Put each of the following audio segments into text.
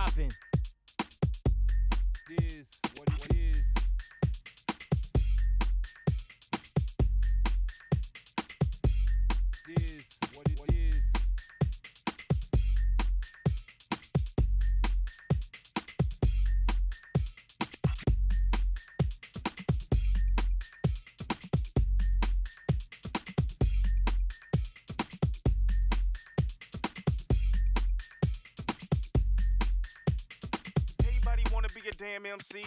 poppin'. This what it is. This what it is. Everybody wanna be a damn MC.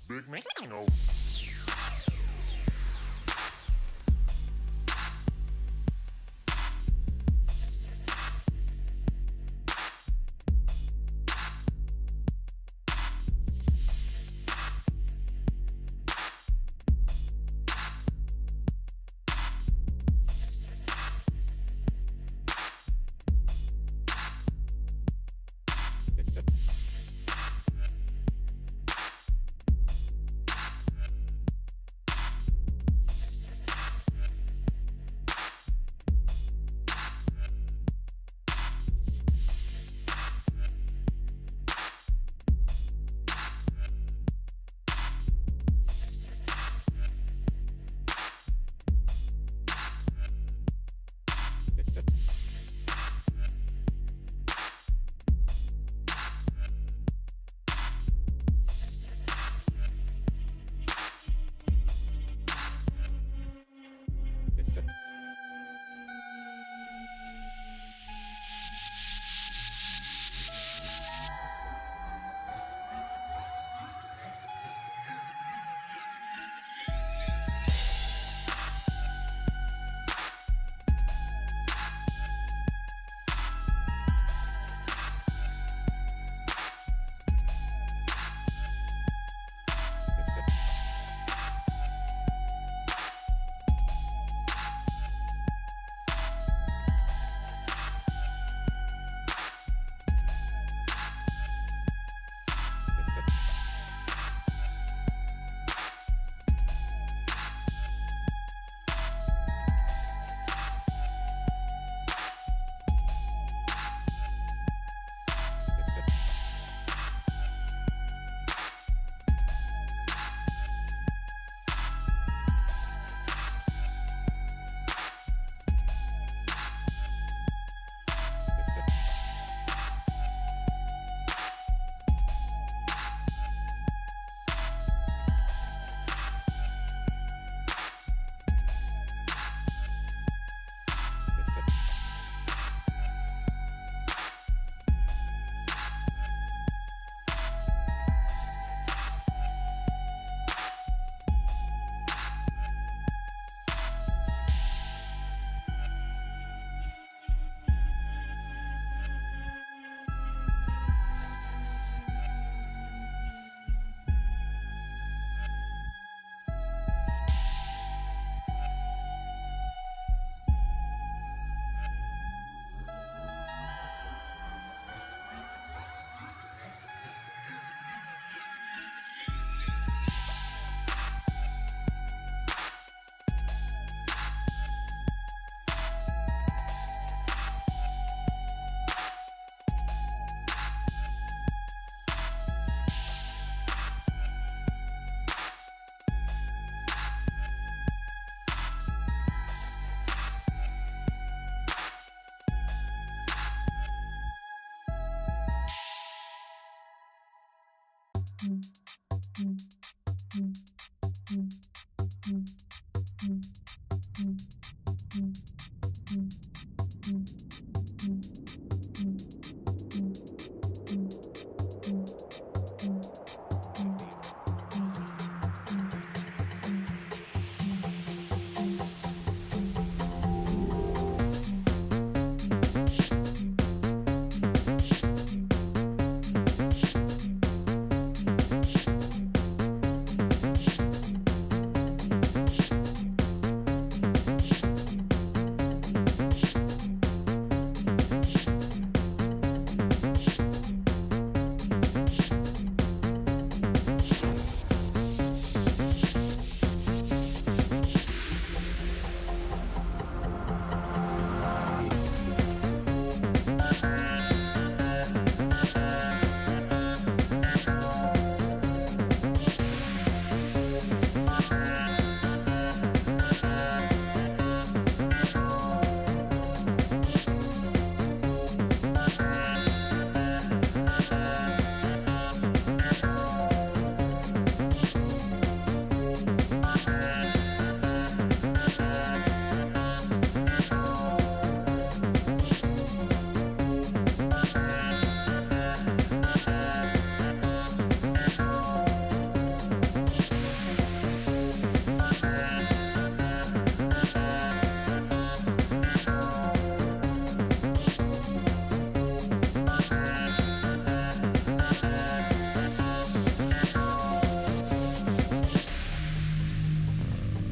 Big man. No.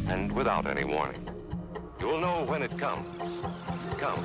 and without any warning. You'll know when it comes. Come.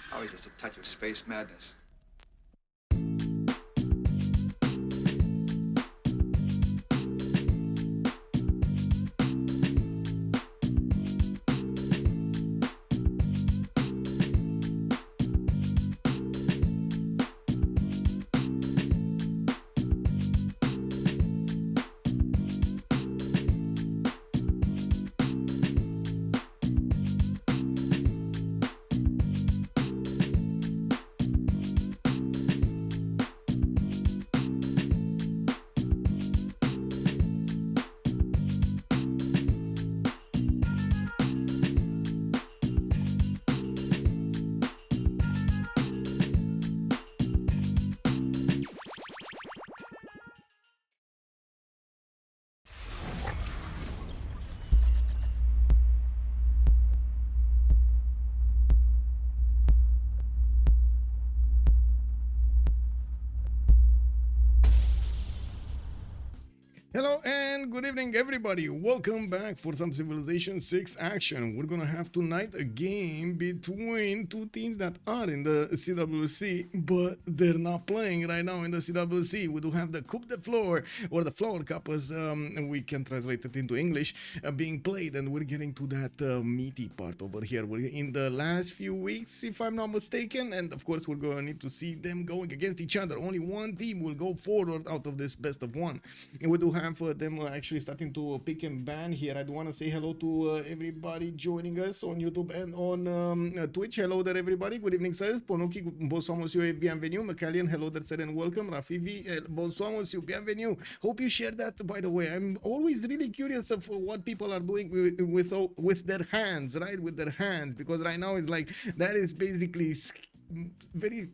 Probably just a touch of space madness. Hello and good evening, everybody. Welcome back for some Civilization 6 action. We're gonna have tonight a game between two teams that are in the CWC, but they're not playing right now in the CWC. We do have the Coupe de Fleurs, or the Flower Cup, as we can translate it into English, being played, and we're getting to that meaty part over here. We're in the last few weeks, if I'm not mistaken, and of course we're gonna need to see them going against each other. Only one team will go forward out of this best of one, and we do have them actually starting to pick and ban here. I do want to say hello to everybody joining us on YouTube and on Twitch. Hello there, everybody. Good evening, sirs. Ponuki, bonsoir, monsieur, et bienvenue. Macallian, hello there, sir, and welcome. Rafivi, bonsoir, monsieur, bienvenue. Hope you share that, by the way. I'm always really curious of what people are doing with their hands, right? With their hands, because right now it's like that is basically very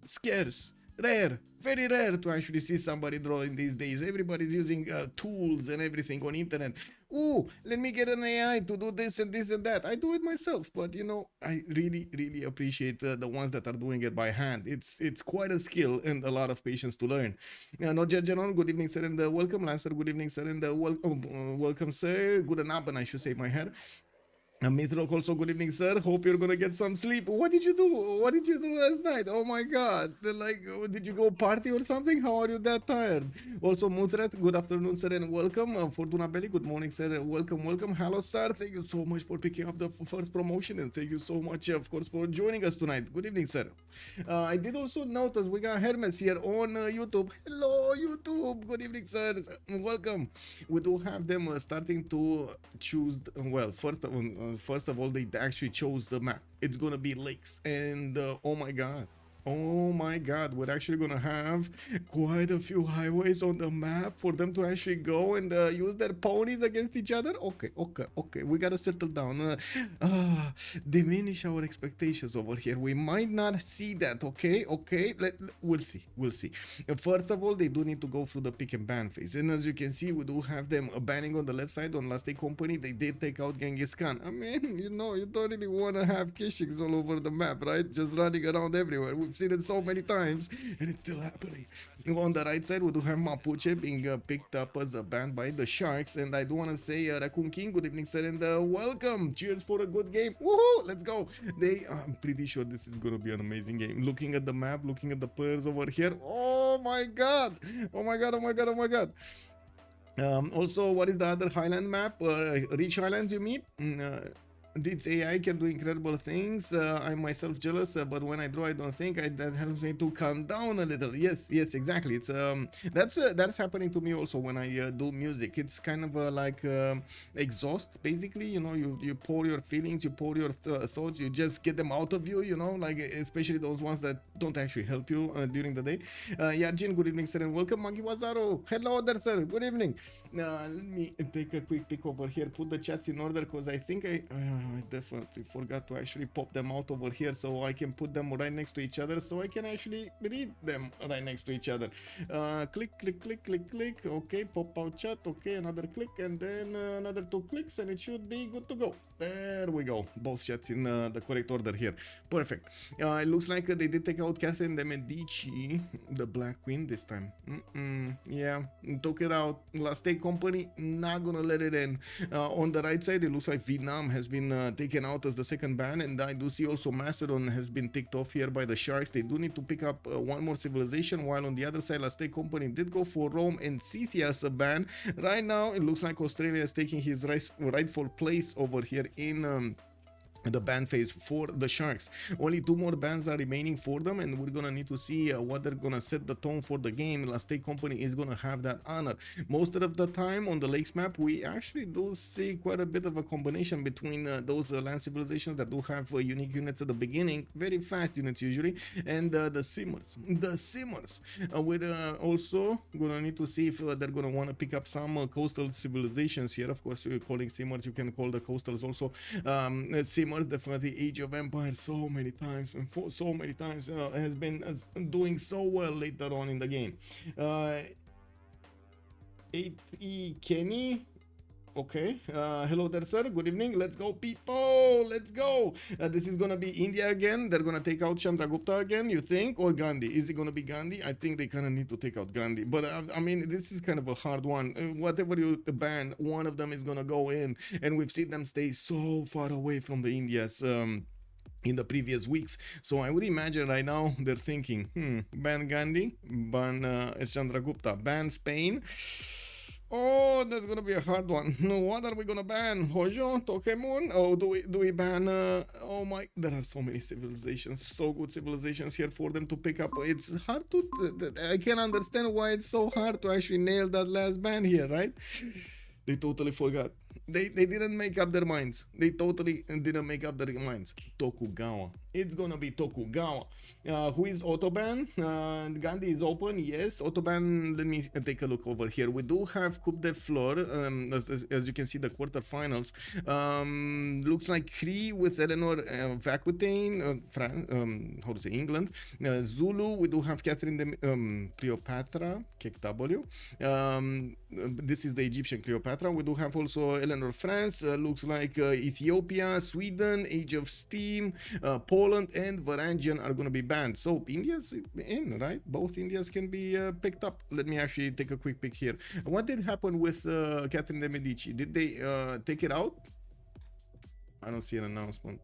scarce. Rare, very rare to actually see somebody drawing these days. Everybody's using tools and everything on internet. Ooh, let me get an AI to do this and this and that. I do it myself, but you know, I really appreciate the ones that are doing it by hand. It's quite a skill and a lot of patience to learn. No Jajanon, good evening, sir, and welcome. Lancer, good evening, sir, and welcome, sir. Good and I should say, my head. Mithrok, also good evening, sir. Hope you're gonna get some sleep. What did you do? What did you do last night? Oh my god. Like, did you go party or something? How are you that tired? Also, Muthrat, good afternoon, sir, and welcome. Fortuna Belly, good morning, sir. Welcome. Hello, sir. Thank you so much for picking up the first promotion, and thank you so much, of course, for joining us tonight. Good evening, sir. I did also notice we got Hermes here on YouTube. Hello, YouTube. Good evening, sir. Welcome. We do have them starting to choose, well, first of all, they actually chose the map. It's gonna be lakes, and oh my god, we're actually gonna have quite a few highways on the map for them to actually go and use their ponies against each other. Okay, we gotta settle down. Diminish our expectations over here. We might not see that. Okay, we'll see. First of all, they do need to go through the pick and ban phase, and as you can see, we do have them banning on the left side. On Last Day Company, they did take out Genghis Khan. I mean, you know, you don't really want to have Kishiks all over the map, right? Just running around everywhere. We've seen it so many times, and it's still happening. On the right side, we do have Mapuche being picked up as a band by the Sharks, and I do want to say, Raccoon King, good evening, sir, and welcome. Cheers for a good game. Woohoo! Let's go. I'm pretty sure this is gonna be an amazing game. Looking at the map, looking at the players over here. Oh my god! Also, what is the other Highland map? Rich Highlands, you mean? This AI can do incredible things. I'm myself jealous, but when I draw, I don't think that helps me to calm down a little. Yes, exactly. It's that's happening to me also when I do music. It's kind of like exhaust, basically. You know, you pour your feelings, you pour your thoughts, you just get them out of you. You know, like especially those ones that don't actually help you during the day. Yarjin, good evening, sir, and welcome. Magi Wazaro, hello there, sir. Good evening. Let me take a quick pick over here. Put the chats in order, because I think I definitely forgot to actually pop them out over here so I can put them right next to each other so I can actually read them right next to each other. Click, click, click, click, click. Okay, pop out chat. Okay, another click and then another 2 clicks and it should be good to go. There we go. Both chats in the correct order here. Perfect. It looks like they did take out Catherine de Medici, the Black Queen this time. Yeah, took it out. Last Day Company, not gonna let it in. On the right side, it looks like Vietnam has been taken out as the second ban, and I do see also Macedon has been ticked off here by the Sharks. They do need to pick up one more civilization, while on the other side, Last Day Company did go for Rome and Scythia as a ban. Right now, it looks like Australia is taking his rightful place over here in the ban phase for the Sharks. Only 2 more bans are remaining for them, and we're gonna need to see what they're gonna set the tone for the game. Last Day Company is gonna have that honor. Most of the time on the lakes map, we actually do see quite a bit of a combination between those land civilizations that do have unique units at the beginning, very fast units usually, and the simmers. We're also gonna need to see if they're gonna want to pick up some coastal civilizations here. Of course, you're calling simmers, you can call the coastals also simmers. Definitely Age of Empires so many times and for so many times has been doing so well later on in the game. 8E Kenny. Okay, hello there, sir. Good evening. Let's go, people. Let's go. This is gonna be India again. They're gonna take out Chandragupta again, you think, or Gandhi? Is it gonna be Gandhi? I think they kind of need to take out Gandhi. But I mean, this is kind of a hard one. Whatever you ban, one of them is gonna go in, and we've seen them stay so far away from the Indias. In the previous weeks, so I would imagine right now they're thinking, ban Gandhi, ban Chandragupta, ban Spain. Oh, that's gonna be a hard one. What are we gonna ban? Hojo, Tokemun? Oh, do we ban? Oh my! There are so many civilizations, so good civilizations here for them to pick up. It's hard to. I can understand why it's so hard to actually nail that last ban here, right? They totally forgot. They didn't make up their minds. They totally didn't make up their minds. Tokugawa. It's gonna be Tokugawa. Who is Autoban? Gandhi is open. Yes. Autoban. Let me take a look over here. We do have Coupe de Fleurs. As you can see, the quarterfinals. Looks like Cree with Eleanor Aquitaine, how to say, England. Zulu. We do have Catherine de Cleopatra, KW. This is the Egyptian Cleopatra. We do have also Eleanor France. Looks like Ethiopia, Sweden, Age of Steam, Poland, and Varangian are going to be banned. So India's in, right? Both Indias can be picked up. Let me actually take a quick pick here. What did happen with Catherine de Medici? Did they take it out? I don't see an announcement.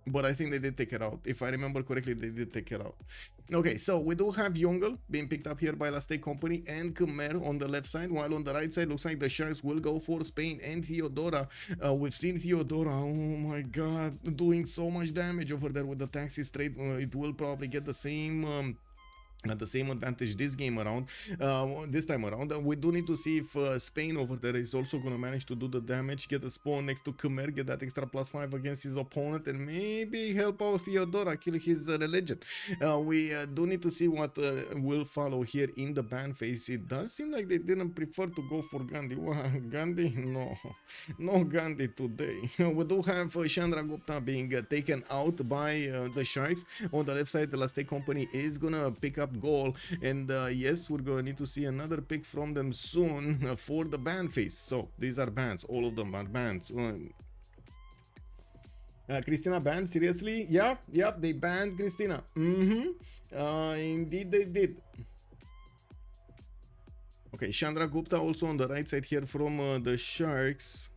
But I think they did take it out. If I remember correctly, they did take it out. Okay, so we do have Yongle being picked up here by Last Day Company and Khmer on the left side, while on the right side looks like the Sharks will go for Spain and Theodora. We've seen Theodora, oh my god, doing so much damage over there with the taxi straight. It will probably get the same advantage this game around, this time around. We do need to see if Spain over there is also going to manage to do the damage, get a spawn next to Khmer, get that extra +5 against his opponent, and maybe help out Theodora kill his religion. We do need to see what will follow here in the ban phase. It does seem like they didn't prefer to go for Gandhi. Gandhi? No Gandhi today. We do have Chandragupta being taken out by the Sharks. On the left side, the Last Day Company is gonna pick up goal, and yes, we're gonna need to see another pick from them soon for the ban phase. So these are bans, all of them are bans. Christina banned, seriously? Yeah, they banned Christina. Indeed they did. Okay, Chandragupta also on the right side here from the Sharks,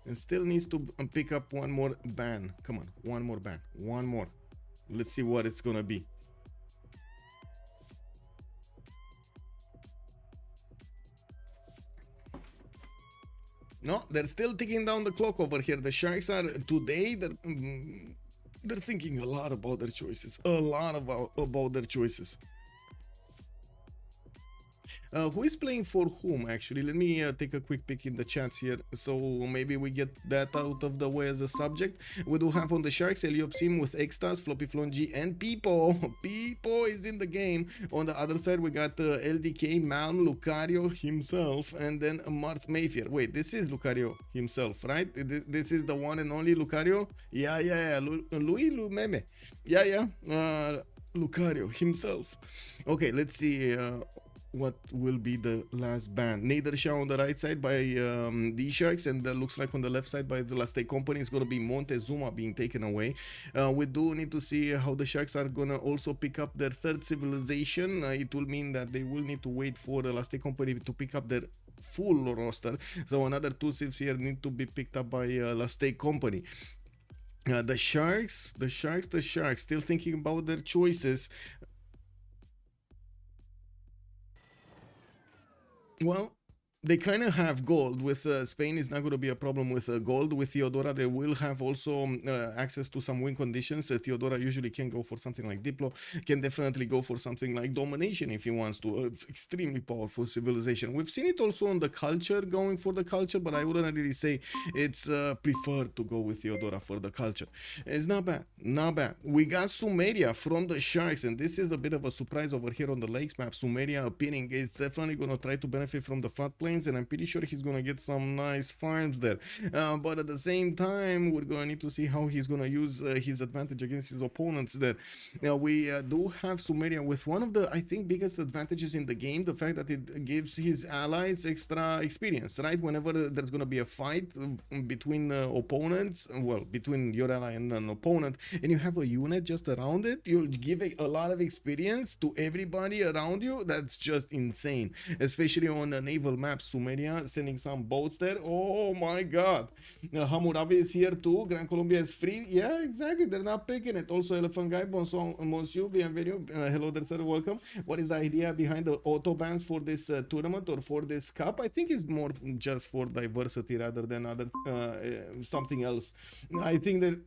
and still needs to pick up one more ban. Come on, one more ban, one more. Let's see what it's gonna be. No, they're still ticking down the clock over here. The Sharks are today. They're thinking a lot about their choices. A lot about their choices. Who is playing for whom, actually? Let me take a quick peek in the chats here, so maybe we get that out of the way as a subject. We do have on the Sharks, Eliopsim with Extas, Floppy Flongy, and Pipo. Pipo is in the game. On the other side, we got LDK, Malm, Lucario himself, and then Mars Mayfair. Wait, this is Lucario himself, right? This is the one and only Lucario? Yeah. Louis Lumeme. Yeah. Lucario himself. Okay, let's see what will be the last ban. Nadershaw on the right side by DSharks, and looks like on the left side by the last day company is going to be Montezuma being taken away. We do need to see how the Sharks are going to also pick up their third civilization. It will mean that they will need to wait for the last day company to pick up their full roster. So another 2 civs here need to be picked up by last day company. The Sharks, still thinking about their choices. Well, they kind of have gold. With Spain is not going to be a problem with gold. With Theodora, they will have also access to some win conditions. Theodora usually can go for something like Diplo, can definitely go for something like Domination if he wants to. Extremely powerful civilization. We've seen it also on the culture, going for the culture, but I wouldn't really say it's preferred to go with Theodora for the culture. It's not bad, not bad. We got Sumeria from the Sharks, and this is a bit of a surprise over here on the Lakes map. Sumeria appearing, it's definitely going to try to benefit from the floodplain, and I'm pretty sure he's gonna get some nice farms there, but at the same time we're gonna need to see how he's gonna use his advantage against his opponents there. Now we do have Sumeria with one of the, I think, biggest advantages in the game, the fact that it gives his allies extra experience, right? Whenever there's gonna be a fight between opponents, well, between your ally and an opponent, and you have a unit just around it, you'll give a lot of experience to everybody around you. That's just insane, especially on the naval maps. Sumeria sending some boats there. Oh my god. Hammurabi is here too. Gran Colombia is free. Yeah, exactly. They're not picking it. Also, Elephant Guy, bonsoir, monsieur, bienvenue. Hello there, sir. Welcome. What is the idea behind the auto bans for this tournament or for this cup? I think it's more just for diversity rather than other something else. I think that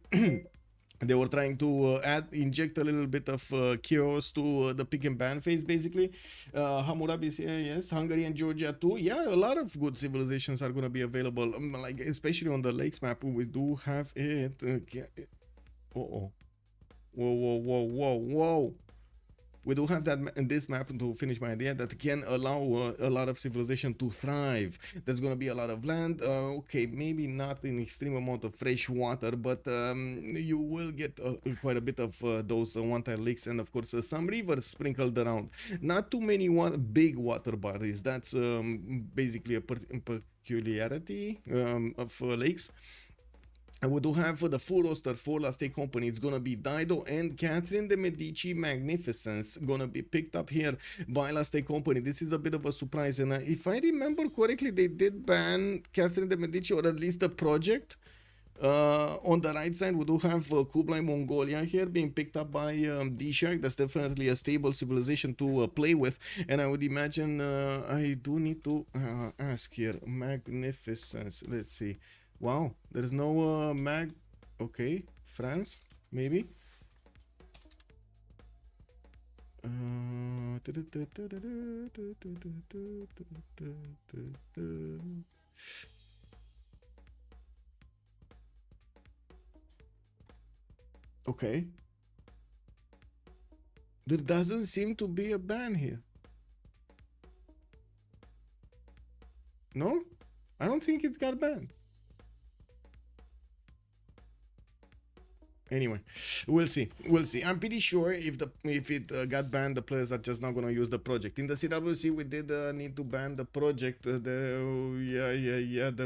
they were trying to inject a little bit of chaos to the pick and ban phase, basically. Hammurabi is here, yes. Hungary and Georgia too. Yeah, a lot of good civilizations are going to be available, like especially on the Lakes map. We do have it. Whoa. We do have that in this map, to finish my idea, that can allow a lot of civilization to thrive. There's going to be a lot of land. Okay, maybe not an extreme amount of fresh water, but you will get quite a bit of those one-tile lakes, and of course some rivers sprinkled around. Not too many big water bodies. That's basically a peculiarity of lakes. And we do have for the full roster for Last Day Company, it's gonna be Dido and Catherine de Medici Magnificence, gonna be picked up here by Last Day Company. This is a bit of a surprise, and if I remember correctly, they did ban Catherine de Medici, or at least the project. On the right side, we do have Kublai Mongolia here being picked up by DShark. That's definitely a stable civilization to play with, and I would imagine I do need to ask here, Magnificence. Let's see. Wow, there's no okay, France, maybe. Okay. There doesn't seem to be a ban here. No? I don't think it got banned. Anyway, we'll see. I'm pretty sure if it got banned, the players are just not gonna use the project. In the CWC, we did need to ban the project. There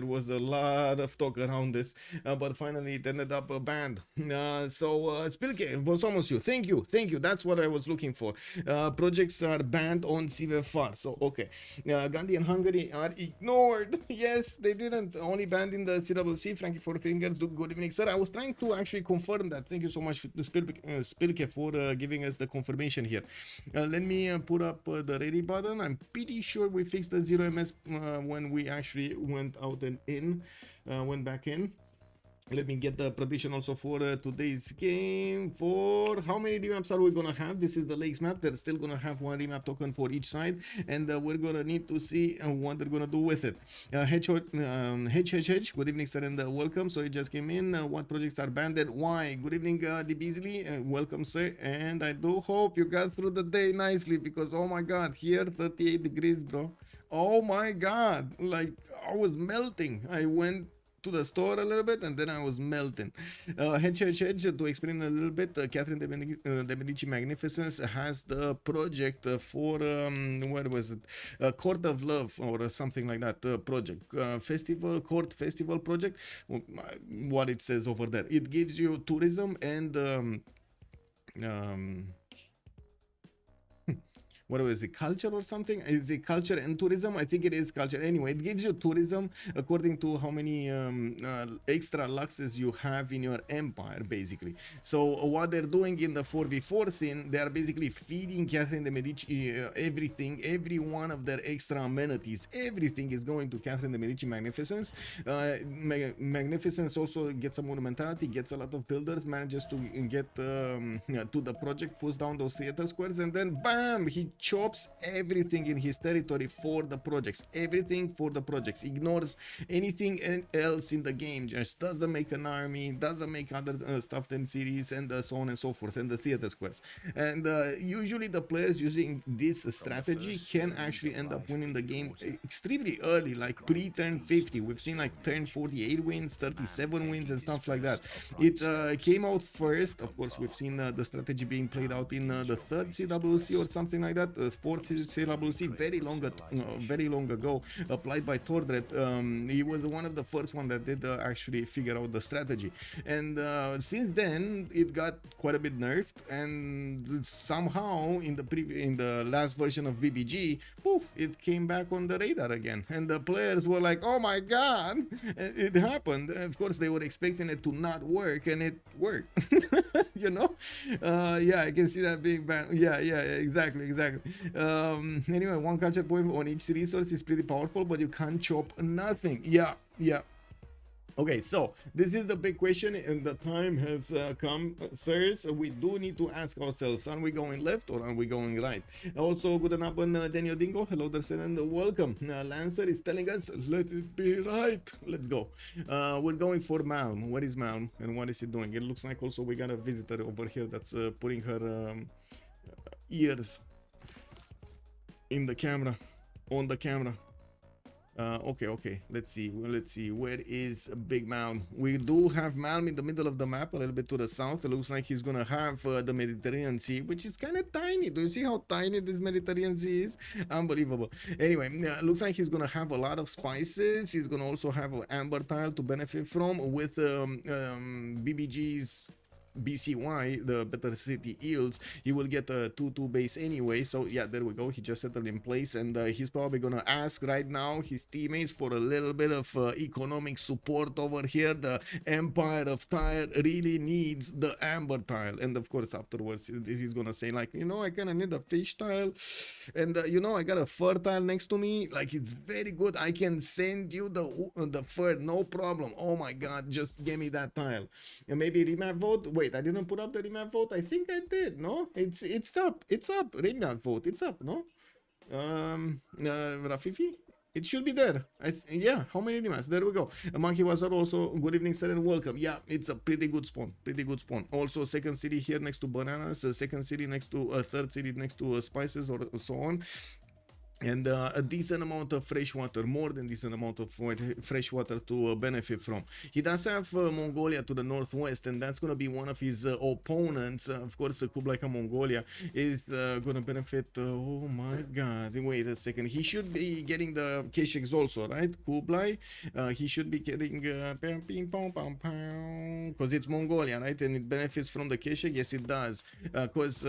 was a lot of talk around this, but finally it ended up banned. So Spilke, bonsoir monsieur. Thank you. That's what I was looking for. Projects are banned on Civ6. So okay, Gandhi and Hungary are ignored. Yes, they didn't. Only banned in the CWC. Frankie Four Fingers. Good evening, sir. I was trying to actually confirm that. Thank you so much, Spilke, for giving us the confirmation here. Let me put up the ready button. I'm pretty sure we fixed the 0 MS when we actually went out and in, went back in. Let me get the prediction also for today's game. For how many remaps are we gonna have? This is the lakes map. They're still gonna have one remap token for each side, and we're gonna need to see what they're gonna do with it. Hedge, good evening, sir, and welcome. So you just came in. What projects are banned? Why? Good evening, D Beasley, welcome, sir. And I do hope you got through the day nicely, because oh my god, here 38 degrees, bro. Oh my god, like I was melting. I went to the store a little bit and then I was melting. Hedge, to explain a little bit, Catherine de Medici Magnificence has the project for what was it, Court of Love or something like that, project, court festival project, what it says over there. It gives you tourism and what was it, culture or something? Is it culture and tourism? I think it is culture. Anyway, it gives you tourism according to how many extra luxes you have in your empire, basically. So what they're doing in the 4v4 scene, they are basically feeding Catherine de Medici everything, every one of their extra amenities, everything is going to Catherine de Medici Magnificence. Magnificence also gets a monumentality, gets a lot of builders, manages to get to the project, pulls down those theater squares, and then bam, he chops everything in his territory for the projects, everything for the projects, ignores anything else in the game, just doesn't make an army, doesn't make other stuff than cities, and so on and so forth, and the theater squares. And usually the players using this strategy can actually end up winning the game extremely early, like pre-turn 50. We've seen like turn 48 wins, 37 wins, and stuff like that. It came out first, of course. We've seen the strategy being played out in the third CWC or something like that. Fourth CWC, very long ago, applied by Tordred. He was one of the first one that did actually figure out the strategy, and since then it got quite a bit nerfed, and somehow in the last version of BBG, poof, it came back on the radar again, and the players were like, oh my god, it happened. Of course they were expecting it to not work, and it worked. You know, yeah, I can see that being banned. Yeah, exactly. Anyway, one culture point on each resource is pretty powerful, but you can't chop nothing. Yeah. Okay, so this is the big question, and the time has come, sirs. We do need to ask ourselves, are we going left or are we going right? Also, good enough, Daniel Dingo. Hello there, sir, and welcome. Lancer is telling us, let it be right. Let's go. We're going for Malm. Where is Malm, and what is he doing? It looks like also we got a visitor over here that's putting her ears in the camera, on the camera. Okay, let's see, where is Big Malm? We do have Malm in the middle of the map, a little bit to the south. It looks like he's gonna have the Mediterranean Sea, which is kind of tiny. Do you see how tiny this Mediterranean Sea is? Unbelievable. Anyway, looks like he's gonna have a lot of spices. He's gonna also have an amber tile to benefit from with BBG's BCY, the better city yields. He will get a 2-2 base anyway, so yeah, there we go. He just settled in place, and he's probably gonna ask right now his teammates for a little bit of economic support over here. The Empire of Tyre really needs the amber tile, and of course afterwards he's gonna say like, you know, I kind of need a fish tile, and you know, I got a fur tile next to me, like it's very good, I can send you the fur, no problem. Oh my god, just give me that tile. And maybe remap vote. Wait, I didn't put up the remap vote. I think I did. No, it's up. Remap vote. It's up. No, Rafifi. It should be there. Yeah. How many remaps? There we go. Monkey Wazar also. Good evening, sir, and welcome. Yeah, it's a pretty good spawn. Also, second city here next to bananas. Second city next to third city next to spices or so on. And a decent amount of fresh water, more than decent amount of fresh water to benefit from. He does have Mongolia to the northwest, and that's going to be one of his opponents. Of course, Coupe like Mongolia is going to benefit. Oh my god, wait a second. He should be getting the Kesheks also, right? Kublai. He should be getting because it's Mongolia, right? And it benefits from the Keshek. Yes, it does. Because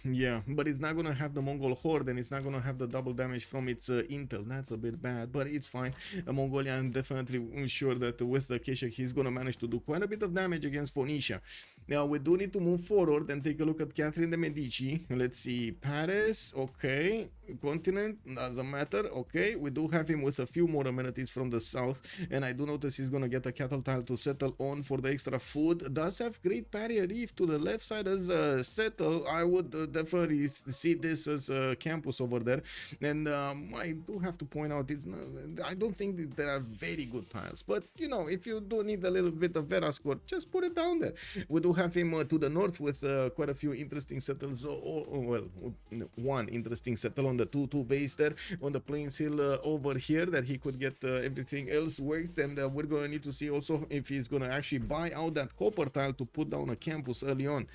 yeah, but it's not going to have the Mongol horde, and it's not going to have the double damage from its intel. That's a bit bad, but it's fine. Mongolia, I'm definitely sure that with the Keshek he's gonna manage to do quite a bit of damage against Phoenicia. Now we do need to move forward and take a look at Catherine de Medici. Let's see, Paris, okay, continent, doesn't matter, okay. We do have him with a few more amenities from the south, and I do notice he's gonna get a cattle tile to settle on for the extra food. Does have Great Barrier Reef to the left side as a settle. I would definitely see this as a campus over there, and I do have to point out, it's not, I don't think that there are very good tiles, but you know, if you do need a little bit of Vera score, just put it down there. We do have him to the north with quite a few interesting settles, well, one interesting settle on the 2-2 base there on the Plains Hill over here, that he could get everything else worked. And we're gonna need to see also if he's gonna actually buy out that copper tile to put down a campus early on.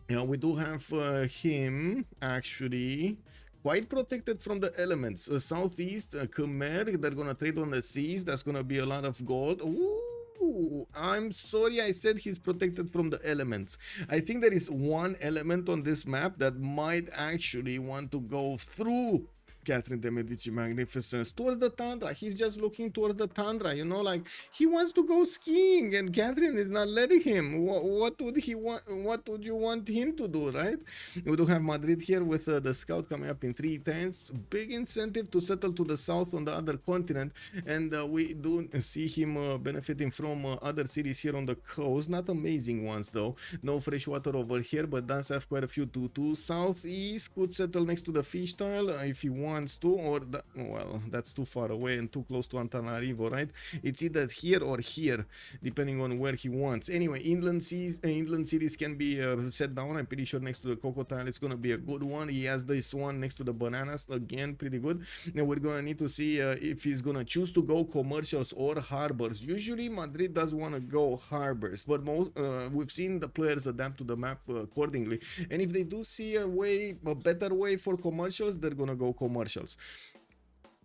We do have him actually quite protected from the elements. Southeast, Khmer, they're gonna trade on the seas. That's gonna be a lot of gold. Ooh, I'm sorry, I said he's protected from the elements. I think there is one element on this map that might actually want to go through Catherine de Medici magnificence towards the tundra. He's just looking towards the tundra, you know, like he wants to go skiing and Catherine is not letting him. What would he want? What would you want him to do, right? We do have Madrid here with the scout coming up in 3 turns. Big incentive to settle to the south on the other continent, and we do see him benefiting from other cities here on the coast. Not amazing ones though. No fresh water over here, but does have quite a few to southeast. Could settle next to the fish tile if he wants to, or well, that's too far away and too close to Antananarivo, right? It's either here or here, depending on where he wants. Anyway, inland cities can be set down. I'm pretty sure next to the cocoa tile it's gonna be a good one. He has this one next to the bananas, again pretty good. Now we're gonna need to see if he's gonna choose to go commercials or harbors. Usually Madrid does want to go harbors, but most we've seen the players adapt to the map accordingly, and if they do see a better way for commercials, they're gonna go commercials.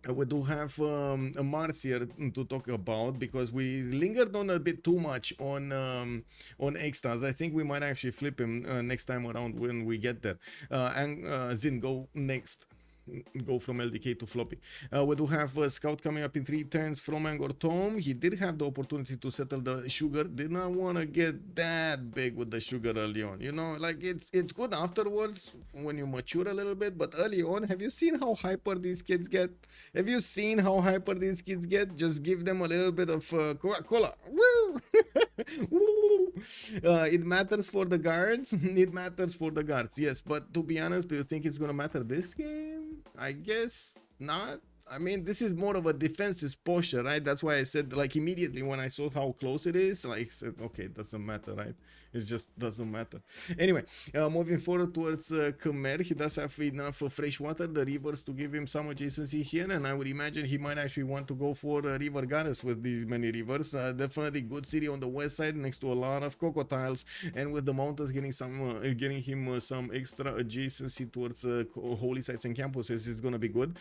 We do have a Mars here to talk about, because we lingered on a bit too much on extras. I think we might actually flip him next time around when we get there. And Zin, go next. Go from LDK to floppy. We do have a scout coming up in 3 turns from Angor Tom. He did have the opportunity to settle the sugar. Did not want to get that big with the sugar early on. You know, like it's good afterwards when you mature a little bit, but early on, have you seen how hyper these kids get? Have you seen how hyper these kids get? Just give them a little bit of Coca-Cola. Woo! It matters for the guards. It matters for the guards, yes. But to be honest, do you think it's gonna matter this game? I guess not. I mean, this is more of a defensive posture, right? That's why I said, like, immediately when I saw how close it is, like, I said, okay, it doesn't matter, right? It just doesn't matter. Anyway, moving forward towards Khmer, he does have enough fresh water, the rivers, to give him some adjacency here, and I would imagine he might actually want to go for river goddess with these many rivers. Definitely good city on the west side next to a lot of cocoa tiles, and with the mountains getting him some extra adjacency towards holy sites and campuses, it's gonna be good.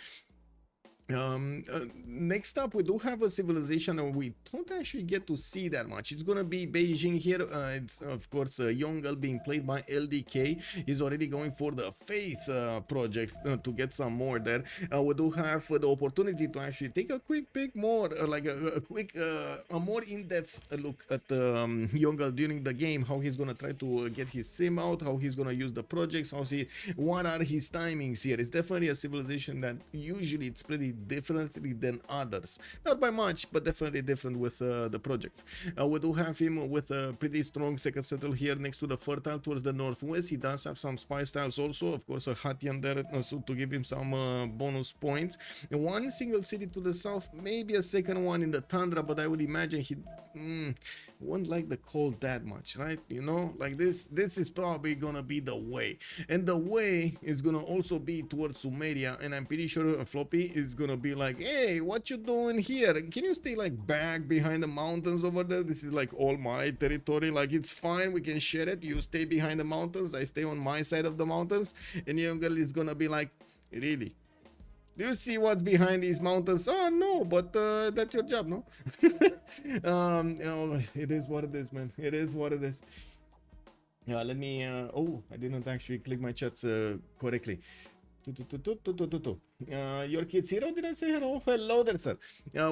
Next up, we do have a civilization that we don't actually get to see that much. It's gonna be Beijing here. It's of course Yongle being played by LDK. He's already going for the Faith project to get some more there. We do have the opportunity to actually take a quick pick more, like a more in-depth look at Yongle during the game, how he's gonna try to get his sim out, how he's gonna use the projects, what are his timings here. It's definitely a civilization that usually it's pretty differently than others, not by much, but definitely different with the projects. We do have him with a pretty strong second settle here next to the fertile towards the northwest. He does have some spy styles also, of course a Hatian there so to give him some bonus points. One single city to the south, maybe a second one in the tundra, but I would imagine he won't like the cold that much, right? You know, like this is probably gonna be the way, and the way is gonna also be towards Sumeria, and I'm pretty sure Floppy is gonna be like, hey, what you doing here? Can you stay like back behind the mountains over there? This is like all my territory. Like, it's fine, we can share it. You stay behind the mountains, I stay on my side of the mountains. And Yongle is gonna be like, really? Do you see what's behind these mountains? Oh no, but that's your job, no? It is what it is, man. It is what it is. Let me oh, I didn't actually click my chats correctly. Your kids hero, did I say hello? Hello there, sir.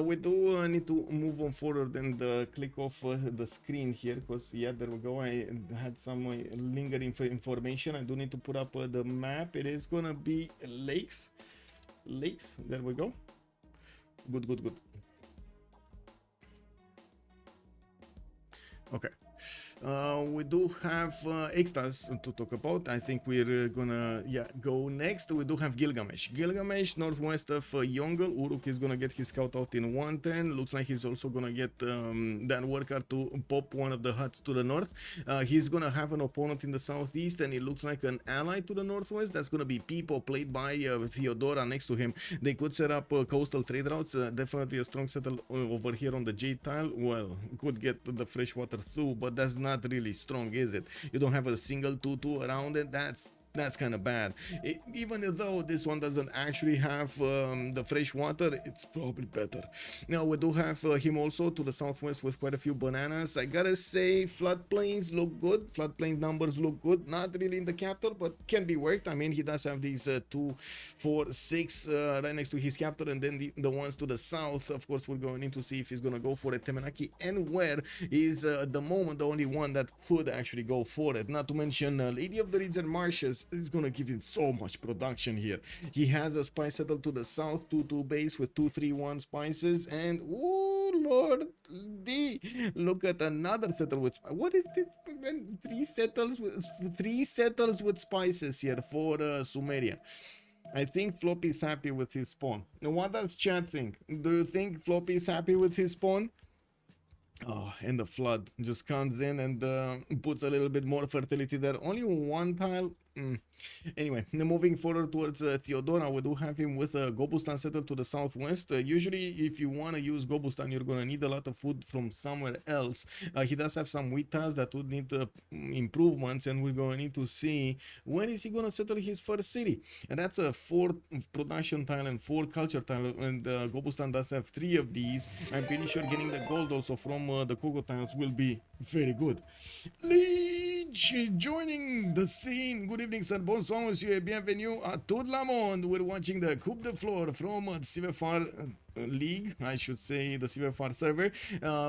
We do need to move on forward and click off the screen here, because yeah, there we go. I had some lingering information. I do need to put up the map. It is gonna be lakes. There we go. Good. Okay. We do have extras to talk about. I think we're gonna go next. We do have Gilgamesh northwest of Yongle. Uruk is gonna get his scout out in 110. Looks like he's also gonna get that worker to pop one of the huts to the north. He's gonna have an opponent in the southeast, and it looks like an ally to the northwest. That's gonna be People, played by Theodora next to him. They could set up coastal trade routes. Definitely a strong settle over here on the J tile. Well, could get the freshwater through, but that's not really strong, is it? You don't have a single 2-2 around it. That's kind of bad. Even though this one doesn't actually have the fresh water, it's probably better. Now we do have him also to the southwest with quite a few bananas. I gotta say, floodplains look good. Floodplain numbers look good. Not really in the capital, but can be worked. I mean, he does have these 2, 4, 6 right next to his capital, and then the ones to the south. Of course, we're going in to see if he's gonna go for it. Temenaki and Where is at the moment the only one that could actually go for it. Not to mention Lady of the Reeds and Marshes is gonna give him so much production here. He has a spice settle to the south, 2-2 base with 2-3-1 spices, and oh Lord D, look at another settle with what is this? Three settles with spices here for Sumeria. I think Floppy is happy with his spawn. Now, what does chat think? Do you think Floppy is happy with his spawn? Oh, and the flood just comes in and puts a little bit more fertility there. Only one tile. Anyway, moving forward towards Theodora, we do have him with Gobustan settled to the southwest. Usually, if you want to use Gobustan, you're going to need a lot of food from somewhere else. He does have some wheat tiles that would need improvements, and we're going to need to see when is he going to settle his first city. And that's a 4 production tile and 4 culture tile, and Gobustan does have 3 of these. I'm pretty sure getting the gold also from the Coco tiles will be very good. Leech joining the scene. Good evening, sir. Bonsoir, monsieur, et bienvenue à tout le monde. We're watching the Coupe de Fleurs from Civ6 League, I should say, the Civ6 server.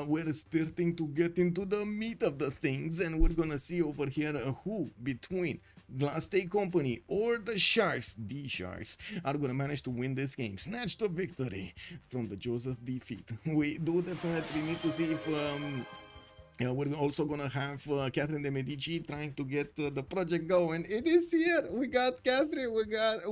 We're starting to get into the meat of the things, and we're gonna see over here who between Last Day Company or the Sharks, DSharks, are gonna manage to win this game, snatch the victory from the jaws of defeat. We do definitely need to see if we're also gonna have Catherine de Medici trying to get the project going. It is here. We got Catherine.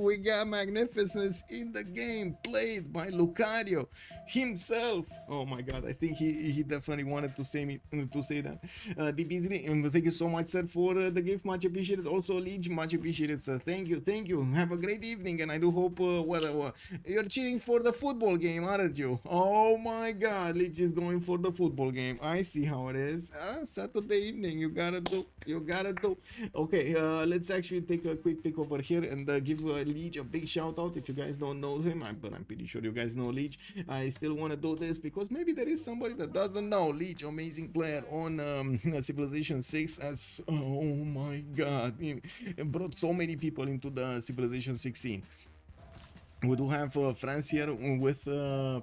We got magnificence in the game, played by Lucario himself. Oh my God! I think he definitely wanted to say that. DBZ, thank you so much, sir, for the gift. Much appreciated. Also, Leech, much appreciated, sir. Thank you. Have a great evening, and I do hope you're cheering for the football game, aren't you? Oh my God! Leech is going for the football game. I see how it is. Saturday evening, you gotta do. Okay, let's actually take a quick pick over here and give Leech a big shout out. If you guys don't know him, but I'm pretty sure you guys know Leech. I still want to do this because maybe there is somebody that doesn't know Leech. Amazing player on Civilization 6. As oh my God, he brought so many people into the Civilization 16. We do have France here with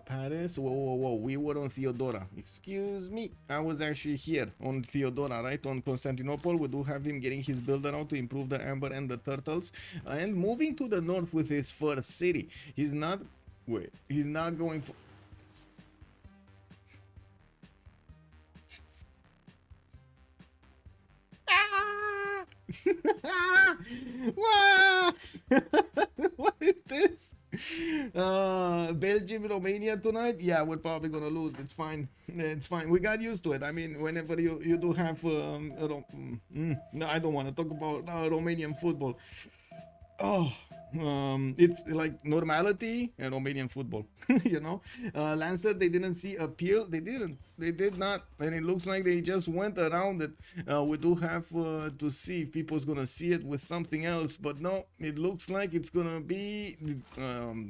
Paris. Whoa. We were on Theodora. Excuse me. I was actually here on Theodora, right? On Constantinople. We do have him getting his builder out to improve the amber and the turtles. And moving to the north with his first city. He's not going for... What is this? Belgium, Romania tonight? Yeah, we're probably gonna lose. It's fine. We got used to it. I mean, whenever you do have no, I don't want to talk about Romanian football. Oh, it's like normality and Romanian football. You know, Lancer, they didn't see appeal. They did not, and it looks like they just went around it. We do have to see if people's gonna see it with something else, but no, it looks like it's gonna be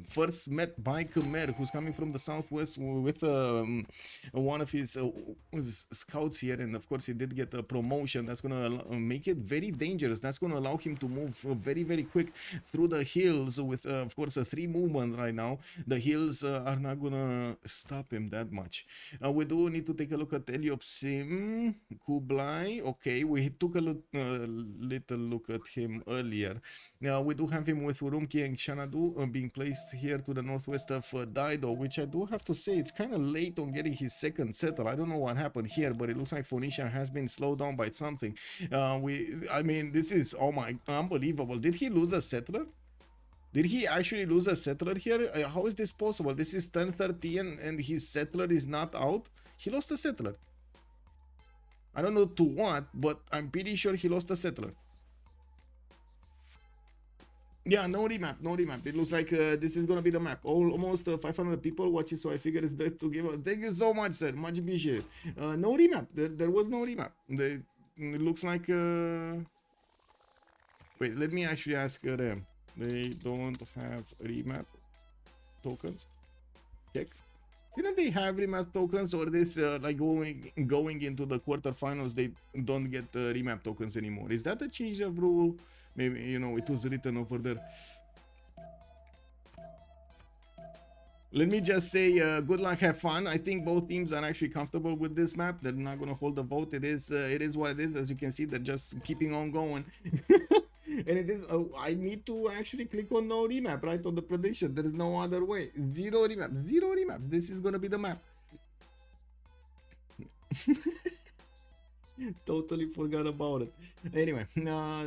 first met by Khmer, who's coming from the southwest with one of his scouts here, and of course he did get a promotion. That's gonna make it very dangerous. That's gonna allow him to move very quick through the hills with, of course, a 3 movement right now. The hills are not gonna stop him that much. We do need to take a look at Eliopsim, Kublai. Okay, we took a little look at him earlier. Now we do have him with Urumqi and Xanadu being placed here to the northwest of Daido, which I do have to say it's kind of late on getting his second settle. I don't know what happened here, but it looks like Phoenicia has been slowed down by something. I mean, this is, oh my, unbelievable. Did he lose a settler? Did he actually lose a settler here? How is this possible? This is 1030 and his settler is not out. He lost a settler. I don't know to what, but I'm pretty sure he lost a settler. Yeah, no remap, no remap. It looks like this is gonna be the map. Almost 500 people watch it, so I figured it's best to give a... Thank you so much, sir. Much appreciated. No remap. There was no remap. It looks like... Wait, let me actually ask them. They don't have remap tokens. Check. Didn't they have remap tokens, or this like going into the quarterfinals they don't get remap tokens anymore? Is that a change of rule? Maybe, you know, it was written over there. Let me just say good luck, have fun. I think both teams are actually comfortable with this map. They're not gonna hold a vote. It is what it is. As you can see, they're just keeping on going. And it is, I need to actually click on no remap right on the prediction. There is no other way. Zero remaps. This is gonna be the map. Totally forgot about it. Anyway,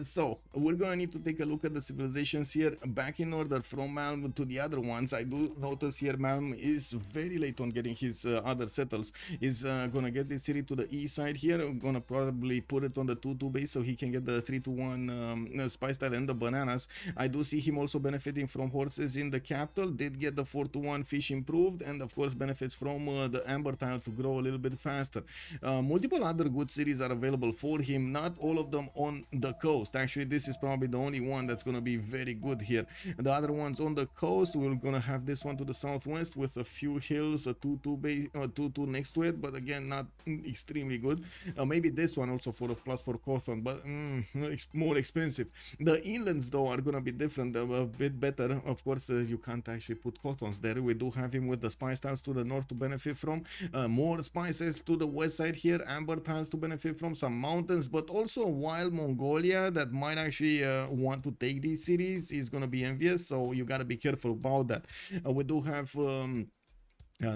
so we're gonna need to take a look at the civilizations here back in order from Malm to the other ones. I do notice here Malm is very late on getting his other settles. Is gonna get this city to the east side here. We're gonna probably put it on the 2-2 base so he can get the 3-1 spice tile and the bananas. I do see him also benefiting from horses in the capital. Did get the 4-1 fish improved, and of course benefits from the amber tile to grow a little bit faster. Multiple other good cities are available for him, not all of them on the coast. Actually, this is probably the only one that's going to be very good here. The other ones on the coast, we're going to have this one to the southwest with a few hills, a 2-2 next to it, but again not extremely good. Maybe this one also for a plus for Cawthon, but more expensive. The inlands though are going to be different, a bit better. Of course, you can't actually put Cawthons there. We do have him with the spice tiles to the north to benefit from, more spices to the west side here, amber tiles to benefit from, some mountains, but also wild Mongolia that might actually want to take these cities is going to be envious, so you got to be careful about that. We do have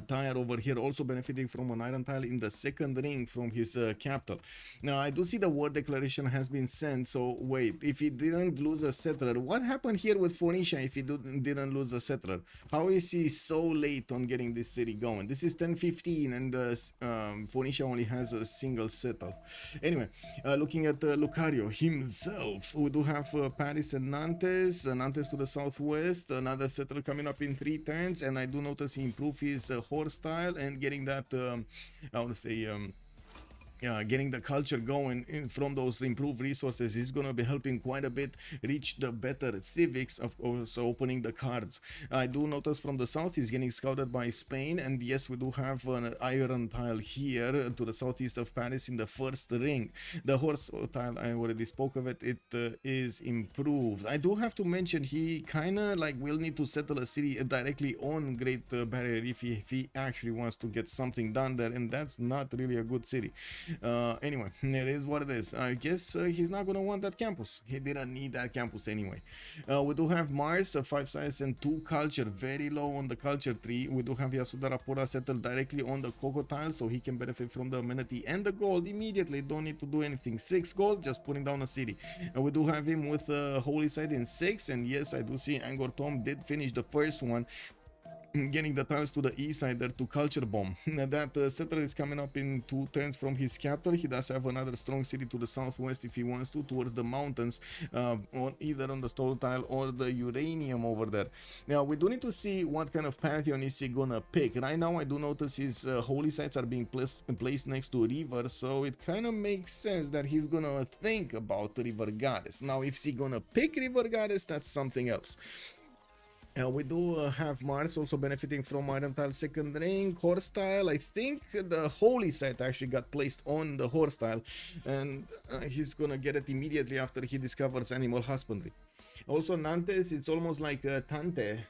Tyre over here also benefiting from an iron tile in the second ring from his capital. Now I do see the war declaration has been sent, so wait, if he didn't lose a settler, what happened here with Phoenicia if he didn't lose a settler? How is he so late on getting this city going? This is 1015 and Phoenicia only has a single settle. Anyway, looking at Lucario himself, we do have Paris and Nantes. Nantes to the southwest, another settler coming up in 3 turns, and I do notice he improved his horse style and getting that I want to say getting the culture going from those improved resources is going to be helping quite a bit reach the better Civ6, of course, opening the cards. I do notice from the south he's getting scouted by Spain, and yes, we do have an iron tile here to the southeast of Paris in the first ring. The horse tile, I already spoke of it, it is improved. I do have to mention he kind of like will need to settle a city directly on Great Barrier Reef if he actually wants to get something done there, and that's not really a good city. Anyway, it is what it is. I guess he's not gonna want that campus. He didn't need that campus anyway. We do have Mars, 5 science and 2 culture, very low on the culture tree. We do have Yasuda Rapora settled directly on the Coco tile, so he can benefit from the amenity and the gold immediately. Don't need to do anything. 6 gold, just putting down a city. We do have him with Holy Site in 6, and yes, I do see Angkor Thom did finish the first one, getting the tiles to the east side there to culture bomb. That settler is coming up in 2 turns from his capital. He does have another strong city to the southwest if he wants to, towards the mountains, either on the stone tile or the uranium over there. Now we do need to see what kind of pantheon is he gonna pick. Right now I do notice his holy sites are being placed next to rivers, so it kind of makes sense that he's gonna think about river goddess. Now if he's gonna pick river goddess, that's something else. We do have Mars also benefiting from iron tile second ring, horse tile. I think the holy site actually got placed on the horse tile, and he's gonna get it immediately after he discovers animal husbandry. Also, Nantes, it's almost like Tante,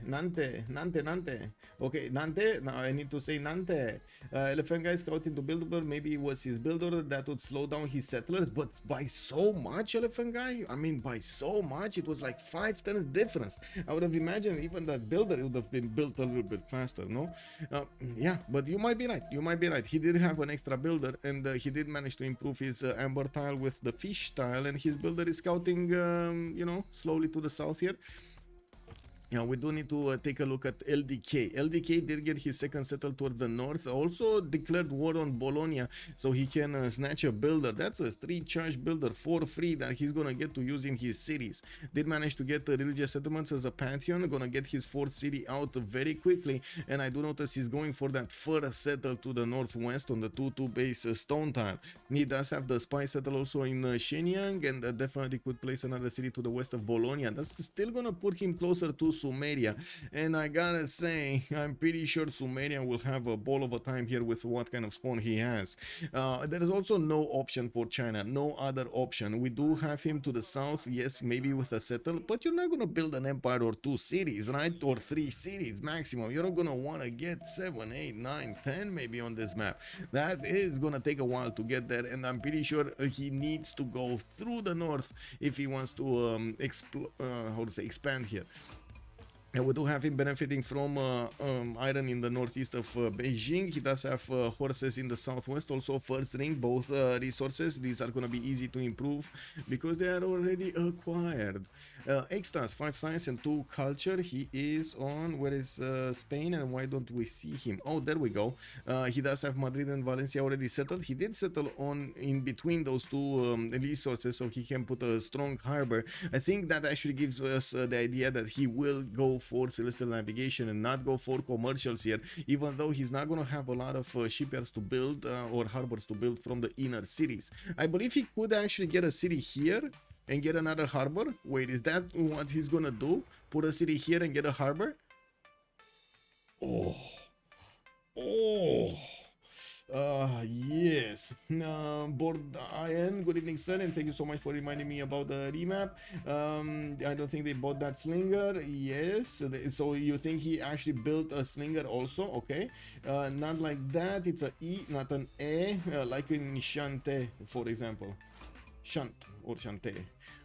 Nante. Okay, Nante, now I need to say Nante. Elephant guy scouting to builder, maybe it was his builder that would slow down his settlers, but by so much, Elephant guy? I mean, by so much, it was like 5 turns difference. I would have imagined even that builder would have been built a little bit faster, no? Yeah, but you might be right, He did have an extra builder, and he did manage to improve his amber tile with the fish tile, and his builder is scouting, you know, slowly to the south here. Yeah, we do need to take a look at LDK. LDK did get his second settle towards the north. Also declared war on Bologna, so he can snatch a builder. That's a 3-charge builder for free that he's gonna get to use in his cities. Did manage to get religious settlements as a pantheon. Gonna get his 4th city out very quickly. And I do notice he's going for that first settle to the northwest on the 2-2 base stone tile. He does have the spy settle also in Shenyang, and definitely could place another city to the west of Bologna. That's still gonna put him closer to Sumeria, and I gotta say, I'm pretty sure Sumeria will have a ball of a time here with what kind of spawn he has. There is also no option for China, no other option. We do have him to the south, yes, maybe with a settle, but you're not gonna build an empire or 2 cities, right? Or 3 cities maximum. You're not gonna want to get 7, 8, 9, 10 maybe on this map. That is gonna take a while to get there, and I'm pretty sure he needs to go through the north if he wants to expand here. And we do have him benefiting from iron in the northeast of Beijing. He does have horses in the southwest, also first ring, both resources. These are going to be easy to improve because they are already acquired. Extras, 5 science and 2 culture. He is on, where is Spain, and why don't we see him? Oh, there we go. He does have Madrid and Valencia already settled. He did settle on in between those 2 resources, so he can put a strong harbor. I think that actually gives us the idea that he will go for celestial navigation and not go for commercials here, even though he's not going to have a lot of shipyards to build or harbors to build from the inner cities. I believe he could actually get a city here and get another harbor. Wait, is that what he's going to do? Put a city here and get a harbor? Yes. Board IN, good evening, sir, and thank you so much for reminding me about the remap. I don't think they bought that slinger. Yes, so you think he actually built a slinger also? Okay, not like that. It's a E, not an E, like in Shante, for example. Shant or Shante.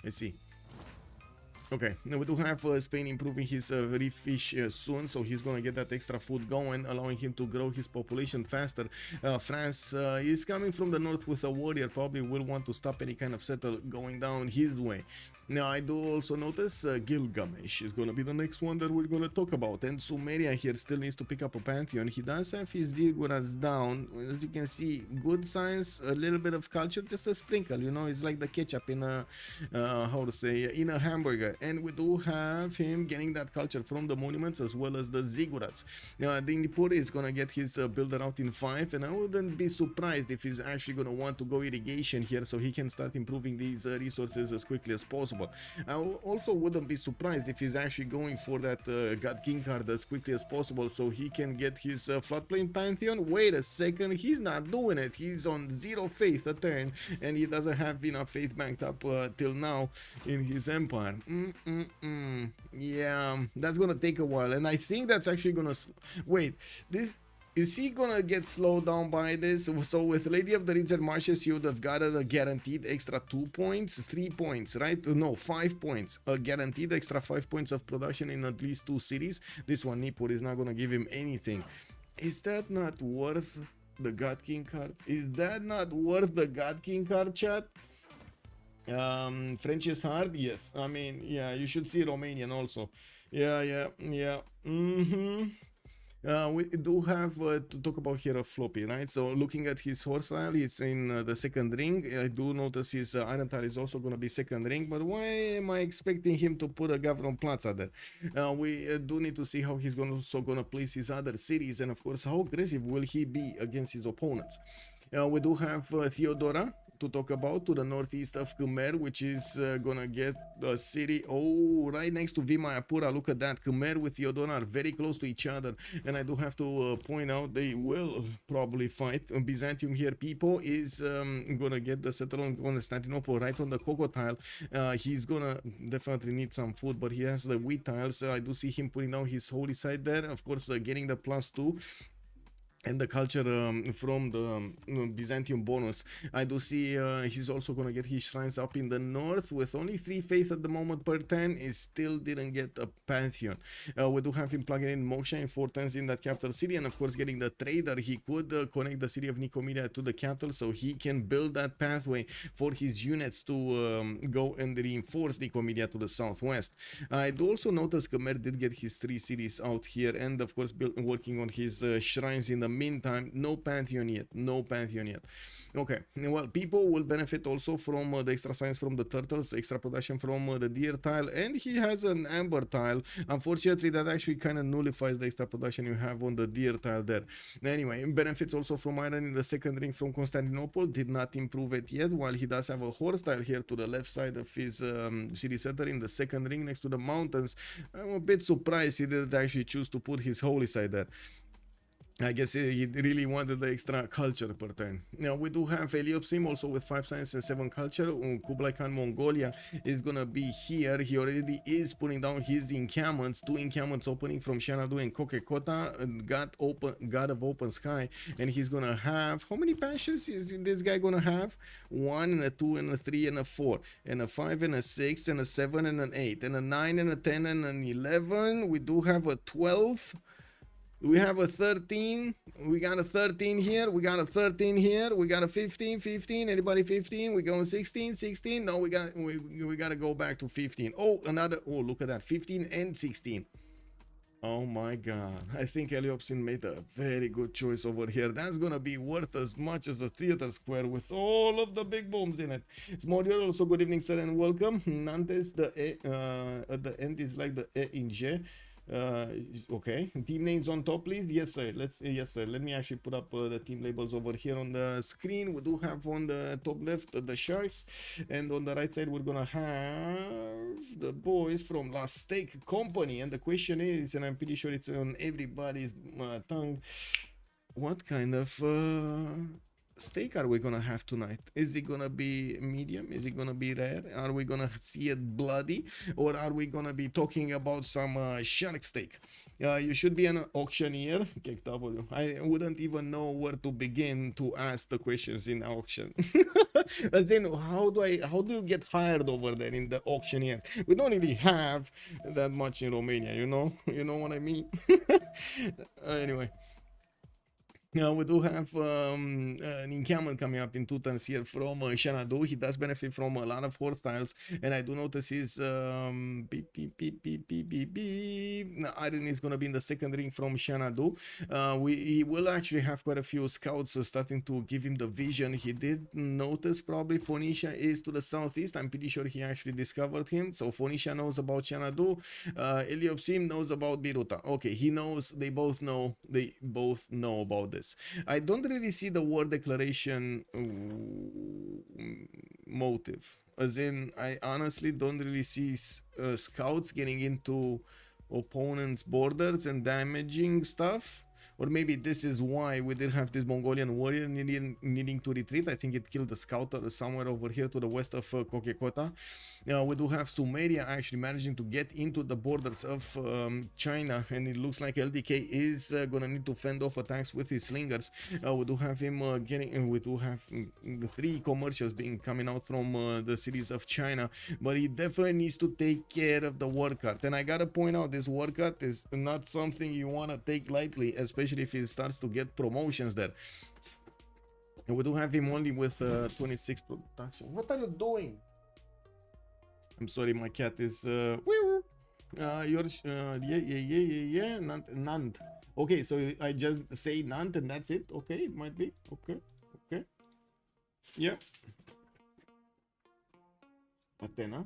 Let's see. Okay, now we do have Spain improving his reef fish soon, so he's gonna get that extra food going, allowing him to grow his population faster. France is coming from the north with a warrior, probably will want to stop any kind of settle going down his way. Now I do also notice Gilgamesh is gonna be the next one that we're gonna talk about, and Sumeria here still needs to pick up a pantheon. He does have his Diguras down, as you can see, good science, a little bit of culture, just a sprinkle, you know, it's like the ketchup in a how to say, in a hamburger. And we do have him getting that culture from the monuments as well as the ziggurats. Dingpur is gonna get his builder out in 5, and I wouldn't be surprised if he's actually gonna want to go irrigation here so he can start improving these resources as quickly as possible. I also wouldn't be surprised if he's actually going for that God King card as quickly as possible so he can get his floodplain pantheon. Wait a second, he's not doing it. He's on 0 faith a turn, and he doesn't have enough faith banked up till now in his empire. Yeah, that's gonna take a while, and I think that's actually gonna wait. This is he gonna get slowed down by this? So with Lady of the Ridge Marshes, you would have gotten a guaranteed extra 2 points, 3 points, right? No, 5 points, a guaranteed extra 5 points of production in at least 2 cities. This one, Nippur, is not gonna give him anything. Is that not worth the God King card? Is that not worth the God King card, chat? French is hard, yes. I mean, yeah, you should see Romanian also. Yeah. We do have to talk about here a floppy, right? So looking at his horse tile, it's in the second ring. I do notice his iron tile is also going to be second ring, but why am I expecting him to put a Gavron Plaza there? We do need to see how he's also going to place his other cities, and of course how aggressive will he be against his opponents. We do have Theodora. to talk about, to the northeast of Khmer, which is gonna get a city right next to Vimayapura. Look at that. Khmer with Yodon are very close to each other, and I do have to point out they will probably fight. Byzantium here, Pipo is gonna get the settlement on Constantinople right on the cocoa tile. He's gonna definitely need some food, but he has the wheat tiles. I do see him putting down his holy site there, of course, getting the +2 and the culture from the Byzantium bonus. I do see he's also gonna get his shrines up in the north with only 3 faith at the moment per 10. He still didn't get a pantheon. We do have him plugging in Moksha in 4 turns in that capital city, and of course getting the trader. He could connect the city of Nicomedia to the capital, so he can build that pathway for his units to go and reinforce Nicomedia to the southwest. I do also notice Khmer did get his 3 cities out here, and of course working on his shrines in the meantime. No pantheon yet. Okay, well, people will benefit also from the extra science from the turtles, extra production from the deer tile, and he has an amber tile. Unfortunately, that actually kind of nullifies the extra production you have on the deer tile there. Anyway, benefits also from iron in the second ring from Constantinople. Did not improve it yet, while he does have a horse tile here to the left side of his city center in the second ring next to the mountains. I'm a bit surprised he didn't actually choose to put his holy side there. I guess he really wanted the extra culture per turn. Now we do have Heliopsim also with 5 science and 7 culture. Kublai Khan Mongolia is gonna be here. He already is putting down his encampments, 2 encampments opening from Xanadu and Kokekota, God of Open Sky, and he's gonna have, how many passions is this guy gonna have? 1 and a 2 and a 3 and a 4 and a 5 and a 6 and a 7 and an 8 and a 9 and a 10 and an 11. We do have a 12. We have a 13. We got a 13 here. We got a 13 here. We got a 15. Anybody 15? We going 16. No, we got to go back to 15. Oh, another. Oh, look at that. 15 and 16. Oh my god. I think Heliopsin made a very good choice over here. That's gonna be worth as much as a theater square with all of the big bombs in it. It's Morior. Also, good evening, sir, and welcome. Nantes, the at the end is like the in J. Okay, team names on top, please. Yes sir, yes sir, let me actually put up the team labels over here on the screen. We do have on the top left the Sharks, and on the right side we're gonna have the boys from Last Steak Company. And the question is, and I'm pretty sure it's on everybody's tongue, what kind of steak are we gonna have tonight? Is it gonna be medium? Is it gonna be rare? Are we gonna see it bloody, or are we gonna be talking about some shark steak? You should be an auctioneer. KW. I wouldn't even know where to begin to ask the questions in auction. As in, how do you get hired over there in the auctioneer? We don't really have that much in Romania, you know what I mean. Anyway. Now we do have an encampment coming up in 2 turns here from Xanadu. He does benefit from a lot of horse tiles, and I do notice his iron is going to be in the second ring from Xanadu. He will actually have quite a few scouts starting to give him the vision. He did notice probably Phoenicia is to the southeast. I'm pretty sure he actually discovered him. So Phoenicia knows about Xanadu. Heliopsim knows about Biruta. Okay, he knows. They both know about this. I don't really see the war declaration motive, as in I honestly don't really see scouts getting into opponents' borders and damaging stuff. Or maybe this is why we did have this Mongolian warrior needing to retreat. I think it killed the scout somewhere over here to the west of Kokekota. We do have Sumeria actually managing to get into the borders of China, and it looks like LDK is gonna need to fend off attacks with his slingers. We do have him we do have 3 commercials coming out from the cities of China, but he definitely needs to take care of the war cart. And I gotta point out, this war cart is not something you wanna take lightly, especially if he starts to get promotions there. And we do have him only with 26 production. What are you doing? I'm sorry, my cat is yours. Yeah. Nant. Okay, so I just say Nant and that's it. Okay, it might be. Okay. Yeah. Athena.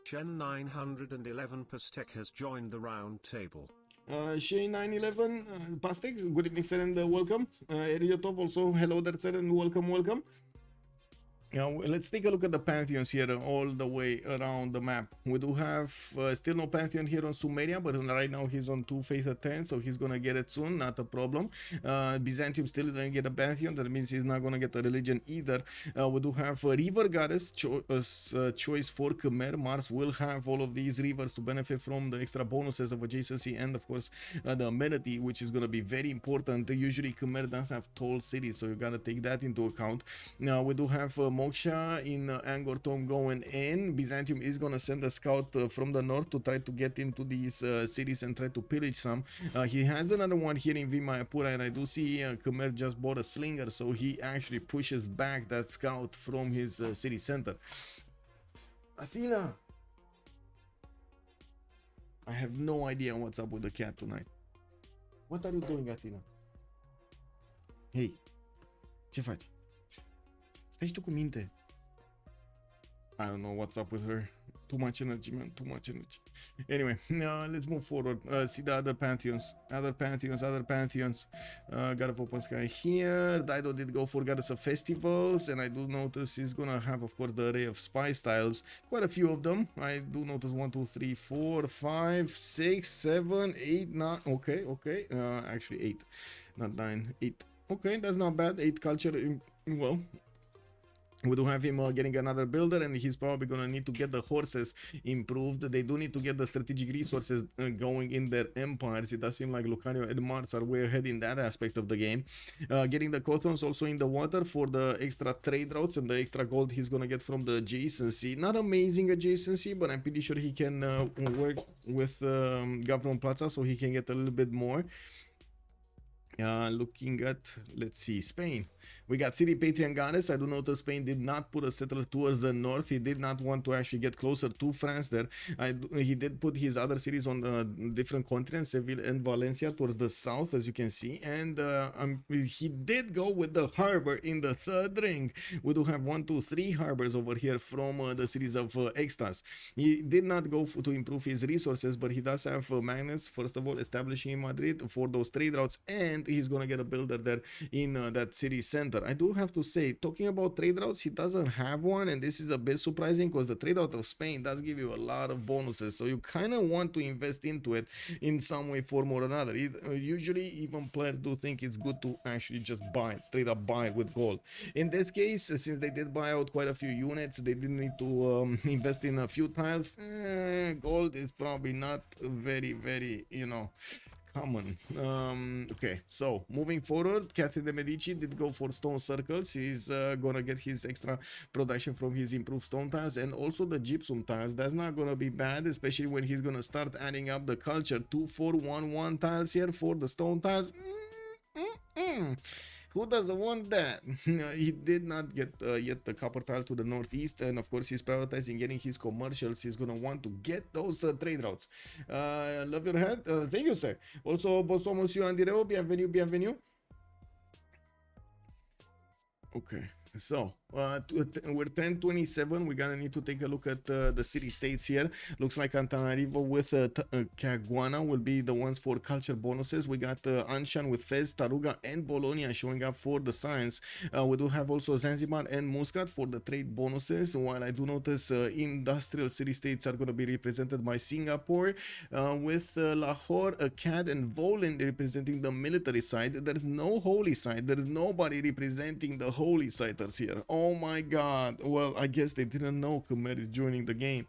Chen 911 Pastek has joined the round table. Shay911, Pastek, good evening, sir, and welcome. Eriotov also, hello there, sir, and welcome. Now, let's take a look at the pantheons here all the way around the map. We do have still no pantheon here on Sumeria, but right now he's on 2 Faith at 10, so he's gonna get it soon, not a problem. Byzantium still didn't get a pantheon, that means he's not gonna get a religion either. We do have a river goddess choice for Khmer. Mars will have all of these rivers to benefit from the extra bonuses of adjacency and, of course, the amenity, which is gonna be very important. Usually, Khmer does have tall cities, so you gotta take that into account. Now, we do have Moksha in Angkor Thom going in. Byzantium is gonna send a scout from the north to try to get into these cities and try to pillage some. He has another one here in Vimayapura, and I do see Khmer just bought a slinger, so he actually pushes back that scout from his city center. Athena! I have no idea what's up with the cat tonight. What are you doing, Athena? Hey, ce faci? Stai și tu cu minte. I don't know what's up with her. Too much energy, man. Too much energy. Anyway, let's move forward. See the other pantheons. Other pantheons. God of Open Sky here. Dido did go for Goddess of Festivals. And I do notice he's gonna have, of course, the array of spy styles. Quite a few of them. I do notice 1, 2, 3, 4, 5, 6, 7, 8, 9. Okay. Actually 8. Not 9. 8. Okay, that's not bad. 8 culture. Well, we do have him getting another builder, and he's probably gonna need to get the horses improved. They do need to get the strategic resources going in their empires. It does seem like Lucario and Mars are way ahead in that aspect of the game. Getting the Cothons also in the water for the extra trade routes and the extra gold he's gonna get from the adjacency. Not amazing adjacency, but I'm pretty sure he can work with Government Plaza so he can get a little bit more. Looking at, let's see, Spain. We got City Patrian Goddess. I do notice Spain did not put a settler towards the north. He did not want to actually get closer to France there. He did put his other cities on different continents, Seville and Valencia, towards the south, as you can see. And he did go with the harbor in the third ring. We do have 1, 2, 3 harbors over here from the cities of Extas. He did not go to improve his resources, but he does have magnets, first of all, establishing in Madrid for those trade routes, and he's gonna get a builder there in that city center. I do have to say, talking about trade routes, he doesn't have one, and this is a bit surprising because the trade route of Spain does give you a lot of bonuses, so you kind of want to invest into it in some way, form or another. Usually even players do think it's good to actually just buy it, straight up buy it with gold. In this case, since they did buy out quite a few units, they didn't need to invest in a few tiles. Gold is probably not very, you know, common. Okay, so moving forward, Catherine de Medici did go for stone circles. He's gonna get his extra production from his improved stone tiles and also the gypsum tiles. That's not gonna be bad, especially when he's gonna start adding up the culture. 2, 4, 1, 1 tiles here for the stone tiles. Who doesn't want that? He did not get yet the copper tile to the northeast, and of course he's prioritizing getting his commercials. He's gonna want to get those trade routes. Love your head. Thank you, sir. Also, bonsoir, monsieur Andireo. Bienvenue. Okay. So, we're 1027. We're gonna need to take a look at the city states here. Looks like Antananarivo with Caguana will be the ones for culture bonuses. We got Anshan with Fez, Taruga, and Bologna showing up for the science. We do have also Zanzibar and Muscat for the trade bonuses. While I do notice industrial city states are going to be represented by Singapore, with Lahore, Akkad, and Volin representing the military side. There's no holy side. There is nobody representing the holy sighters here. Oh my god. Well, I guess they didn't know Khmer is joining the game.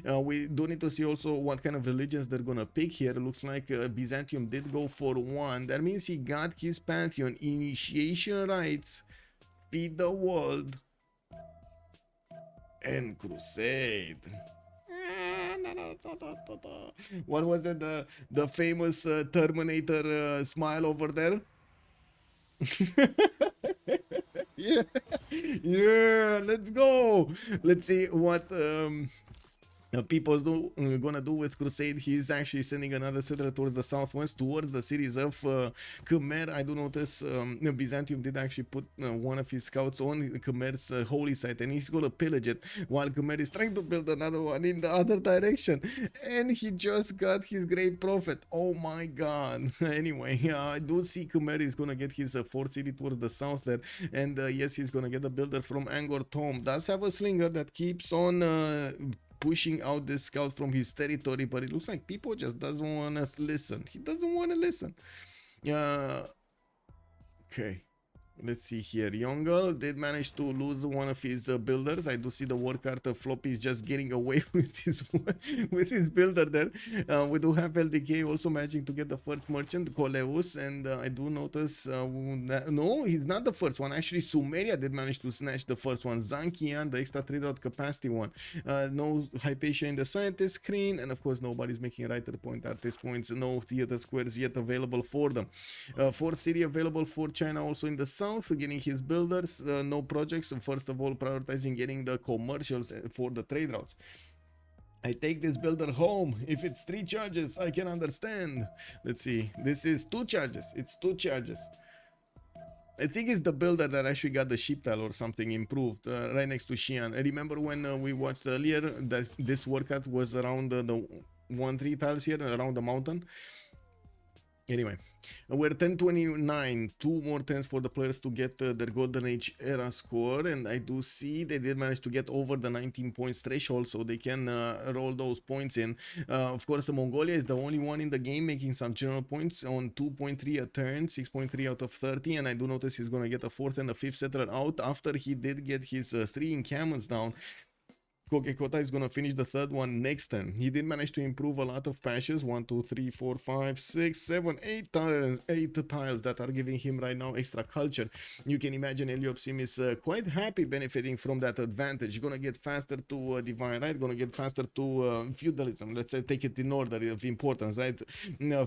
We do need to see also what kind of religions they're gonna pick here. It looks like Byzantium did go for one. That means he got his pantheon. Initiation rites, feed the world, and crusade. What was it? The famous Terminator smile over there? Yeah, let's go. Let's see what People's gonna do with Crusade. He's actually sending another settler towards the southwest, towards the cities of Khmer. I do notice Byzantium did actually put one of his scouts on Khmer's holy site, and he's gonna pillage it, while Khmer is trying to build another one in the other direction. And he just got his great prophet. Oh my god. Anyway, I do see Khmer is gonna get his fourth city towards the south there, and yes, he's gonna get a builder from Angkor Thom. Does have a slinger that keeps on pushing out this scout from his territory, but it looks like people just doesn't want to listen. He doesn't want to listen. Okay, let's see here. Yongle did manage to lose one of his builders. I do see the war cart Floppy is just getting away with his builder there. We do have LDK also managing to get the first merchant, Coleus, and I do notice that, no, he's not the first one. Actually, Sumeria did manage to snatch the first one. Zankian, the extra 3-dot capacity one. No Hypatia in the scientist screen, and of course nobody's making writer point artist points. No theater squares yet available for them. Fourth city available for China also in the south, getting his builders. No projects. First of all, prioritizing getting the commercials for the trade routes. I take this builder home. If it's 3 charges, I can understand. Let's see. This is 2 charges. It's 2 charges. I think it's the builder that actually got the sheep tile or something improved right next to Xi'an. I remember when we watched earlier that this workout was around the 1-3 tiles here around the mountain. Anyway, we're 1029, 2 more 10s for the players to get their Golden Age era score, and I do see they did manage to get over the 19 points threshold, so they can roll those points in. Of course, Mongolia is the only one in the game making some general points on 2.3 a turn, 6.3 out of 30, and I do notice he's gonna get a 4th and a 5th settler out after he did get his 3 encampments down. Kokekota is gonna finish the 3rd one next turn. He did manage to improve a lot of patches. 1, 2, 3, 4, 5, 6, 7, 8 tiles, 8 tiles that are giving him right now extra culture. You can imagine Eliopsim is quite happy benefiting from that advantage. Gonna get faster to divine right, gonna get faster to feudalism. Let's say take it in order of importance, right?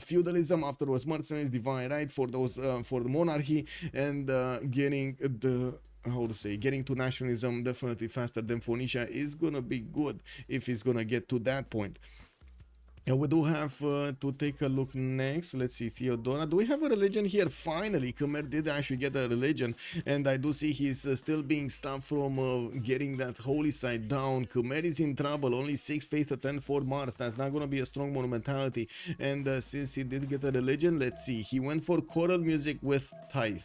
Feudalism, afterwards mercenaries, divine right for those for the monarchy, and getting the getting to nationalism definitely faster than Phoenicia is gonna be good if he's gonna get to that point. We do have to take a look next. Let's see, Theodora. Do we have a religion here? Finally, Khmer did actually get a religion, and I do see he's still being stopped from getting that holy site down. Khmer is in trouble. Only 6 faith at 10 for Mars. That's not going to be a strong monumentality. And since he did get a religion, let's see. He went for choral music with tithe.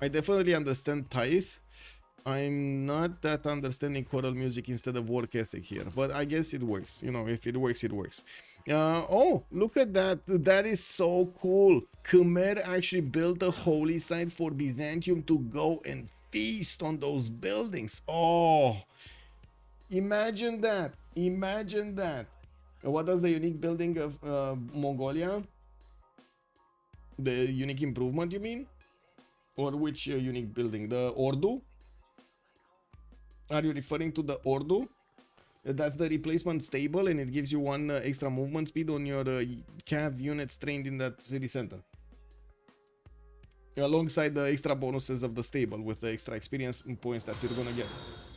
I definitely understand tithe. I'm not that understanding choral music instead of work ethic here, but I guess it works. You know, if it works, it works. Oh, look at that. That is so cool. Khmer actually built a holy site for Byzantium to go and feast on those buildings. Oh, imagine that. Imagine that. What does the unique building of Mongolia? The unique improvement, you mean? Or which unique building? The Ordu? Are you referring to the Ordu? That's the replacement stable, and it gives you 1 extra movement speed on your cav units trained in that city center. Alongside the extra bonuses of the stable with the extra experience points that you're gonna get.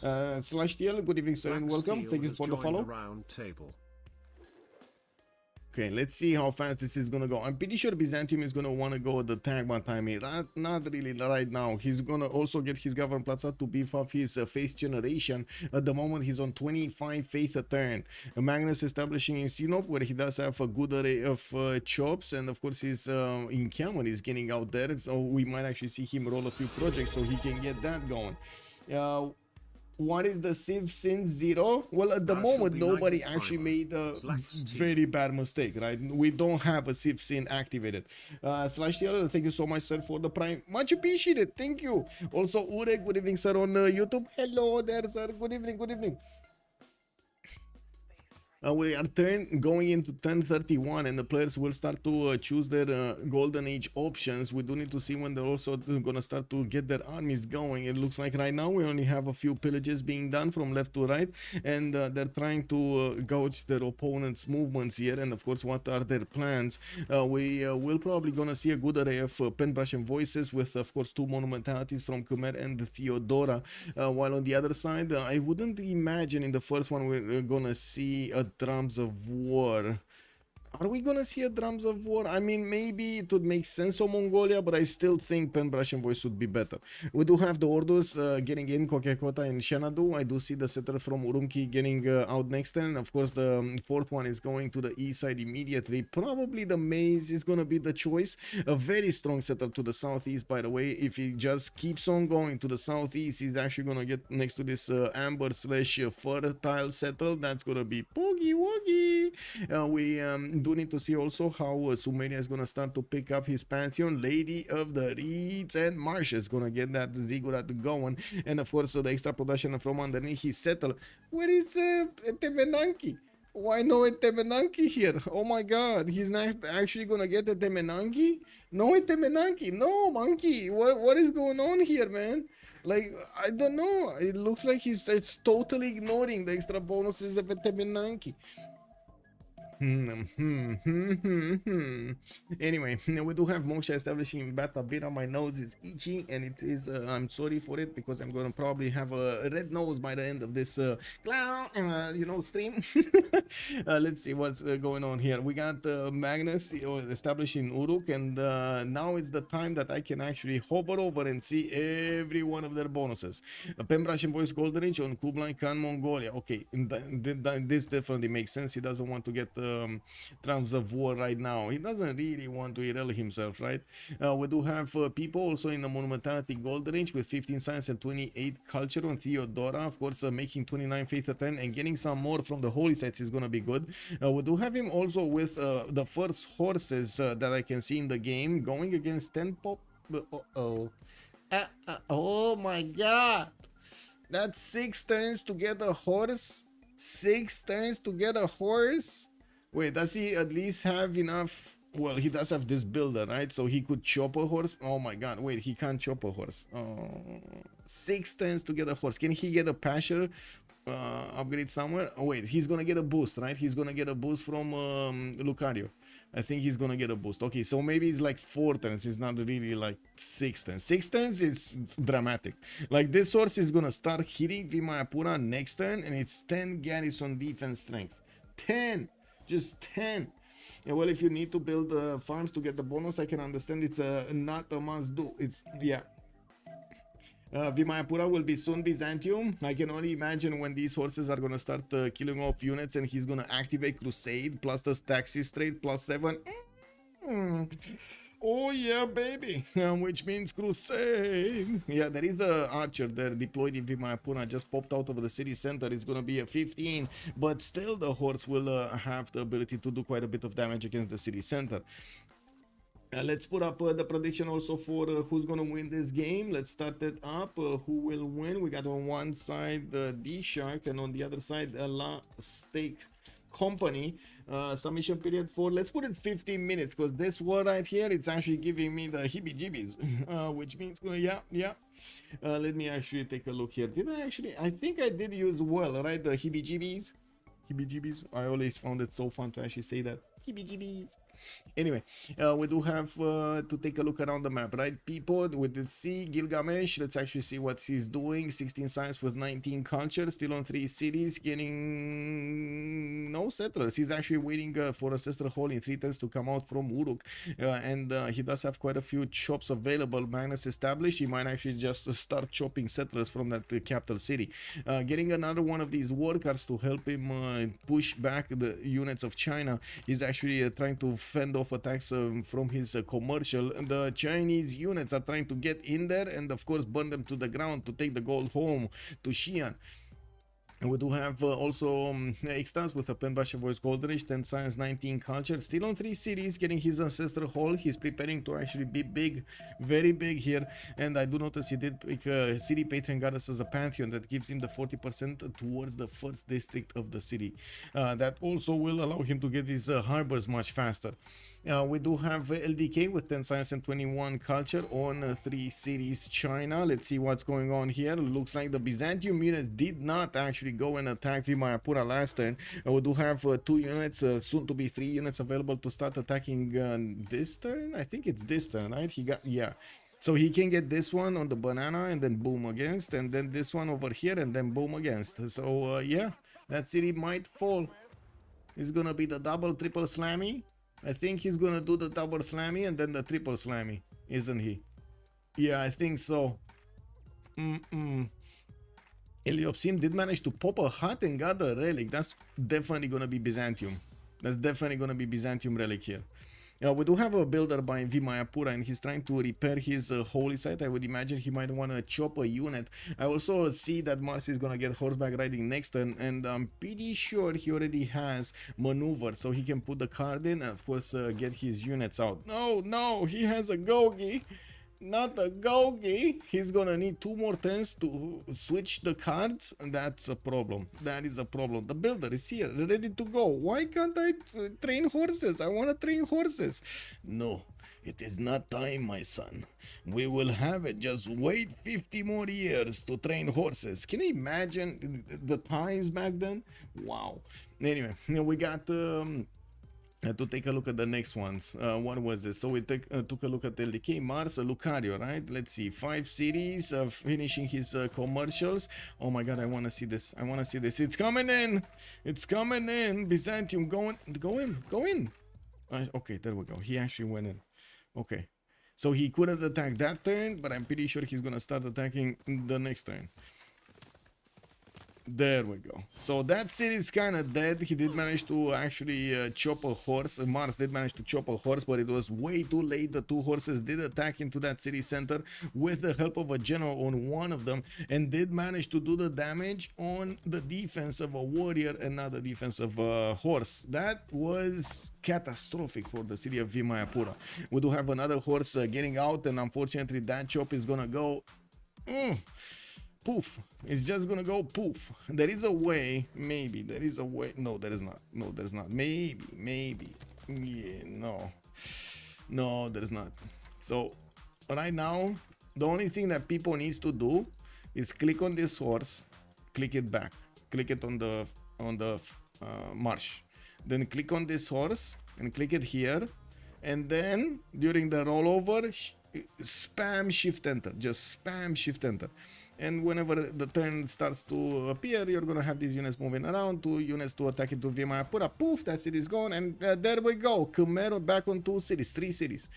/TL, good evening, sir, and welcome. Thank you for the follow. Okay, let's see how fast this is gonna go. I'm pretty sure Byzantium is gonna want to go at the Tagma timing. Not really right now. He's gonna also get his Governor Plaza to beef up his faith generation. At the moment, he's on 25 faith a turn. Magnus establishing in Sinop, where he does have a good array of chops, and of course his encampment is getting out there. So we might actually see him roll a few projects so he can get that going. What is the Civ6 0? Well, at the moment, nobody actually made a very bad mistake, right? We don't have a Civ6 activated. /TL, thank you so much, sir, for the prime. Much appreciated. Thank you. Also, Ure, good evening, sir, on YouTube. Hello there, sir. Good evening, good evening. We are going into turn 31, and the players will start to choose their golden age options. We do need to see when they're also gonna start to get their armies going. It looks like right now we only have a few pillages being done from left to right, and they're trying to gauge their opponent's movements here, and of course what are their plans. We will probably gonna see a good array of pen, brush, and voices, with of course 2 monumentalities from Khmer and Theodora, while on the other side I wouldn't imagine in the first one we're gonna see a drums of war. Are we gonna see a drums of war? I mean, maybe it would make sense on Mongolia, but I still think pen, brush, and voice would be better. We do have the Ordus getting in Kokekota and Shenadu. I do see the settler from Urumqi getting out next turn. Of course, the fourth one is going to the east side immediately. Probably the Maze is gonna be the choice. A very strong settler to the southeast, by the way. If he just keeps on going to the southeast, he's actually gonna get next to this amber slash fertile settle. That's gonna be boogie woogie. We do need to see also how Sumeria is gonna start to pick up his pantheon. Lady of the Reeds and Marsha is gonna get that ziggurat going, and of course the extra production from underneath his settle. Where is Temenanki? Why no Temenanki here? Oh my god, he's not actually gonna get a Temenanki? No Temenanki, no monkey. What is going on here, man? Like, I don't know. It looks like he's totally ignoring the extra bonuses of a Temenanki. Anyway, we do have Moshe establishing Bata Beta. My nose is itchy, and it is I'm sorry for it, because I'm gonna probably have a red nose by the end of this stream. Let's see what's going on here. We got Magnus establishing Uruk, and now it's the time that I can actually hover over and see every one of their bonuses. Pembrash and Voice Golden Age on Kublai Khan Mongolia. Okay, this definitely makes sense. He doesn't want to get drums of war right now. He doesn't really want to irrel himself, right? We do have people also in the monumentality gold range with 15 science and 28 culture on Theodora. Of course, making 29 faith a turn and getting some more from the holy sites is gonna be good. We do have him also with the first horses that I can see in the game going against 10 pop. Oh my god, that's 6 turns to get a horse. 6 turns to get a horse. Wait, does he at least have enough? Well, he does have this builder, right? So he could chop a horse. Oh my god, wait, he can't chop a horse. 6 turns to get a horse. Can he get a pasture upgrade somewhere? Oh wait, he's gonna get a boost, right? He's gonna get a boost from Lucario. I think he's gonna get a boost. Okay, so maybe it's like 4 turns. It's not really like 6 turns. 6 turns is dramatic. Like, this horse is gonna start hitting Vimayapura next turn, and it's 10 garrison defense strength. 10, just 10. Yeah, well, if you need to build farms to get the bonus, I can understand it's not a must do. It's, yeah. Vimayapura will be soon Byzantium. I can only imagine when these horses are gonna start killing off units, and he's gonna activate Crusade plus the taxi trade plus 7. Oh yeah, baby. Which means Crusade. Yeah, there is a archer there deployed in Vimayapura, just popped out of the city center. It's gonna be a 15, but still the horse will have the ability to do quite a bit of damage against the city center. Let's put up the prediction also for who's gonna win this game. Let's start it up. Who will win? We got on one side DShark, and on the other side La Steak Company. Submission period for, let's put it 15 minutes, because this word right here, it's actually giving me the heebie-jeebies, which means yeah. Let me actually take a look here. Did I actually? I think I did use well, right? The heebie-jeebies. I always found it so fun to actually say that. Heebie-jeebies. Anyway, we do have to take a look around the map, right? People, we did see Gilgamesh. Let's actually see what he's doing. 16 science with 19 culture, still on 3 cities, getting no settlers. He's actually waiting for Ancestral Hall in 3 turns to come out from Uruk, and he does have quite a few chops available. Magnus established. He might actually just start chopping settlers from that capital city. Getting another one of these workers to help him push back the units of China. He's actually trying to fend off attacks from his commercial. The Chinese units are trying to get in there and of course burn them to the ground to take the gold home to Xi'an. And we do have also Extras with a Penbasha voice Goldrich, 10 science, 19 culture. Still on 3 cities, getting his ancestor hall. He's preparing to actually be big, very big here. And I do notice he did pick city patron goddess as a pantheon that gives him the 40% towards the first district of the city. That also will allow him to get his harbors much faster. We do have LDK with 10 science and 21 culture on 3 cities China. Let's see what's going on here. Looks like the Byzantium units did not actually go and attack Vimayapura last turn. We do have 2 units, soon to be 3 units available to start attacking this turn. I think it's this turn, right? He got, yeah. So he can get this one on the banana and then boom against, and then this one over here and then boom against. So yeah, that city might fall. It's gonna be the double, triple slammy. I think he's gonna do the double slammy and then the triple slammy, isn't he? Yeah, I think so. Eliopsin did manage to pop a hut and got a relic. That's definitely gonna be Byzantium. That's definitely gonna be Byzantium relic here. We do have a builder by Vimayapura and he's trying to repair his holy site. I would imagine he might want to chop a unit. I also see that Mars is going to get horseback riding next turn, and I'm pretty sure he already has maneuver, so he can put the card in and of course get his units out. No, he has a Gogi. Not a Gogi. He's gonna need 2 more turns to switch the cards. That's a problem. That is a problem. The builder is here, ready to go. Why can't I train horses? I want to train horses. No, it is not time, my son. We will have it. Just wait 50 more years to train horses. Can you imagine the times back then? Wow. Anyway, we got to take a look at the next ones. What was this? So we took a look at LDK, Mars, Lucario, right? Let's see, 5 cities of finishing his commercials. Oh my god, I want to see this. I want to see this. It's coming in. It's coming in. Byzantium, go in. Okay, there we go. He actually went in. Okay, so he couldn't attack that turn, but I'm pretty sure he's gonna start attacking the next turn. There we go. So that city is kind of dead. He did manage to actually chop a horse. Mars did manage to chop a horse, but it was way too late. The 2 horses did attack into that city center with the help of a general on one of them, and did manage to do the damage on the defense of a warrior and not the defense of a horse. That was catastrophic for the city of Vimayapura. We do have another horse getting out, and unfortunately that chop is gonna go poof. It's just gonna go poof. There is a way, maybe. There is a way. No, there is not. No, there's not. Maybe. Yeah, no, there's not. So right now, the only thing that people needs to do is click on this horse, click it back, click it on the marsh, then click on this horse and click it here, and then during the rollover, spam shift enter. Just spam shift enter. And whenever the turn starts to appear, you're gonna have these units moving around, 2 units to attack into Vimayapura. Poof, that city's gone, and there we go. Khmer back on 2 cities, 3 cities.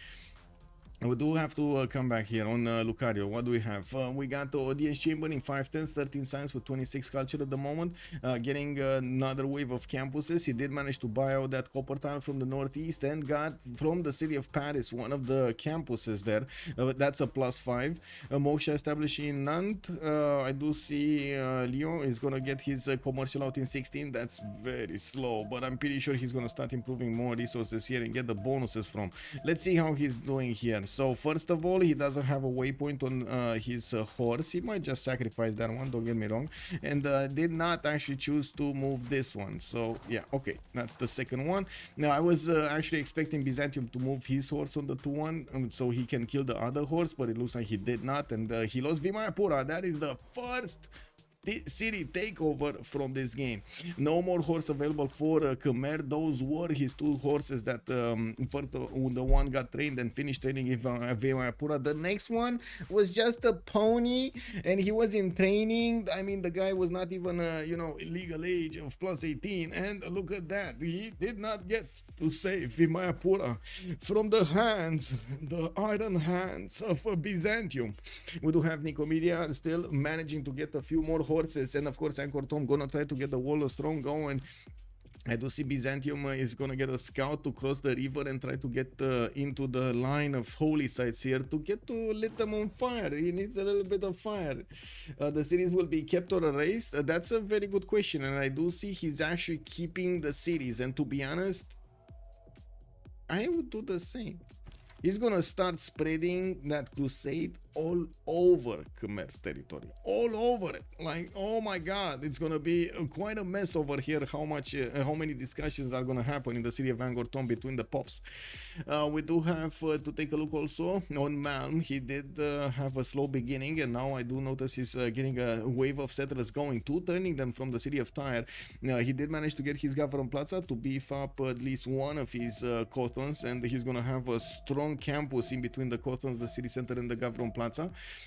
We do have to come back here on Lucario. What do we have? We got the audience chamber in 510s, 13 science with 26 culture at the moment. Getting another wave of campuses. He did manage to buy out that copper tile from the northeast and got from the city of Paris one of the campuses there. That's a +5. Moksha establishing in Nantes. I do see Lyon is going to get his commercial out in 16. That's very slow, but I'm pretty sure he's going to start improving more resources here and get the bonuses from. Let's see how he's doing here. So first of all, he doesn't have a waypoint on his horse. He might just sacrifice that one, don't get me wrong, and did not actually choose to move this one. So yeah, okay, that's the second one. Now I was actually expecting Byzantium to move his horse on the 2-1 so he can kill the other horse, but it looks like he did not, and he lost Vimayapura. That is the first city takeover from this game. No more horse available for Khmer. Those were his 2 horses that first the one got trained and finished training in Vimayapura. The next one was just a pony and he was in training. I mean, the guy was not even legal age of +18, and look at that, he did not get to save Vimayapura from the hands, the iron hands of Byzantium. We do have Nicomedia still managing to get a few more horses, and of course Anchor Tom gonna try to get the wall of strong going I do see Byzantium is gonna get a scout to cross the river and try to get into the line of holy sites here to get to lit them on fire. He needs a little bit of fire. The cities will be kept or erased. That's a very good question, and I do see he's actually keeping the cities. And to be honest, I would do the same. He's gonna start spreading that crusade all over Khmer's territory, all over it. Like, oh my God, it's gonna be quite a mess over here. How many discussions are gonna happen in the city of Angkor Thom between the pops? We do have to take a look also on Malm. He did have a slow beginning, and now I do notice he's getting a wave of settlers going to, turning them from the city of Tyre. He did manage to get his Gavron Plaza to beef up at least one of his cotons, and he's gonna have a strong campus in between the cotons, the city center, and the Gavron Plaza.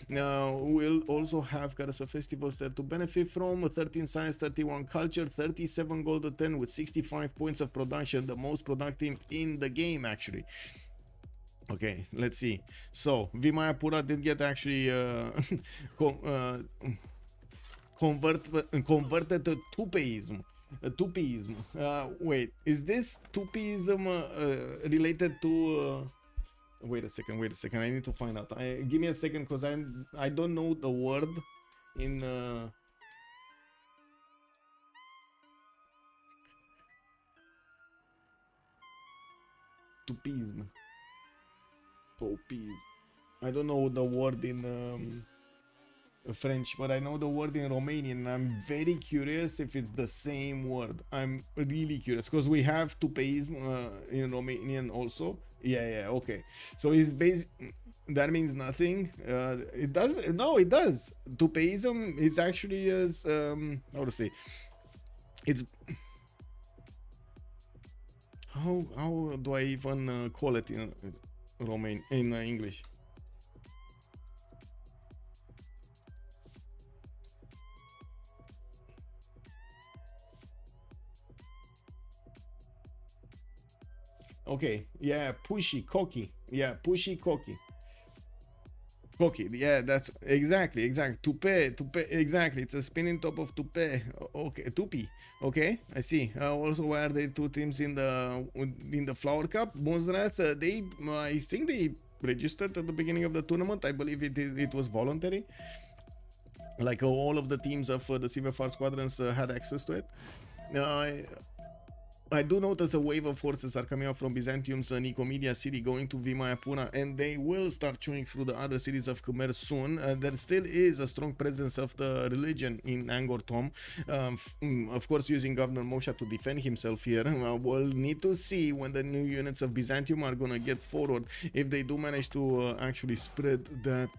We'll also have Karasa festivals there to benefit from: 13 science, 31 culture, 37 gold a 10 with 65 points of production, the most productive in the game actually. Okay, let's see. So Vimayapura did get actually converted to Tupeism. Tupeism. Wait, is this Tupeism related to wait a second, I need to find out. Give me a second, because I don't know the word in Tupism. I don't know the word in French, but I know the word in Romanian, and I'm very curious if it's the same word. I'm really curious, because we have Tupeism in Romanian also. Yeah, okay. So it's that means nothing. It does. No, it does. Tupeism is actually as how to say. It's how do I even call it in English? Okay, yeah, pushy, cocky. Yeah, pushy, cocky. Cocky, yeah, that's exactly. Toupe, exactly. It's a spinning top of toupe. Okay, tupi. Okay, I see. Also, where are the two teams in the Flower Cup? Monstrat, I think they registered at the beginning of the tournament. I believe it was voluntary. Like all of the teams of the CVFR squadrons had access to it. I do notice a wave of forces are coming out from Byzantium's Nicomedia city going to Vimayapura, and they will start chewing through the other cities of Khmer soon. There still is a strong presence of the religion in Angkor Thom, of course using Governor Moshe to defend himself here. We'll need to see when the new units of Byzantium are gonna get forward, if they do manage to actually spread that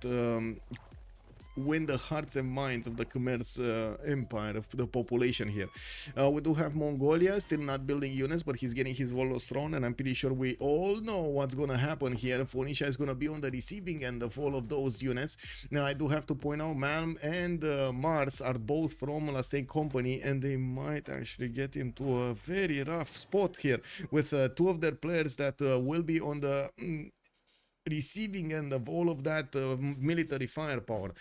win the hearts and minds of the Khmer's empire, of the population here. We do have Mongolia still not building units, but he's getting his Volos throne, and I'm pretty sure we all know what's gonna happen here. Phoenicia is gonna be on the receiving end of all of those units. Now I do have to point out Malm and Mars are both from La State Company, and they might actually get into a very rough spot here with two of their players that will be on the receiving end of all of that military firepower.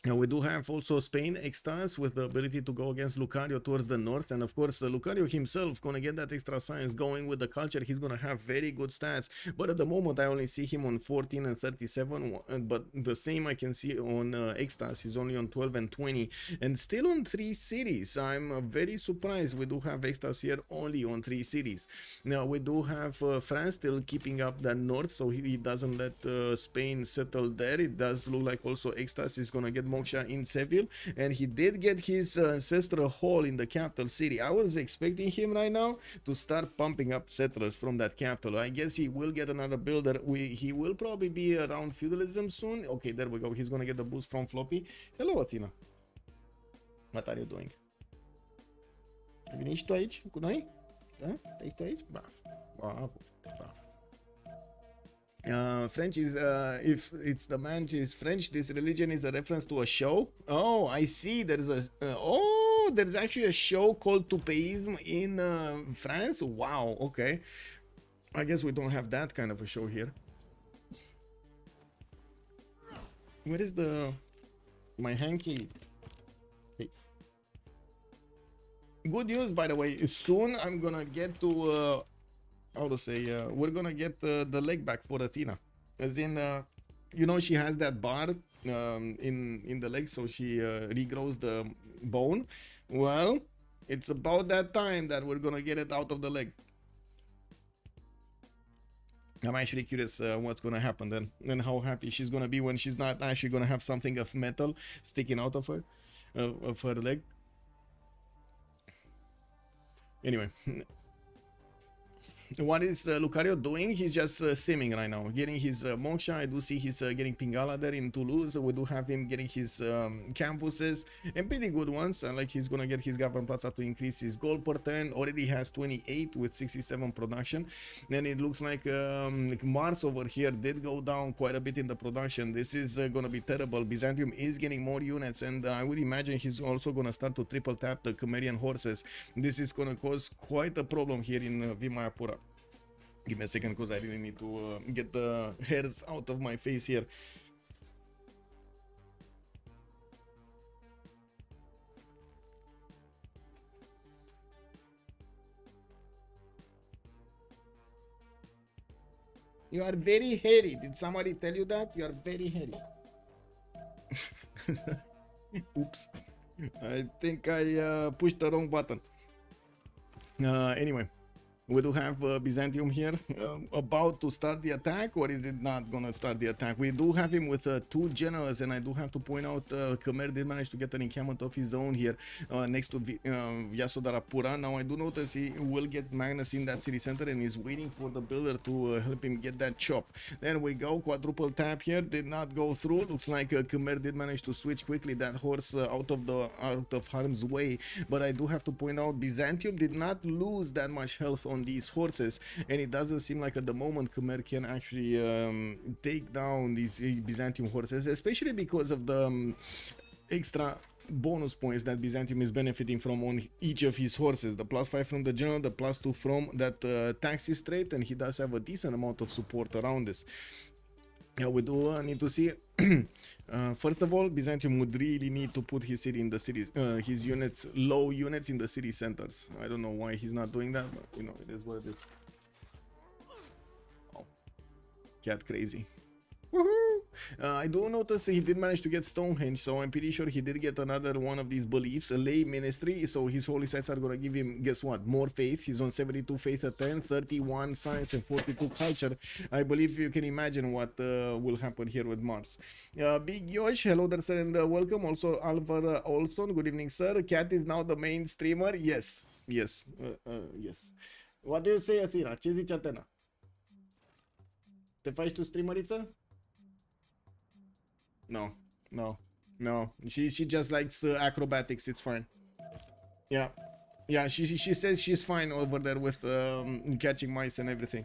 Now we do have also Spain extras with the ability to go against Lucario towards the north, and of course Lucario himself gonna get that extra science going with the culture. He's gonna have very good stats, but at the moment I only see him on 14 and 37, but the same I can see on extras. He's only on 12 and 20 and still on 3 cities. I'm very surprised we do have extras here only on 3 cities. Now we do have France still keeping up that north, so he doesn't let Spain settle there. It does look like also extras is gonna get Moksha in Seville, and he did get his ancestral hall in the capital city. I was expecting him right now to start pumping up settlers from that capital. I guess he will get another builder. He will probably be around feudalism soon. Okay, there we go. He's gonna get the boost from Floppy. Hello, Athena. What are you doing? Veni și tu aici cu noi? Da? Ești tu aici? Bravo. French is if it's the man is French, this religion is a reference to a show. Oh, I see. There's a there's actually a show called Toupeism in France. Wow. Okay, I guess we don't have that kind of a show here. Where is my hanky? Hey. good news, by the way. Soon I'm gonna get to how to say, we're gonna get the leg back for Athena, as in you know, she has that bar in the leg, so she regrows the bone. Well, it's about that time that we're gonna get it out of the leg. I'm actually curious what's gonna happen then, and how happy she's gonna be when she's not actually gonna have something of metal sticking out of her leg. Anyway, what is Lucario doing? He's just simming right now, getting his moksha. I do see he's getting Pingala there in Toulouse. We do have him getting his campuses, and pretty good ones. Like he's gonna get his Government Plaza to increase his gold per turn. Already has 28 with 67 production. Then it looks like Mars over here did go down quite a bit in the production. This is gonna be terrible. Byzantium is getting more units, and I would imagine he's also gonna start to triple tap the Chimerian horses. This is gonna cause quite a problem here in Vimayapura. Give me a second, because I really need to get the hairs out of my face here. You are very hairy. Did somebody tell you that? You are very hairy. Oops. I think I pushed the wrong button. Anyway. We do have Byzantium here about to start the attack, or is it not gonna start the attack? We do have him with 2 generals, and I do have to point out Khmer did manage to get an encampment of his own here next to Yasodarapura. Now I do notice he will get Magnus in that city center and is waiting for the builder to help him get that chop. There we go, quadruple tap here, did not go through. Looks like Khmer did manage to switch quickly that horse out of harm's way, but I do have to point out Byzantium did not lose that much health on these horses, and it doesn't seem like at the moment Khmer can actually take down these Byzantium horses, especially because of the extra bonus points that Byzantium is benefiting from on each of his horses. The +5 from the general, the +2 from that taxi straight, and he does have a decent amount of support around this. Yeah, we do need to see. First of all, Byzantium would really need to put his city in the cities, his units, low units in the city centers. I don't know why he's not doing that, but you know, it is what it is. Oh, cat crazy. Woohoo! I do notice he did manage to get Stonehenge, so I'm pretty sure he did get another one of these beliefs, a lay ministry. So his holy sites are gonna give him, guess what, more faith. He's on 72 faith at 10, 31 science, and 42 culture. I believe you can imagine what will happen here with Mars. Big Yosh, hello there, sir, and welcome. Also, Alvar Olson, good evening, sir. Cat is now the main streamer. Yes, yes, yes. What do you say, Athena? Ce zice Athena? Te faci tu streameriță? No, no, no. She just likes acrobatics. It's fine. Yeah, yeah. She says she's fine over there with catching mice and everything.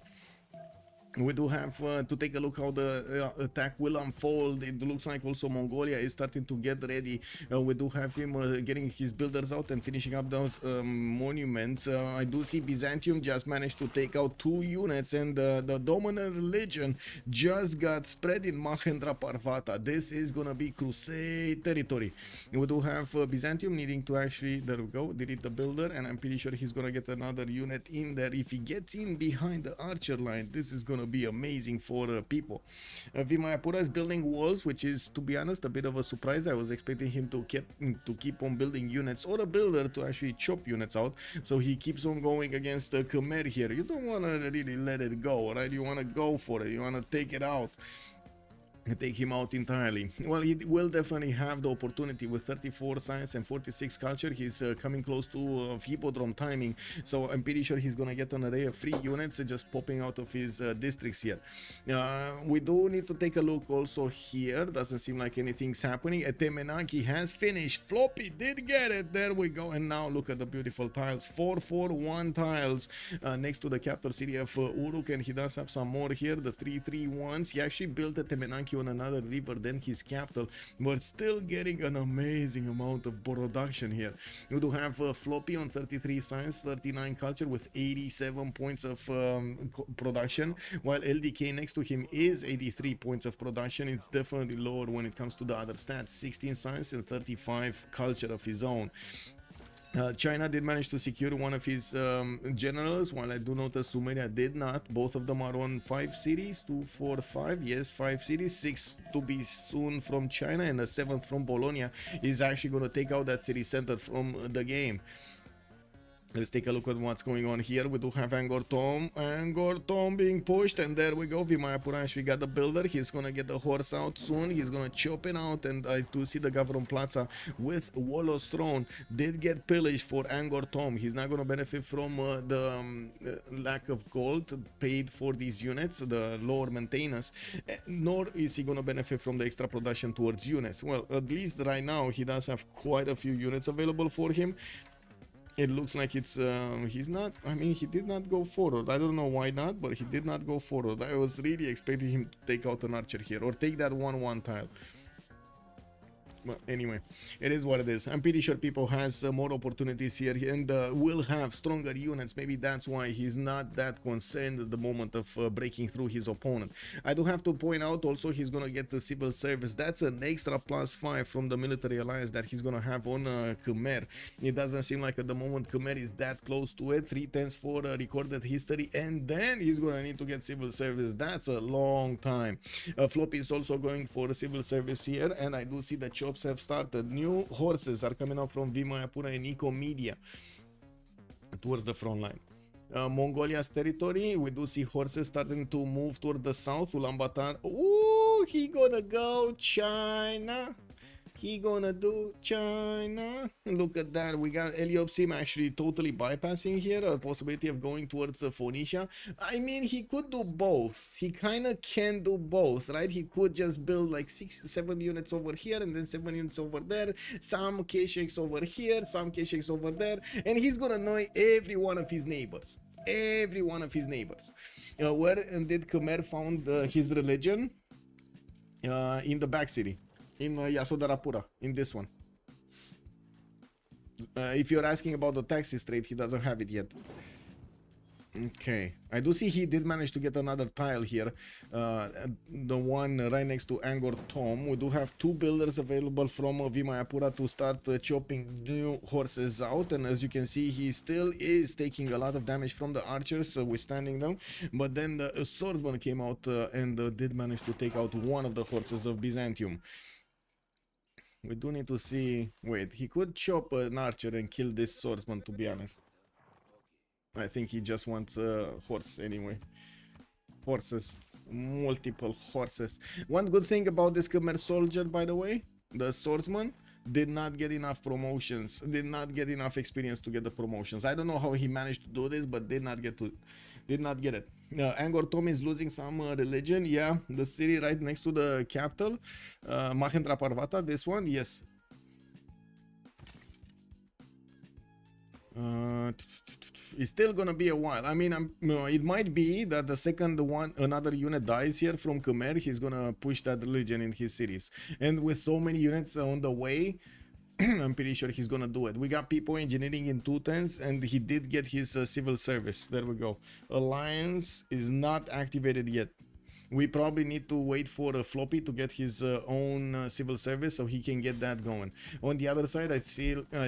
We do have to take a look how the attack will unfold. It looks like also Mongolia is starting to get ready. We do have him getting his builders out and finishing up those monuments. I do see Byzantium just managed to take out 2 units, and the Dominar Legion just got spread in Mahendra Parvata. This is gonna be Crusade territory. We do have Byzantium needing to actually, there we go, delete the builder, and I'm pretty sure he's gonna get another unit in there. If he gets in behind the archer line, this is gonna be amazing for people. Vimayapura is building walls, which is, to be honest, a bit of a surprise. I was expecting him to keep on building units, or a builder to actually chop units out. So he keeps on going against the Khmer here. You don't want to really let it go, right? You want to go for it. You want to take it out. Take him out entirely. Well, he will definitely have the opportunity with 34 science and 46 culture. He's coming close to Hippodrome timing, so I'm pretty sure he's gonna get an array of free units just popping out of his districts here. We do need to take a look also here. Doesn't seem like anything's happening. Temenaki has finished. Floppy did get it. There we go. And now look at the beautiful tiles. 441 tiles next to the capital city of Uruk, and he does have some more here. The 331s. He actually built a Temenaki on another river than his capital, but still getting an amazing amount of production here. You do have Floppy on 33 science, 39 culture with 87 points of production, while LDK next to him is 83 points of production. It's definitely lower when it comes to the other stats, 16 science and 35 culture of his own. China did manage to secure one of his generals, while I do notice Sumeria did not. Both of them are on 5 cities, 2, 4, 5. Yes, 5 cities, 6 to be soon from China, and a 7th from Bologna is actually going to take out that city center from the game. Let's take a look at what's going on here. We do have Angor Tom being pushed, and there we go. Vimaya Purash, we got the builder. He's gonna get the horse out soon. He's gonna chop it out, and I do see the Gavron Plaza with Wolo's throne did get pillaged for Angor Tom. He's not gonna benefit from the lack of gold paid for these units, the lower maintenance, nor is he gonna benefit from the extra production towards units. Well, at least right now he does have quite a few units available for him. It looks like it's he's not, I mean, he did not go forward. I don't know why not, but he did not go forward. I was really expecting him to take out an archer here or take that 1-1 tile. But anyway, it is what it is. I'm pretty sure people has more opportunities here and will have stronger units. Maybe that's why he's not that concerned at the moment of breaking through his opponent. I do have to point out also he's gonna get the civil service. That's an extra +5 from the military alliance that he's gonna have on Khmer. It doesn't seem like at the moment Khmer is that close to it. 3/10 for recorded history, and then he's gonna need to get civil service. That's a long time. Floppy is also going for civil service here, and I do see the chops have started. New horses are coming out from Vimayapura and Eco Media towards the front line. Mongolia's territory, we do see horses starting to move toward the south. Ulaanbaatar, ooh, he gonna go China. He gonna do China. Look at that. We got Eliopsim actually totally bypassing here. A possibility of going towards Phoenicia. I mean, he could do both. He kind of can do both, right? He could just build like 6-7 units over here and then 7 units over there. Some K-Shakes over here, some K-Shakes over there. And he's gonna annoy every one of his neighbors. Every one of his neighbors. Where did Khmer found his religion? In the back city. In Yasodarapura, in this one. If you're asking about the taxi trade, he doesn't have it yet. Okay, I do see he did manage to get another tile here, the one right next to Angor Tom. We do have 2 builders available from Vimayapura to start chopping new horses out, and as you can see, he still is taking a lot of damage from the archers, withstanding them. But then the swordsman came out and did manage to take out one of the horses of Byzantium. We do need to see. Wait, he could chop an archer and kill this swordsman, to be honest. I think he just wants a horse anyway. Horses. Multiple horses. One good thing about this Khmer soldier, by the way, the swordsman, did not get enough promotions, did not get enough experience to get the promotions. I don't know how he managed to do this, but did not get it. Angor Tom is losing some religion. Yeah, the city right next to the capital, Mahendra Parvata, this one, yes. It's still gonna be a while. I mean, it might be that the second one, another unit dies here from Khmer, he's gonna push that religion in his cities. And with so many units on the way, I'm pretty sure he's gonna do it. We got people engineering in 210s, and he did get his civil service. There we go. Alliance is not activated yet. We probably need to wait for a Floppy to get his own civil service so he can get that going. On the other side, I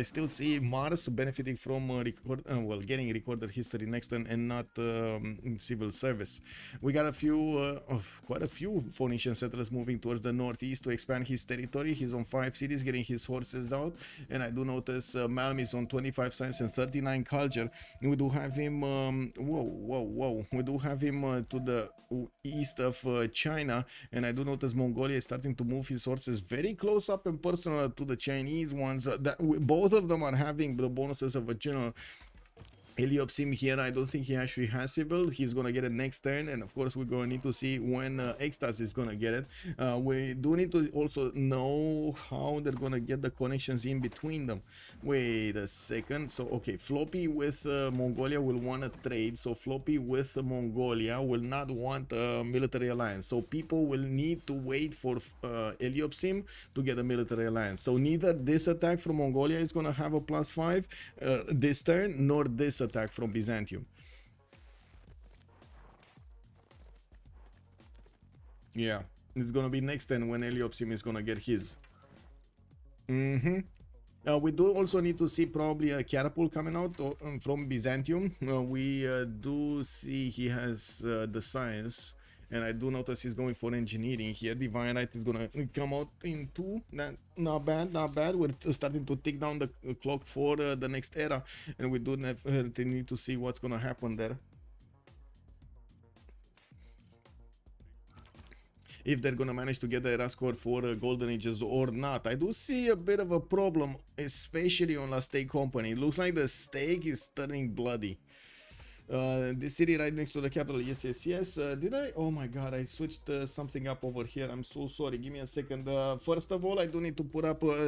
still see Mars benefiting from getting recorded history next turn and not civil service. We got quite a few Phoenician settlers moving towards the northeast to expand his territory. He's on 5 cities, getting his horses out, and I do notice Malm is on 25 science and 39 culture. We do have him. We do have him to the east of China, and I do notice Mongolia is starting to move his horses very close up and personal to the Chinese ones. Both of them are having the bonuses of a general. Eliopsim here, I don't think he actually has civil. He's gonna get it next turn, and of course we're gonna need to see when Ecstasy is gonna get it. We do need to also know how they're gonna get the connections in between them. Wait a second. So okay, Floppy with Mongolia will want to trade, so Floppy with Mongolia will not want a military alliance, so people will need to wait for Eliopsim to get a military alliance. So neither this attack from Mongolia is gonna have a +5 this turn, nor this attack from Byzantium. Yeah, it's gonna be next turn when Eliopsim is gonna get his. We do also need to see probably a catapult coming out from Byzantium. We do see he has the science, and I do notice he's going for engineering here. Divine Right is gonna come out in 2. Not bad, not bad. We're starting to tick down the clock for the next era, and we do need to see what's gonna happen there. If they're gonna manage to get the era score for Golden Ages or not. I do see a bit of a problem, especially on La Steak Company. It looks like the steak is turning bloody. This city right next to the capital. Yes, yes, yes. Did I? Oh my god, I switched something up over here. I'm so sorry. Give me a second. First of all, I do need to put up YouTube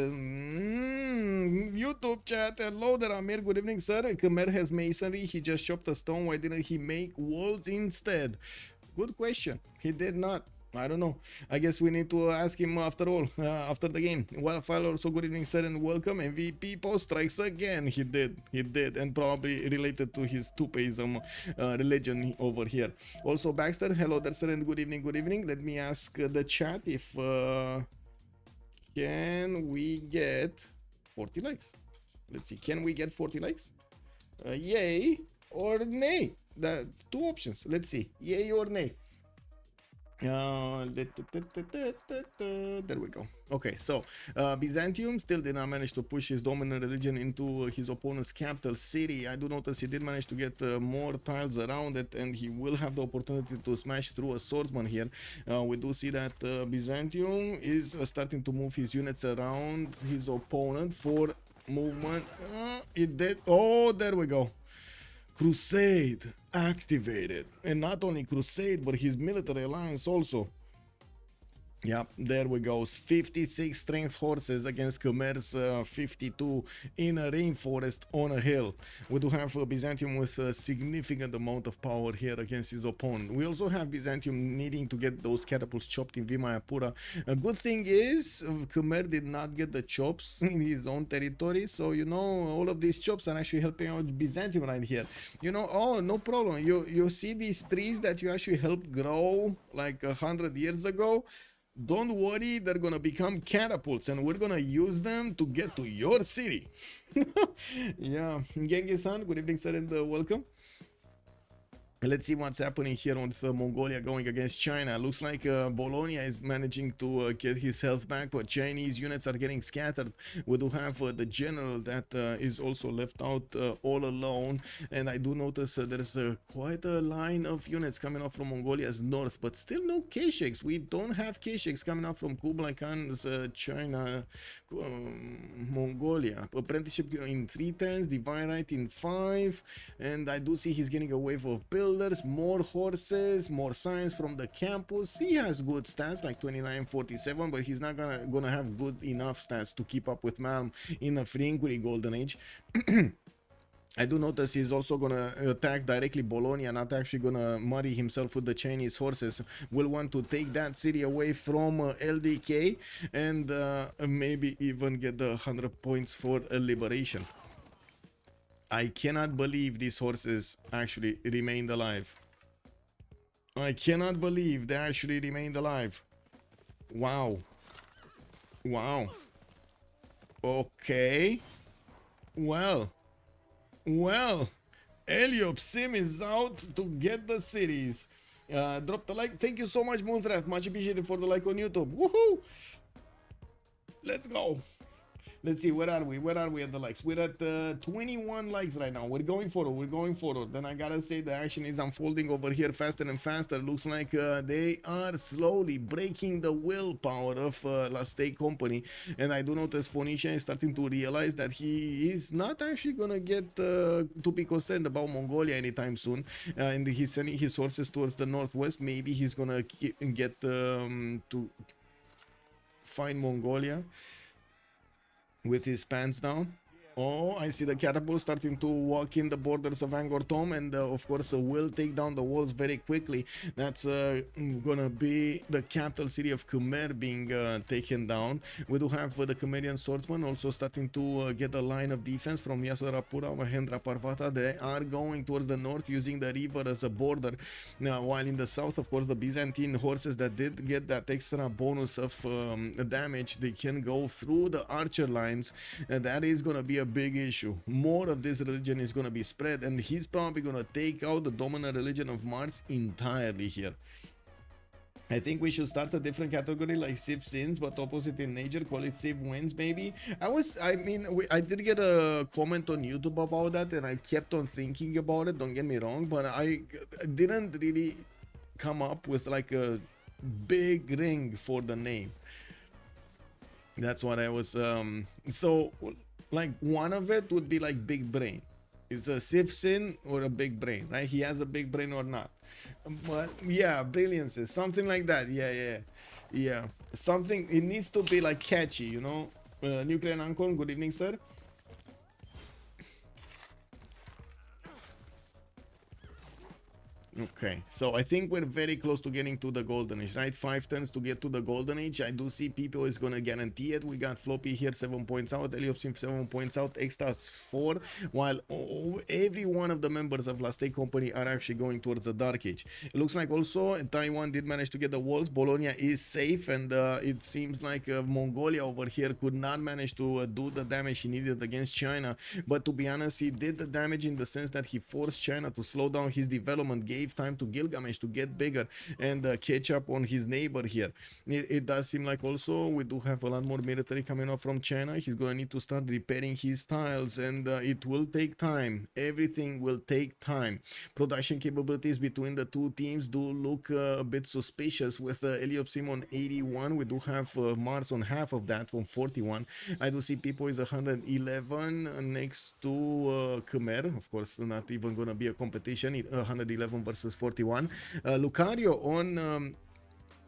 chat. Hello there, Amir. Good evening, sir. Khmer has masonry. He just chopped a stone. Why didn't he make walls instead? Good question. He did not. I don't know. I guess we need to ask him after all, after the game. Wildfire also, good evening, sir, and welcome. MVP post strikes again. He did, and probably related to his Tupeism religion over here. Also, Baxter, hello there, sir, and good evening, good evening. Let me ask the chat if can we get 40 likes? Let's see, can we get 40 likes? Yay or nay? The 2 options. Let's see, yay or nay. There we go. Okay, so Byzantium still did not manage to push his dominant religion into his opponent's capital city. I do notice he did manage to get more tiles around it, and he will have the opportunity to smash through a swordsman here. We do see that Byzantium is starting to move his units around his opponent for movement. It did. Oh, there we go. Crusade activated, and not only Crusade but his military alliance also. Yep, there we go. 56 strength horses against Khmer's 52 in a rainforest on a hill. We do have Byzantium with a significant amount of power here against his opponent. We also have Byzantium needing to get those catapults chopped in Vimayapura. A good thing is Khmer did not get the chops in his own territory, so you know all of these chops are actually helping out Byzantium right here. You know, oh, no problem. You see these trees that you actually helped grow like 100 years ago? Don't worry, they're gonna become catapults, and we're gonna use them to get to your city. Yeah, Genghis-san, good evening, sir, and welcome. Let's see what's happening here with Mongolia going against China. Looks like Bologna is managing to get his health back, but Chinese units are getting scattered. We do have the general that is also left out all alone, and I do notice there's quite a line of units coming off from Mongolia's north, but still no K-Shakes. We don't have K-Shakes coming out from Kublai Khan's China, Mongolia. Apprenticeship in 3 turns, Divine Right in 5, and I do see he's getting a wave of builders, more horses, more science from the campus. He has good stats like 29-47, but he's not gonna have good enough stats to keep up with Malm in a Frinkuri Golden Age. I do notice he's also gonna attack directly Bologna, not actually gonna muddy himself with the Chinese horses. Will want to take that city away from LDK and maybe even get the 100 points for a liberation. I cannot believe these horses actually remained alive. I cannot believe they actually remained alive. Wow. Wow. Okay. Well, Eliop Sim is out to get the cities. Drop the like. Thank you so much, Moonthrath. Much appreciated for the like on YouTube. Woohoo! Let's go. Let's see, where are we? Where are we at the likes? We're at 21 likes right now. We're going forward. We're going forward. Then I gotta say the action is unfolding over here faster and faster. Looks like they are slowly breaking the willpower of La Steak Company. And I do notice Phoenicia is starting to realize that he is not actually gonna get to be concerned about Mongolia anytime soon. And he's sending his sources towards the northwest. Maybe he's gonna get to find Mongolia with his pants down. Oh, I see the catapult starting to walk in the borders of Angkor Thom, and of course will take down the walls very quickly. That's gonna be the capital city of Khmer being taken down. We do have the Khmerian swordsmen also starting to get a line of defense from Yasodharapura, Mahendra Parvata. They are going towards the north using the river as a border. Now, while in the south, of course, the Byzantine horses that did get that extra bonus of damage, they can go through the archer lines, and that is gonna be a big issue. More of this religion is going to be spread, and he's probably going to take out the dominant religion of Mars entirely here. I think we should start a different category like Civ6, but opposite in nature, call it Civ wins maybe. I did get a comment on YouTube about that, and I kept on thinking about it, don't get me wrong, but I didn't really come up with like a big ring for the name. That's what I was so like one of it would be like big brain. It's a Civ6 or a big brain, right? He has a big brain or not. But yeah, brilliance is something like that. Yeah. Something, it needs to be like catchy, you know. Nuclear Ancon, good evening, sir. Okay, so I think we're very close to getting to the golden age, right? 5 turns to get to the golden age. I do see people is gonna guarantee it. We got Floppy here 7 points out, Eliopsim 7 points out, Extras 4, while every one of the members of Last Day Company are actually going towards the dark age. It looks like also Taiwan did manage to get the walls. Bologna is safe, and it seems like Mongolia over here could not manage to do the damage he needed against China. But to be honest, he did the damage in the sense that he forced China to slow down his development, gave time to Gilgamesh to get bigger and catch up on his neighbor here. It does seem like also we do have a lot more military coming up from China. He's gonna need to start repairing his tiles, and it will take time. Everything will take time. Production capabilities between the two teams do look a bit suspicious with Eliopsim on 81. We do have Mars on half of that, from 41. I do see people is 111 next to Khmer. Of course, not even gonna be a competition. 111 versus 41. Lucario on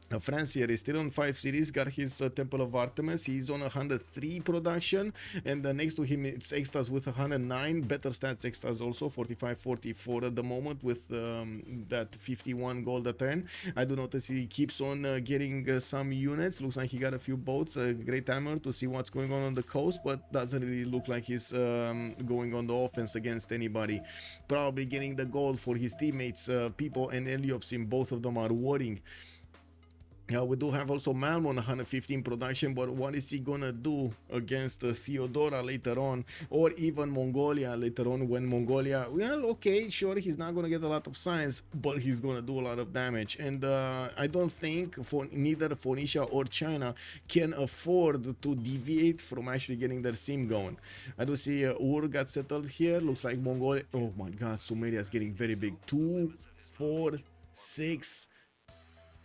Francier is still on 5 cities, got his Temple of Artemis. He's on 103 production, and next to him it's Extras with 109. Better stats Extras also 45-44 at the moment with that 51 gold a turn. I do notice he keeps on getting some units. Looks like he got a few boats. Great timer to see what's going on the coast, but doesn't really look like he's going on the offense against anybody. Probably getting the gold for his teammates, People and Eliopsim. Both of them are worrying. We do have also Malmo on 115 production, but what is he gonna do against Theodora later on, or even Mongolia later on, when Mongolia, well, okay, sure, he's not gonna get a lot of science, but he's gonna do a lot of damage. And I don't think neither Phoenicia or China can afford to deviate from actually getting their sim going. I do see Ur got settled here. Looks like Mongolia, oh my god, Sumeria is getting very big. 2, 4, 6,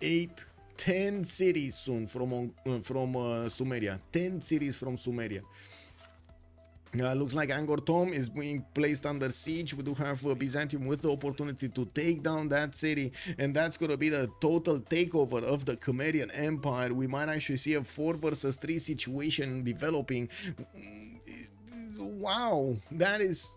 8, 10 cities soon from Sumeria. 10 cities from Sumeria. Looks like Angkor Thom is being placed under siege. We do have Byzantium with the opportunity to take down that city, and that's going to be the total takeover of the Khmerian Empire. We might actually see a 4 versus 3 situation developing. Wow, that is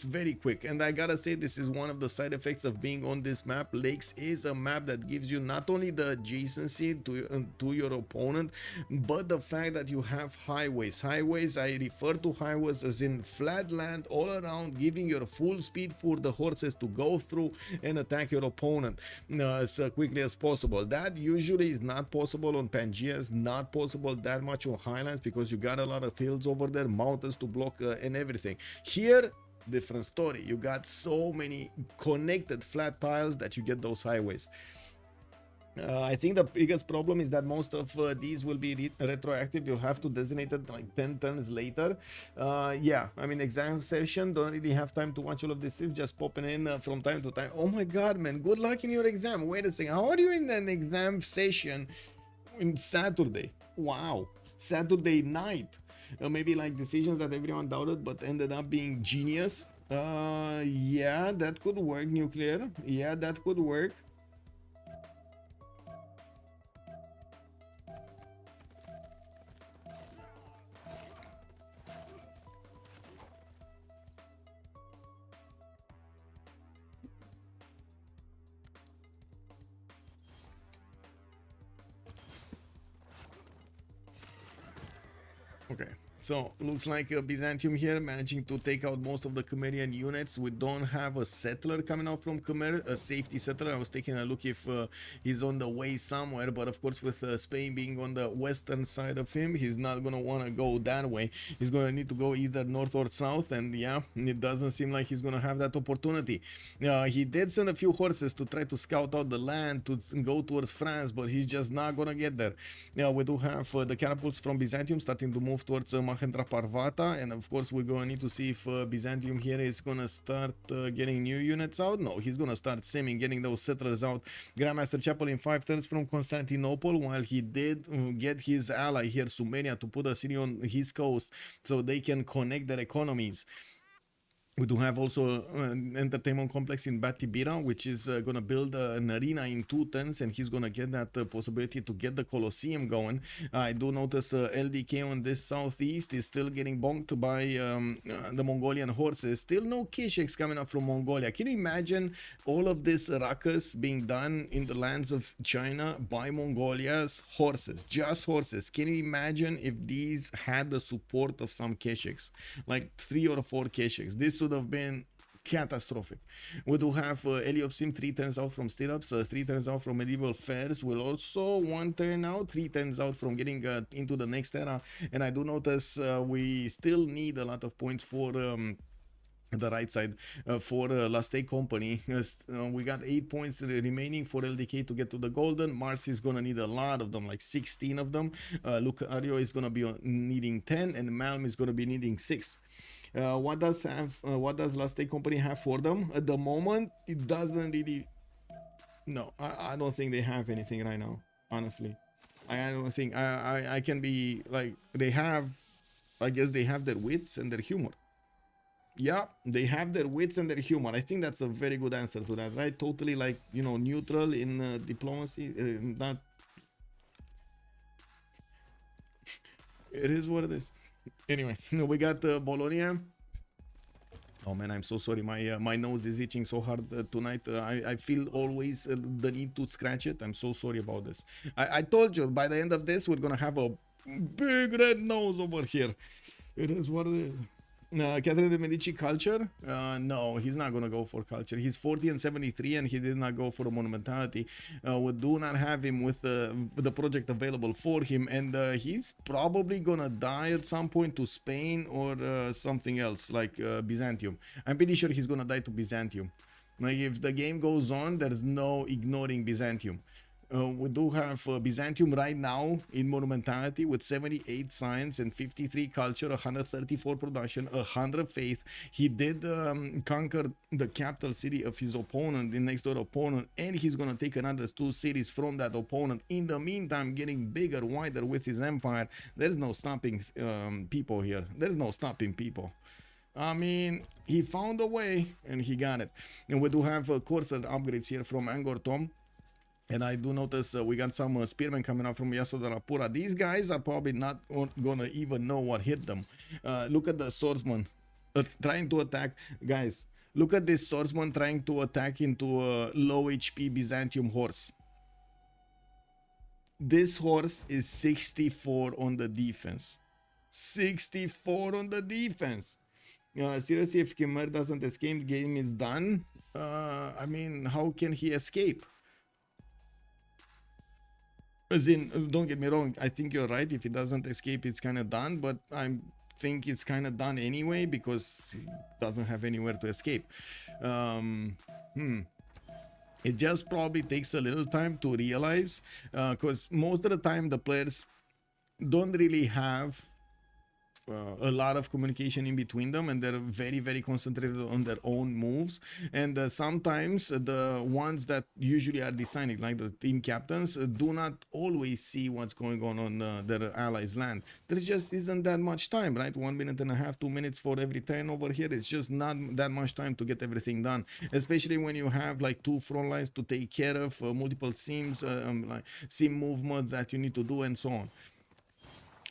very quick, and I gotta say, this is one of the side effects of being on this map. Lakes is a map that gives you not only the adjacency to your opponent, but the fact that you have highways. I refer to highways as in flat land all around, giving your full speed for the horses to go through and attack your opponent as quickly as possible. That usually is not possible on Pangea, is not possible that much on Highlands, because you got a lot of hills over there, mountains to block and everything. Here, different story. You got so many connected flat tiles that you get those highways. I think the biggest problem is that most of these will be retroactive. You'll have to designate it like 10 turns later. Yeah, I mean, exam session, don't really have time to watch all of this. It's just popping in from time to time. Oh my god, man, good luck in your exam. Wait a second, how are you in an exam session in Saturday? Wow, Saturday night. Maybe like decisions that everyone doubted but ended up being genius. Yeah, that could work, Nuclear. Yeah, that could work. Okay, so looks like Byzantium here managing to take out most of the Khmerian units. We don't have a settler coming out from Khmer, a safety settler. I was taking a look if he's on the way somewhere, but of course with Spain being on the western side of him, he's not gonna want to go that way. He's gonna need to go either north or south, and yeah, it doesn't seem like he's gonna have that opportunity. He did send a few horses to try to scout out the land to go towards France, but he's just not gonna get there. We do have the catapults from Byzantium starting to move towards Mahendra Parvata, and of course we're going to need to see if Byzantium here is going to start getting new units out. No, he's going to start simming, getting those settlers out. Grandmaster Chapel in 5 turns from Constantinople, while he did get his ally here, Sumeria, to put a city on his coast so they can connect their economies. We do have also an entertainment complex in Batibira, which is going to build an arena in 2 turns, and he's going to get that possibility to get the Colosseum going. I do notice LDK on this southeast is still getting bonked by the Mongolian horses. Still no Kishaks coming up from Mongolia. Can you imagine all of this ruckus being done in the lands of China by Mongolia's horses? Just horses. Can you imagine if these had the support of some Kishaks? Like 3 or 4 Kishaks. This would have been catastrophic. We do have Heliopsim 3 turns out from stirrups, 3 turns out from medieval fairs, will also 1 turn out, 3 turns out from getting into the next era. And I do notice we still need a lot of points for the right side for Lastay Company. We got 8 points remaining for LDK to get to the golden. Mars is gonna need a lot of them, like 16 of them. Lucario is gonna be needing 10, and Malm is gonna be needing 6. What does Lastay Company have for them at the moment? It doesn't really. No, I don't think they have anything right now, honestly. I don't think I can be like, they have, I guess they have their wits and their humor. Yeah, they have their wits and their humor. I think that's a very good answer to that, right? Totally, like, you know, neutral in diplomacy. Not. It is what it is. Anyway, we got Bologna. Oh man, I'm so sorry. My nose is itching so hard tonight. I feel always the need to scratch it. I'm so sorry about this. I told you by the end of this we're gonna have a big red nose over here. It is what it is. Catherine de Medici culture? No, he's not gonna go for culture. He's 40 and 73, and he did not go for a monumentality. We do not have him with the project available for him, and he's probably gonna die at some point to Spain or something else like Byzantium. I'm pretty sure he's gonna die to Byzantium. Like, if the game goes on, there's no ignoring Byzantium. We do have Byzantium right now in monumentality with 78 science and 53 culture, 134 production, 100 faith. He did conquer the capital city of his opponent, the next door opponent, and he's gonna take another 2 cities from that opponent. In the meantime, getting bigger, wider with his empire. There's no stopping people here. There's no stopping people. I mean, he found a way and he got it. And we do have Corsair upgrades here from Angkor Thom. And I do notice we got some spearmen coming out from Yasodharapura. These guys are probably not gonna even know what hit them. Look at the swordsman trying to attack. Guys, look at this swordsman trying to attack into a low HP Byzantium horse. This horse is 64 on the defense. 64 on the defense. Seriously, if Khmer doesn't escape, the game is done. I mean, how can he escape? As in, don't get me wrong, I think you're right. If he doesn't escape, it's kind of done, but I think it's kind of done anyway because he doesn't have anywhere to escape. It just probably takes a little time to realize, because most of the time the players don't really have a lot of communication in between them, and they're very, very concentrated on their own moves. And sometimes the ones that usually are deciding, like the team captains, do not always see what's going on their allies' land. There just isn't that much time, right? 1 minute and a half, 2 minutes for every turn over here. It's just not that much time to get everything done, especially when you have like 2 front lines to take care of, multiple seams, like seam movement that you need to do, and so on.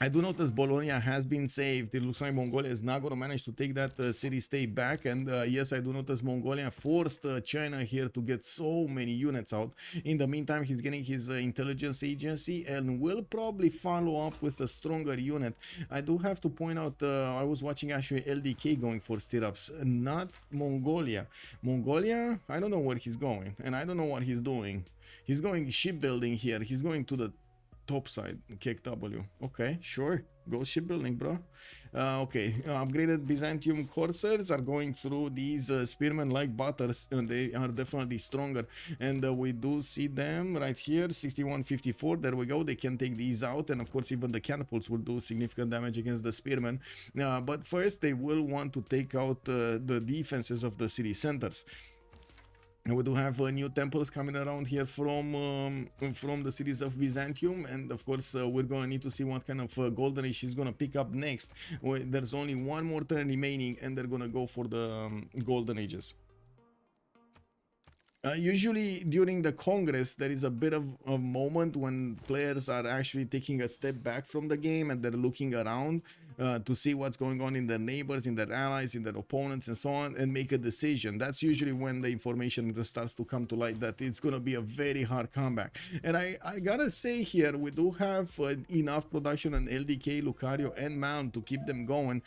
I do notice Bologna has been saved. It looks like Mongolia is not going to manage to take that city state back. And yes, I do notice Mongolia forced China here to get so many units out. In the meantime, he's getting his intelligence agency and will probably follow up with a stronger unit. I do have to point out, I was watching actually LDK going for stirrups, not Mongolia. Mongolia, I don't know where he's going, and I don't know what he's doing. He's going shipbuilding here. He's going to the top side, KW. Okay, sure, go shipbuilding, bro. Okay, upgraded Byzantium corsairs are going through these spearmen like butters, and they are definitely stronger. And we do see them right here, 6154. There we go. They can take these out, and of course, even the catapults will do significant damage against the spearmen. But first, they will want to take out the defenses of the city centers. And we do have new temples coming around here from the cities of Byzantium, and of course we're going to need to see what kind of golden age she's going to pick up next. There's only one more turn remaining, and they're going to go for the golden ages. Usually during the Congress, there is a bit of a moment when players are actually taking a step back from the game and they're looking around to see what's going on in their neighbors, in their allies, in their opponents, and so on, and make a decision. That's usually when the information starts to come to light that it's going to be a very hard comeback. And I gotta say here, we do have enough production on LDK, Lucario, and Mount to keep them going.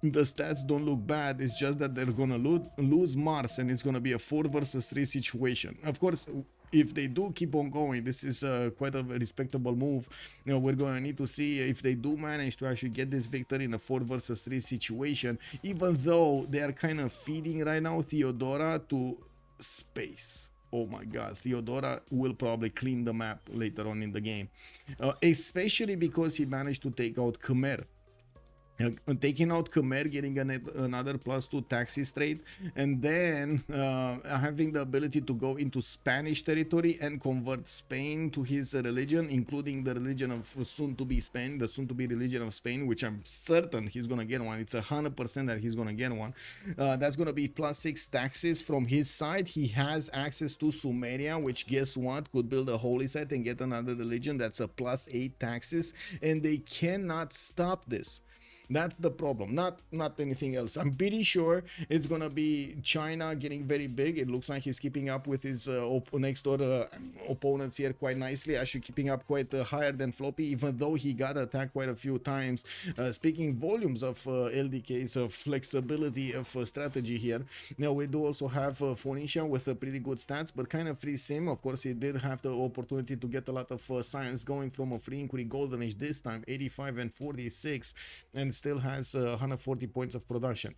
The stats don't look bad. It's just that they're gonna lose Mars, and it's gonna be a 4 versus 3 situation. Of course, if they do keep on going, this is quite a respectable move. You know, we're gonna need to see if they do manage to actually get this victory in a 4 versus 3 situation, even though they are kind of feeding right now Theodora to space. Oh my god, Theodora will probably clean the map later on in the game, especially because he managed to take out Khmer. Taking out Khmer, getting another +2 taxi trade, and then having the ability to go into Spanish territory and convert Spain to his religion, including the religion of soon-to-be Spain, the soon-to-be religion of Spain, which I'm certain he's gonna get one. It's 100% that he's gonna get one. That's gonna be +6 taxes from his side. He has access to Sumeria, which, guess what, could build a holy site and get another religion. That's a +8 taxes, and they cannot stop this. That's the problem, not anything else. I'm pretty sure it's gonna be China getting very big. It looks like he's keeping up with his next door opponents here quite nicely, actually keeping up quite higher than Floppy, even though he got attacked quite a few times. Speaking volumes of LDK's flexibility of strategy here. Now we do also have Phoenicia with pretty good stats, but kind of free sim. Of course, he did have the opportunity to get a lot of science going from a free inquiry golden age, this time 85 and 46, and still has 140 points of production.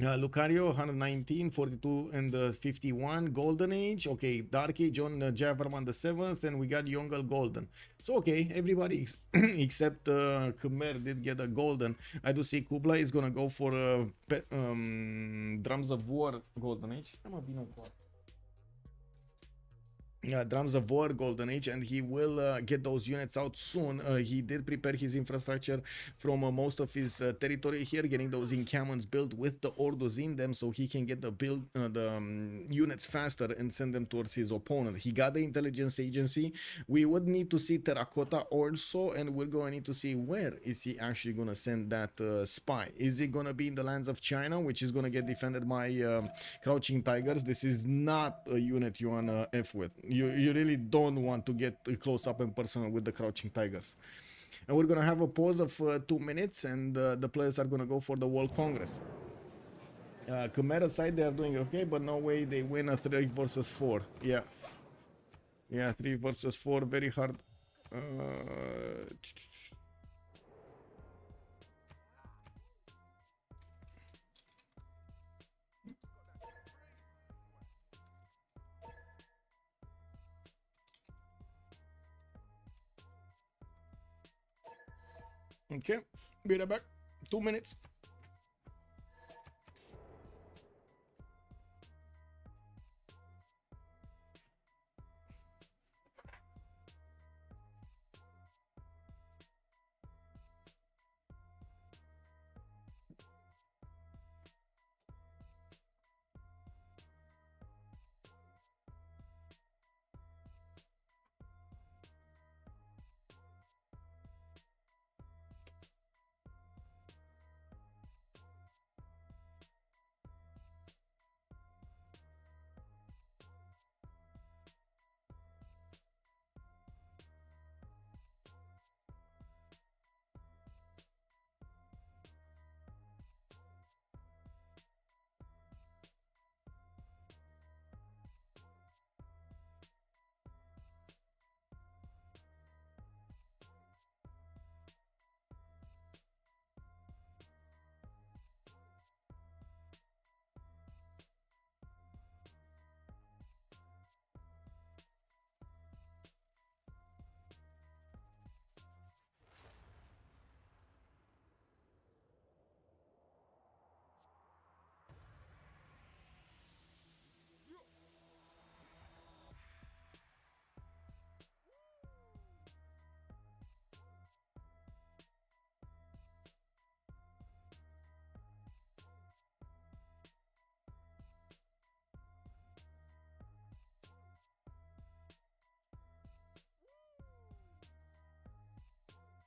Lucario 119, 42 and 51 golden age. Okay, Dark Age on Javerman the 7th, and we got Yongle golden. So okay, everybody except Khmer did get a golden. I do see Kublai is gonna go for Drums of War golden age. Drums of War golden age, and he will get those units out soon. He did prepare his infrastructure from most of his territory here, getting those encampments built with the orders in them, so he can get the units faster and send them towards his opponent. He got the intelligence agency. We would need to see Terracotta also, and we're going to need to see where is he actually going to send that spy. Is it going to be in the lands of China, which is going to get defended by Crouching Tigers? This is not a unit you want to F with. You really don't want to get close up and personal with the Crouching Tigers. And we're going to have a pause of 2 minutes, and the players are going to go for the World Congress. Khmer side, they are doing okay, but no way they win a 3 versus 4. Yeah, 3 versus 4, very hard. Okay, be right back. 2 minutes.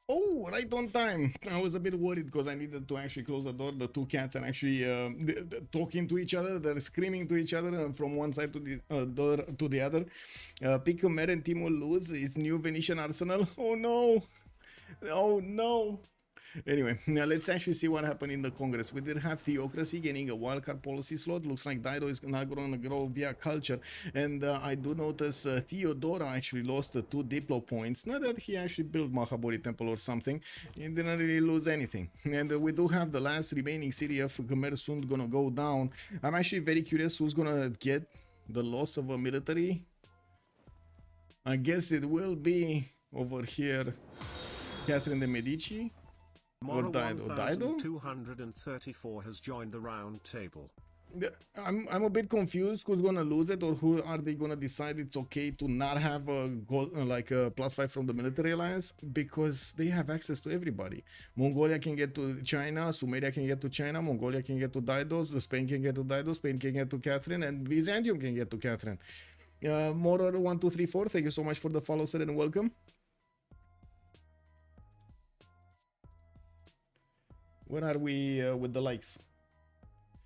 Oh, right on time. I was a bit worried because I needed to actually close the door. The two cats are actually talking to each other. They're screaming to each other from one side to the door to the other. Pick a Mer and team will lose. It's new Venetian Arsenal. Oh no. Oh no. Anyway, now let's actually see what happened in the Congress. We did have theocracy getting a wildcard policy slot. Looks like Dido is not going to grow via culture. And I do notice Theodora actually lost 2 Diplo points. Not that he actually built Mahabori Temple or something. He didn't really lose anything. And we do have the last remaining city of Khmer soon going to go down. I'm actually very curious who's going to get the loss of a military. I guess it will be over here Catherine de Medici. Or Dido. 1234 has joined the round table. I'm a bit confused who's gonna lose it, or who are they gonna decide it's okay to not have a goal, like a +5 from the military alliance, because they have access to everybody. Mongolia can get to China, Sumeria can get to China, Mongolia can get to Dido, Spain can get to Dido, Spain can get to Catherine, and Byzantium can get to Catherine. Moror1234, thank you so much for the follow, sir, and welcome. Where are we with the likes?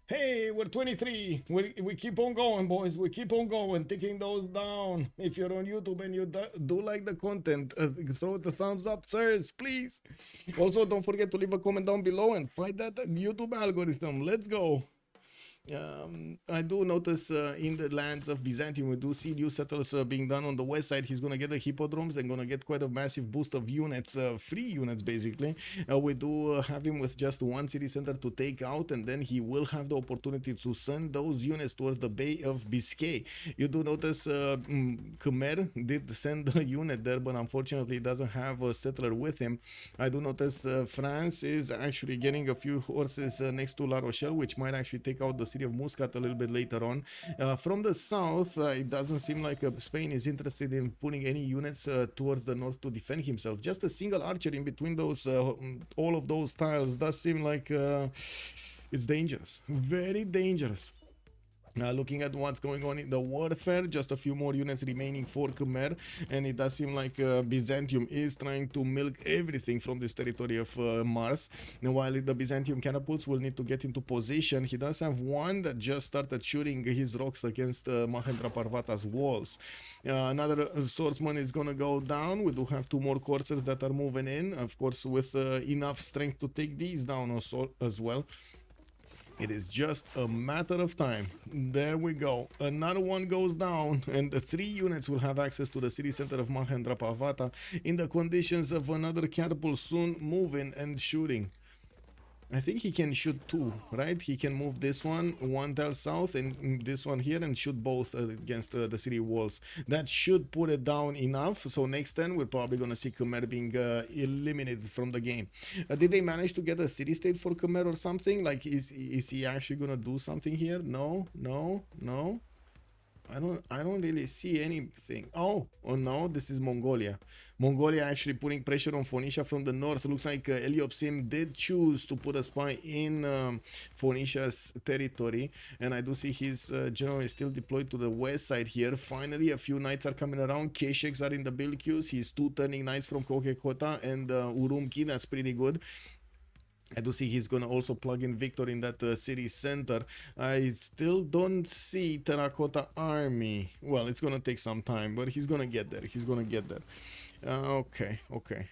Hey, we're 23. We keep on going, boys. We keep on going, taking those down. If you're on YouTube and you do like the content, throw the thumbs up, sirs, please. Also, don't forget to leave a comment down below and fight that YouTube algorithm. Let's go. I do notice in the lands of Byzantium, we do see new settles being done on the west side. He's going to get the hippodromes and going to get quite a massive boost of units, free units basically. We do have him with just 1 city center to take out, and then he will have the opportunity to send those units towards the Bay of Biscay. You do notice Khmer did send a unit there, but unfortunately it doesn't have a settler with him. I do notice France is actually getting a few horses next to La Rochelle, which might actually take out the city of Muscat a little bit later on. From the south, it doesn't seem like Spain is interested in putting any units towards the north to defend himself. Just a single archer in between those, all of those tiles does seem like it's dangerous, very dangerous. Looking at what's going on in the warfare, just a few more units remaining for Khmer, and it does seem like Byzantium is trying to milk everything from this territory of Mars. And while the Byzantium catapults will need to get into position, he does have one that just started shooting his rocks against Mahendra Parvata's walls. Another swordsman is gonna go down. We do have 2 more coursers that are moving in, of course with enough strength to take these down also as well. It is just a matter of time. There we go. Another one goes down, and the 3 units will have access to the city center of Mahendra Parvata in the conditions of another catapult soon moving and shooting. I think he can shoot 2, right? He can move this one tile south and this one here and shoot both against the city walls. That should put it down enough. So next turn, we're probably going to see Khmer being eliminated from the game. Did they manage to get a city state for Khmer or something? Like, is he actually going to do something here? No. I don't really see anything. Oh no, this is Mongolia. Mongolia actually putting pressure on Phoenicia from the north. Looks like Eliopsim did choose to put a spy in Phoenicia's territory, and I do see his general is still deployed to the west side here. Finally, a few knights are coming around. Kesheks are in the build queues. He's 2 turning knights from Kokekota and Urumqi. That's pretty good. I do see he's going to also plug in Victor in that city center. I still don't see Terracotta Army. Well, it's going to take some time, but he's going to get there. Okay.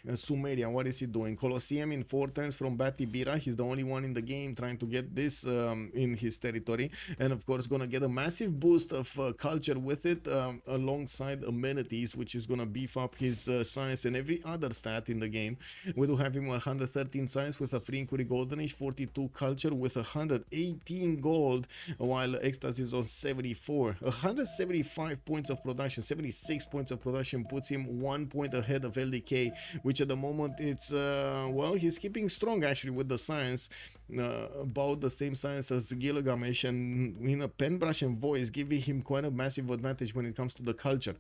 Sumeria, what is he doing? Colosseum in 4 turns from Batibira. He's the only one in the game trying to get this in his territory. And of course, going to get a massive boost of culture with it alongside amenities, which is going to beef up his science and every other stat in the game. We do have him 113 science with a free inquiry golden age, 42 culture with 118 gold, while Ecstasy is on 74. 175 points of production, 76 points of production puts him 1 point ahead of LDK, which at the moment it's well, he's keeping strong actually with the science, about the same science as Gilgamesh, and in a pen brush and voice giving him quite a massive advantage when it comes to the culture.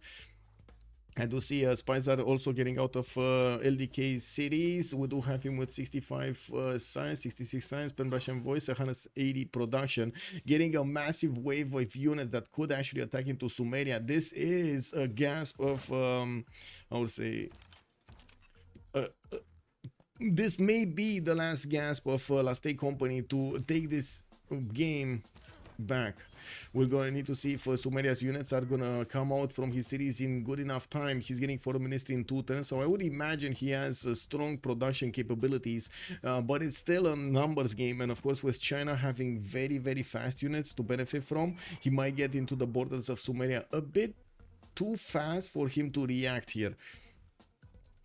I do see spies are also getting out of LDK cities. We do have him with 65 science, 66 science, pen brush and voice, 180 production, getting a massive wave of units that could actually attack into Sumeria. This is a gasp of I would say this may be the last gasp of La State Company to take this game back. We're gonna need to see if Sumeria's units are gonna come out from his cities in good enough time. He's getting foreign ministry in 2 turns, so I would imagine he has strong production capabilities, but it's still a numbers game, and of course with China having very fast units to benefit from, he might get into the borders of Sumeria a bit too fast for him to react here.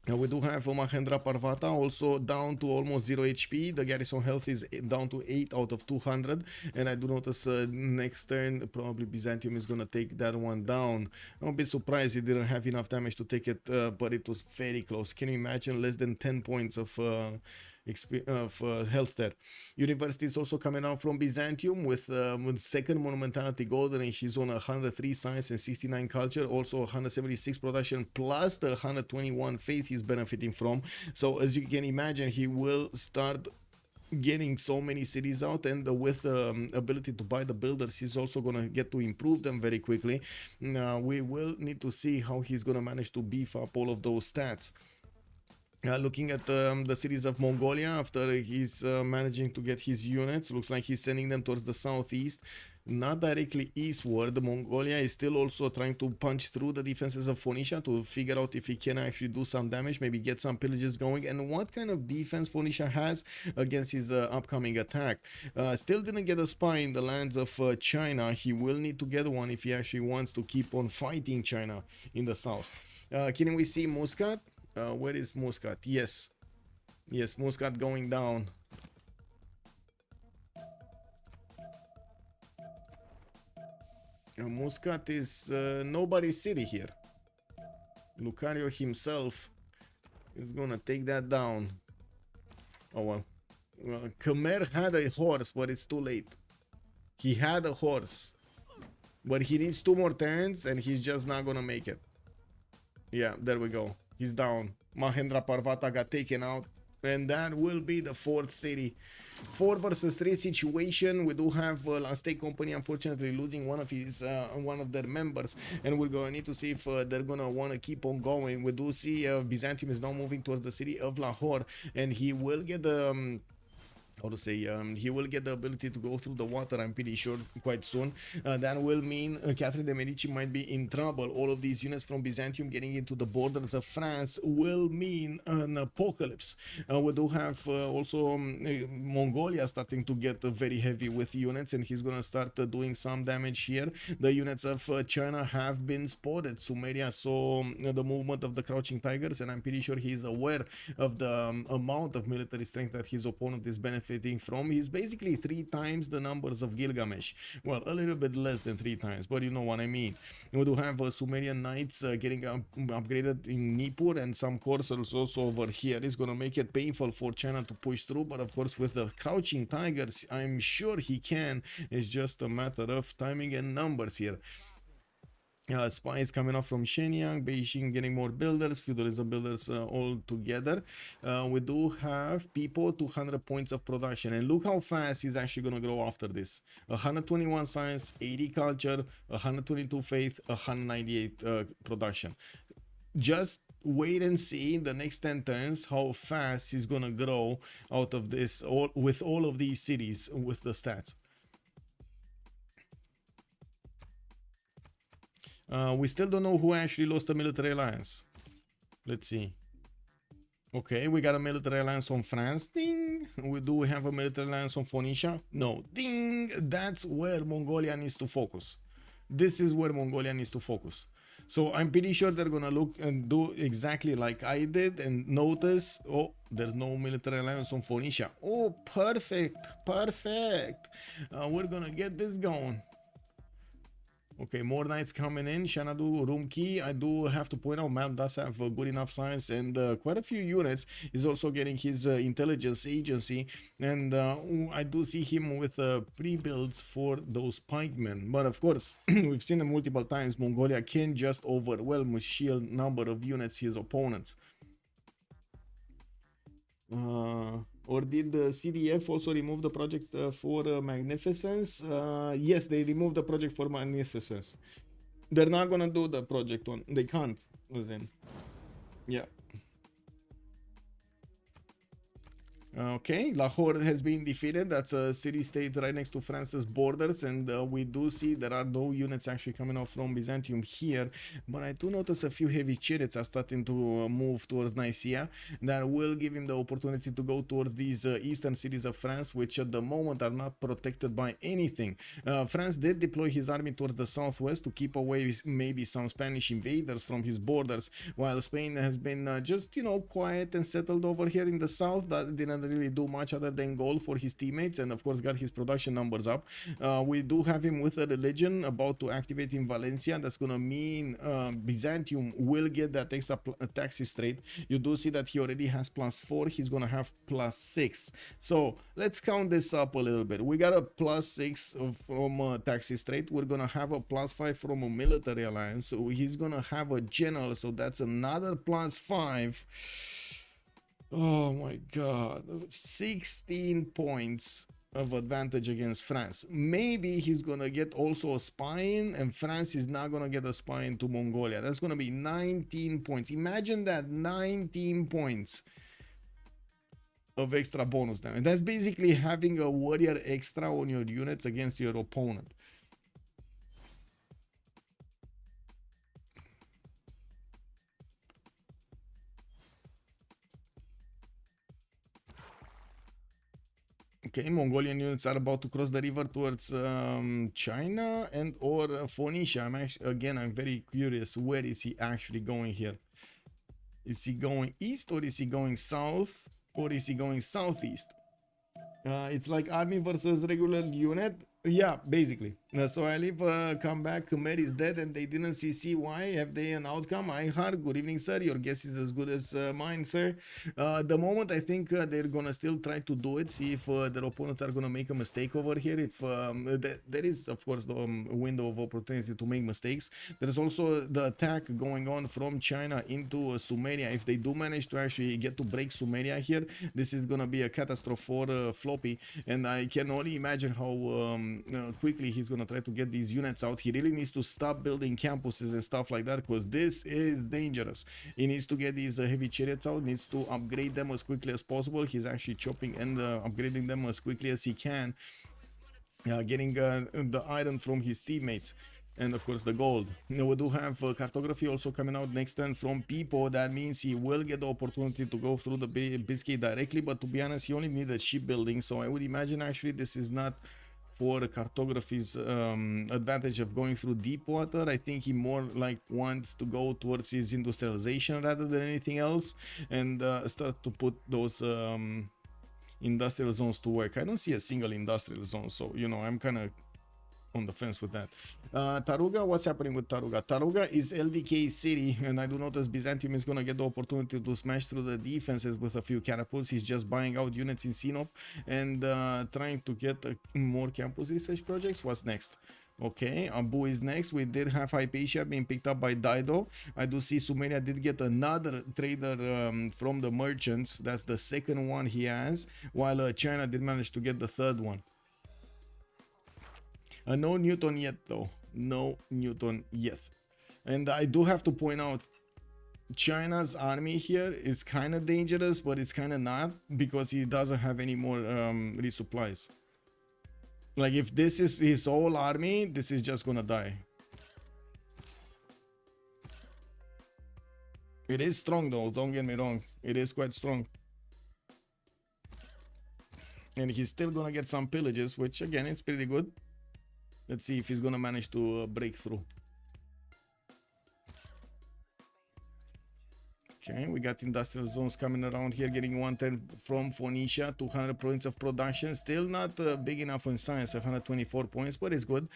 We do have Mahendra Parvata also down to almost 0 HP. The garrison health is down to 8 out of 200. And I do notice next turn, probably Byzantium is going to take that one down. I'm a bit surprised he didn't have enough damage to take it, but it was very close. Can you imagine less than 10 points of health there? University is also coming out from Byzantium with second monumentality golden age. She's on 103 science and 69 culture, also 176 production plus the 121 faith he's benefiting from. So as you can imagine, he will start getting so many cities out, and with the ability to buy the builders, he's also going to get to improve them very quickly. Now we will need to see how he's going to manage to beef up all of those stats. Looking at the cities of Mongolia, after he's managing to get his units, looks like he's sending them towards the southeast, not directly eastward. Mongolia is still also trying to punch through the defenses of Phoenicia to figure out if he can actually do some damage, maybe get some pillages going, and what kind of defense Phoenicia has against his upcoming attack. Still didn't get a spy in the lands of China. He will need to get one if he actually wants to keep on fighting China in the south. Can we see Muscat? Where is Muscat? Yes, Muscat going down. Muscat is nobody's city here. Lucario himself is gonna take that down. Oh well. Khmer had a horse, but it's too late. He had a horse, but he needs 2 more turns and he's just not gonna make it. Yeah, there we go. He's down. Mahendra Parvata got taken out, and that will be the 4th city. 4 versus 3 situation. We do have La State Company unfortunately losing one of their members, and we're gonna need to see if they're gonna want to keep on going. We do see Byzantium is now moving towards the city of Lahore, and he will get the he will get the ability to go through the water, I'm pretty sure, quite soon. That will mean Catherine de Medici might be in trouble. All of these units from Byzantium getting into the borders of France will mean an apocalypse. We do have also Mongolia starting to get very heavy with units, and he's gonna start doing some damage here. The units of China have been spotted. Sumeria saw the movement of the crouching tigers, and I'm pretty sure he's aware of the amount of military strength that his opponent is benefiting from. He's basically 3 times the numbers of Gilgamesh. Well, a little bit less than 3 times, but you know what I mean. We do have Sumerian knights getting upgraded in Nippur, and some coursers also over here. It's gonna make it painful for China to push through, but of course with the crouching tigers, I'm sure he can. It's just a matter of timing and numbers here. Spies coming off from Shenyang, Beijing getting more builders, feudalism builders all together. We do have people 200 points of production, and look how fast he's actually going to grow after this. 121 science, 80 culture, 122 faith, 198 production. Just wait and see in the next 10 turns how fast he's going to grow out of this, with all of these cities with the stats. We still don't know who actually lost the military alliance. Let's see. Okay, we got a military alliance on France. Ding. Do we have a military alliance on Phoenicia? No. Ding. That's where Mongolia needs to focus. This is where Mongolia needs to focus. So I'm pretty sure they're gonna look and do exactly like I did and notice, oh, there's no military alliance on Phoenicia. Oh, perfect. Perfect. We're gonna get this going. Okay, more knights coming in. Shanadu, Rumki. I do have to point out, man does have good enough science, and quite a few units. Is also getting his intelligence agency, and I do see him with pre-builds for those pikemen. But of course, we've seen it multiple times. Mongolia can just overwhelm with sheer number of units his opponents. Or did the CDF also remove the project for Magnificence? Yes, they removed the project for Magnificence. They're not gonna do the project one. They can't. Then, yeah. Okay, Lahore has been defeated. That's a city-state right next to France's borders, and we do see there are no units actually coming off from Byzantium here, but I do notice a few heavy chariots are starting to move towards Nicaea. That will give him the opportunity to go towards these eastern cities of France, which at the moment are not protected by anything. France did deploy his army towards the southwest to keep away maybe some Spanish invaders from his borders, while Spain has been just, you know, quiet and settled over here in the south. That didn't really do much other than gold for his teammates, and of course got his production numbers up. We do have him with a religion about to activate in Valencia. That's gonna mean Byzantium will get that extra taxes rate. You do see that he already has +4. He's gonna have +6. So let's count this up a little bit. We got a +6 from taxes rate. We're gonna have a +5 from a military alliance. So he's gonna have a general, so that's another +5. Oh my god, 16 points of advantage against France. Maybe he's gonna get also a spy in, and France is not gonna get a spy into Mongolia. That's gonna be 19 points. Imagine that, 19 points of extra bonus damage. That's basically having a warrior extra on your units against your opponent. Okay, Mongolian units are about to cross the river towards China and or Phoenicia. I'm very curious, where is he actually going here? Is he going east, or is he going south, or is he going southeast? It's like army versus regular unit. Yeah, basically. So I leave, come back, Khmer is dead and they didn't see why. Have they an outcome? I heard. Good evening, sir. Your guess is as good as mine, sir. The moment I think they're gonna still try to do it, see if their opponents are gonna make a mistake over here. If there is, of course, the window of opportunity to make mistakes. There is also the attack going on from China into Sumeria. If they do manage to actually get to break Sumeria here, this is gonna be a catastrophe for Floppy, and I can only imagine how quickly he's gonna try to get these units out. He really needs to stop building campuses and stuff like that, because this is dangerous. He needs to get these heavy chariots out, needs to upgrade them as quickly as possible. He's actually chopping and upgrading them as quickly as he can, getting the iron from his teammates. And of course the gold. We do have cartography also coming out next turn from Pipo. That means he will get the opportunity to go through the Biscay directly, but to be honest, he only needs shipbuilding. So I would imagine actually this is not for the cartography's advantage of going through deep water. I think he more like wants to go towards his industrialization rather than anything else, and start to put those industrial zones to work. I don't see a single industrial zone, so you know, I'm kind of on the fence with that. Taruga, what's happening with Taruga? Taruga is LDK city, and I do notice Byzantium is gonna get the opportunity to smash through the defenses with a few catapults. He's just buying out units in Sinop and trying to get more campus research projects. What's next? Okay, Abu is next. We did have Hypatia being picked up by Dido. I do see Sumeria did get another trader from the merchants. That's the second one he has, while China did manage to get the third one. No Newton yet, though. No Newton yet. And I do have to point out, China's army here is kind of dangerous, but it's kind of not, because he doesn't have any more resupplies. Like, if this is his whole army, this is just gonna die. It is strong, though. Don't get me wrong. It is quite strong. And he's still gonna get some pillages, which, again, it's pretty good. Let's see if he's gonna manage to break through. Okay, we got industrial zones coming around here, getting 110 from Phoenicia, 200 points of production. Still not big enough in science, 124 points, but it's good.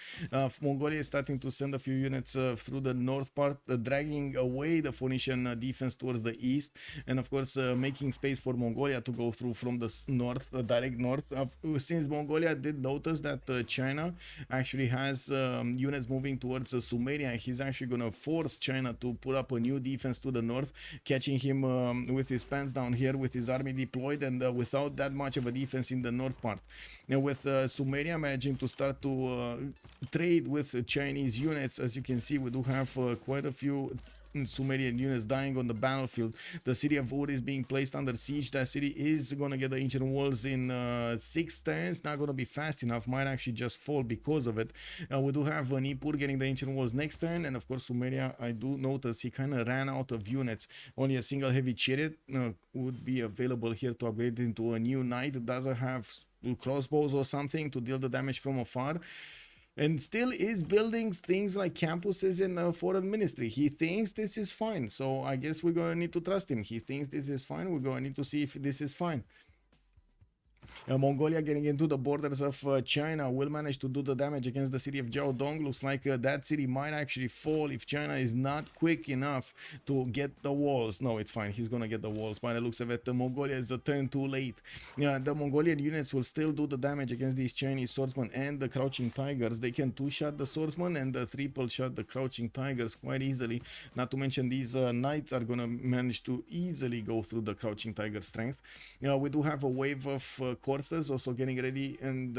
Mongolia is starting to send a few units through the north part, dragging away the Phoenician defense towards the east, and of course making space for Mongolia to go through from the north, direct north. Since Mongolia did notice that China actually has units moving towards Sumeria, he's actually going to force China to put up a new defense to the north, catching him with his pants down here with his army deployed, and without that much of a defense in the north part. Now with Sumeria managing to start to trade with Chinese units, as you can see, we do have quite a few Sumerian units dying on the battlefield. The city of Ur is being placed under siege. That city is gonna get the ancient walls in 6 turns. Not gonna be fast enough. Might actually just fall because of it. We do have Nippur getting the ancient walls next turn, and of course Sumeria, I do notice he kind of ran out of units. Only a single heavy chariot would be available here to upgrade into a new knight. It doesn't have crossbows or something to deal the damage from afar, and still is building things like campuses in foreign ministry. He thinks this is fine, so I guess we're gonna need to trust him. He thinks this is fine. We're gonna need to see if this is fine. Mongolia getting into the borders of China will manage to do the damage against the city of Jiaodong. Looks like that city might actually fall if China is not quick enough to get the walls. No, it's fine. He's gonna get the walls. By the looks of it, Mongolia is a turn too late. The Mongolian units will still do the damage against these Chinese swordsmen and the crouching tigers. They can two-shot the swordsmen and triple-shot the crouching tigers quite easily. Not to mention these knights are gonna manage to easily go through the crouching tiger strength. We do have a wave of courses also getting ready and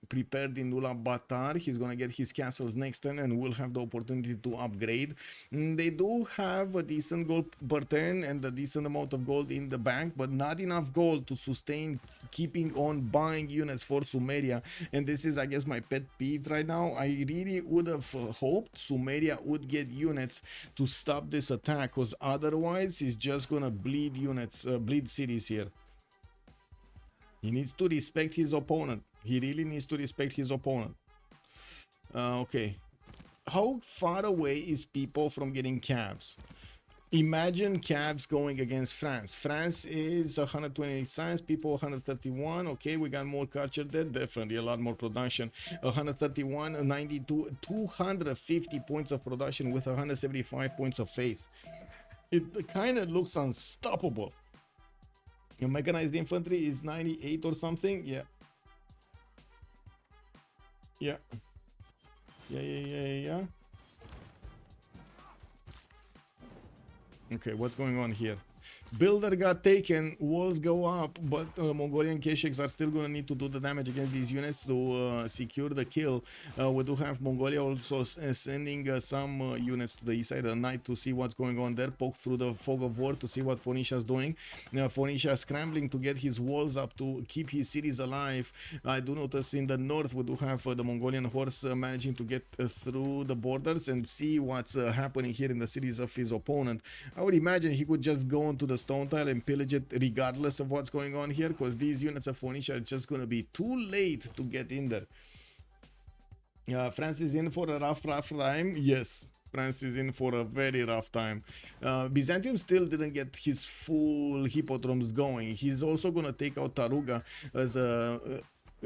prepared in Ulaanbaatar. He's gonna get his castles next turn and will have the opportunity to upgrade. They do have a decent gold per turn and a decent amount of gold in the bank, but not enough gold to sustain keeping on buying units for Sumeria. And this is, I guess, my pet peeve right now. I really would have hoped Sumeria would get units to stop this attack, because otherwise he's just gonna bleed units, bleed cities here. He needs to respect his opponent. He really needs to respect his opponent. Okay. How far away is people from getting calves? Imagine calves going against France. France is 128 science, people 131. Okay, we got more culture there. Definitely a lot more production. 131, 92, 250 points of production with 175 points of faith. It kind of looks unstoppable. Your mechanized infantry is 98 or something. Yeah. Okay, what's going on here? Builder got taken, walls go up, but Mongolian Kesheks are still going to need to do the damage against these units to secure the kill. We do have Mongolia also sending some units to the east side, a knight to see what's going on there, poke through the fog of war to see what Phoenicia is doing. Phoenicia scrambling to get his walls up to keep his cities alive. I do notice in the north we do have the Mongolian horse managing to get through the borders and see what's happening here in the cities of his opponent. I would imagine he could just go onto the stone tile and pillage it regardless of what's going on here, because these units of Phoenicia are just going to be too late to get in there. France is in for a rough time. Yes, France is in for a very rough time. Byzantium still didn't get his full hippodromes going. He's also going to take out Taruga as a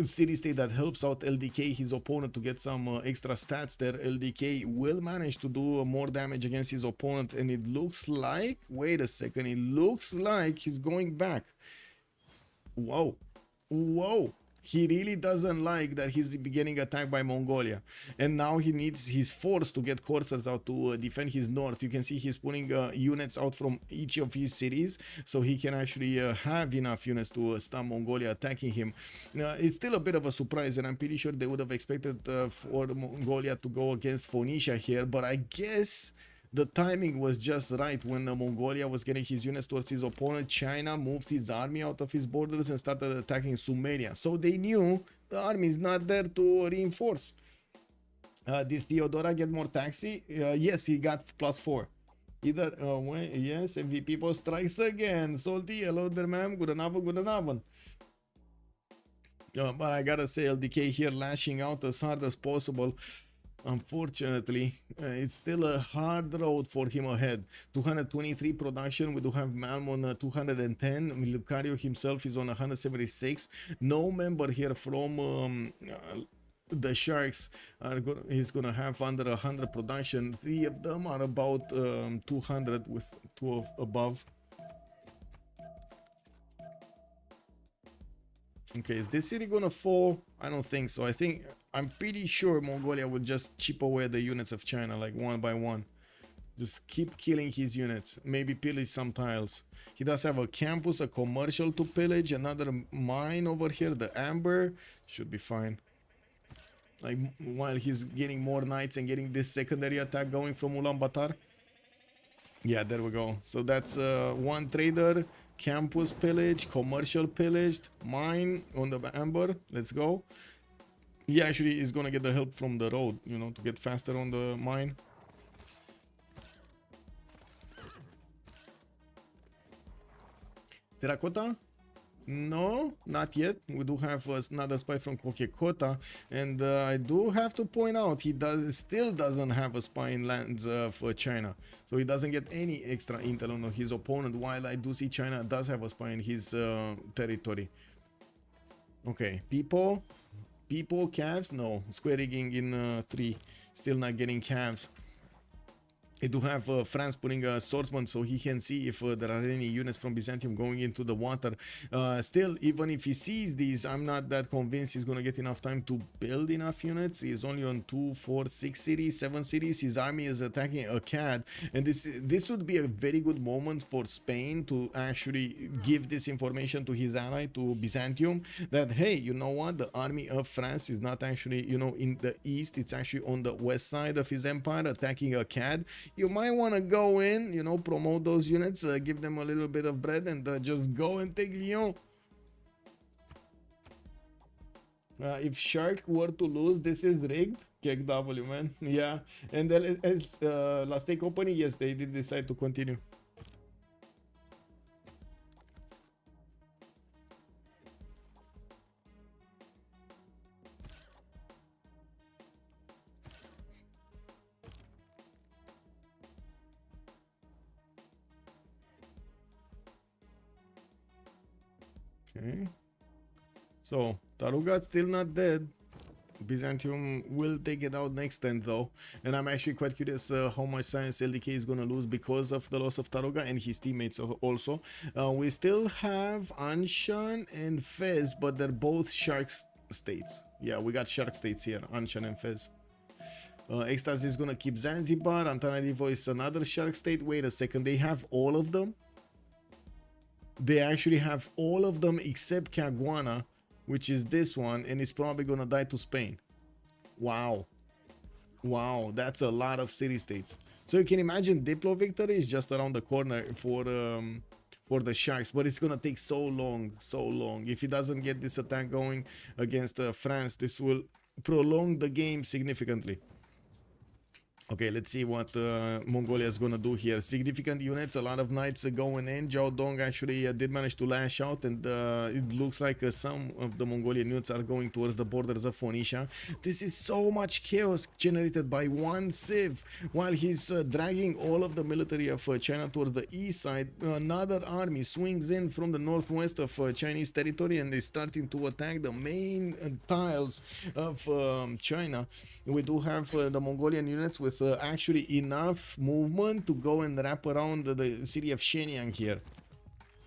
city-state that helps out LDK, his opponent, to get some extra stats there. LDK will manage to do more damage against his opponent, and it looks like, wait a second, it looks like he's going back. Whoa. He really doesn't like that he's getting attacked by Mongolia, and now he's forced to get coursers out to defend his north. You can see he's pulling units out from each of his cities so he can actually have enough units to stop Mongolia attacking him. It's still a bit of a surprise, and I'm pretty sure they would have expected for Mongolia to go against Phoenicia here, but I guess the timing was just right. When Mongolia was getting his units towards his opponent, China moved his army out of his borders and started attacking Sumeria. So they knew the army is not there to reinforce. Did Theodora get more taxi? Yes, he got +4. Either, yes, MVP post strikes again. Salty, hello there, ma'am. Good enough. But I gotta say, LDK here lashing out as hard as possible. Unfortunately, it's still a hard road for him ahead. 223 production. We do have Malm on 210. Lucario himself is on 176. No member here from the Sharks he's gonna have under 100 production. 3 of them are about 200 with 2 above. Okay, is this city gonna fall? I don't think so. I'm pretty sure Mongolia will just chip away the units of China, like one by one. Just keep killing his units. Maybe pillage some tiles. He does have a campus, a commercial to pillage, another mine over here, the Amber. Should be fine. Like, while he's getting more knights and getting this secondary attack going from Ulaanbaatar. Yeah, there we go. So that's one trader, campus pillaged, commercial pillaged, mine on the amber. Let's go. He actually is gonna get the help from the road, you know, to get faster on the mine. Terracotta? No, not yet. We do have another spy from Coca-Cola, and I do have to point out he still doesn't have a spy in lands for China, so he doesn't get any extra intel on his opponent. While I do see China does have a spy in his territory. Okay, people, calves, no. Square rigging in 3, still not getting calves. I do have France putting a swordsman so he can see if there are any units from Byzantium going into the water. Still, even if he sees these, I'm not that convinced he's going to get enough time to build enough units. He's only on 2, 4, 6 cities, 7 cities. His army is attacking a CAD. And this would be a very good moment for Spain to actually give this information to his ally, to Byzantium, that, hey, you know what? The army of France is not actually, you know, in the east. It's actually on the west side of his empire attacking a CAD. You might want to go in, you know, promote those units, give them a little bit of bread, and just go and take Lyon. If Shark were to lose, this is rigged. Kick W, man. Yeah. And as last day company, yes, they did decide to continue. Okay, so Taruga still not dead. Byzantium will take it out next turn though, and I'm actually quite curious how much science LDK is gonna lose because of the loss of Taruga and his teammates also. We still have Anshan and Fez, but they're both Shark states. Yeah, we got Shark states here, Anshan and Fez. Ecstasy is gonna keep Zanzibar. Antananarivo is another Shark state. Wait a second, they have all of them? They actually have all of them except Caguana, which is this one, and it's probably gonna die to Spain. Wow. Wow, that's a lot of city-states. So you can imagine Diplo victory is just around the corner for the Sharks, but it's gonna take so long. If he doesn't get this attack going against France, this will prolong the game significantly. Okay, let's see what Mongolia is gonna do here. Significant units, a lot of knights going in. Zhao Dong actually did manage to lash out, and it looks like some of the Mongolian units are going towards the borders of Phoenicia. This is so much chaos generated by one Civ. While he's dragging all of the military of China towards the east side, another army swings in from the northwest of Chinese territory and is starting to attack the main tiles of China. We do have the Mongolian units with actually enough movement to go and wrap around the city of Shenyang here.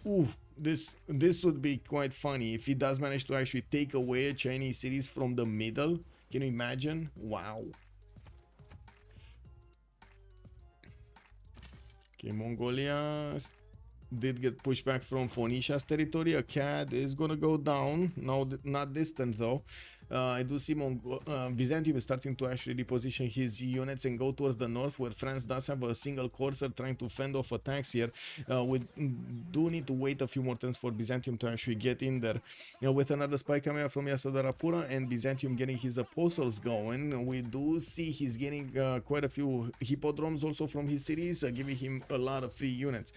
Ooh, this would be quite funny if he does manage to actually take away Chinese cities from the middle. Can you imagine? Wow. Okay, Mongolia did get pushed back from Phoenicia's territory. A CAD is gonna go down. No, not distant though. I do see Byzantium is starting to actually reposition his units and go towards the north, where France does have a single courser trying to fend off attacks here. We do need to wait a few more turns for Byzantium to actually get in there. With another spy coming out from Yasadarapura and Byzantium getting his apostles going, we do see he's getting quite a few hippodromes also from his cities, giving him a lot of free units.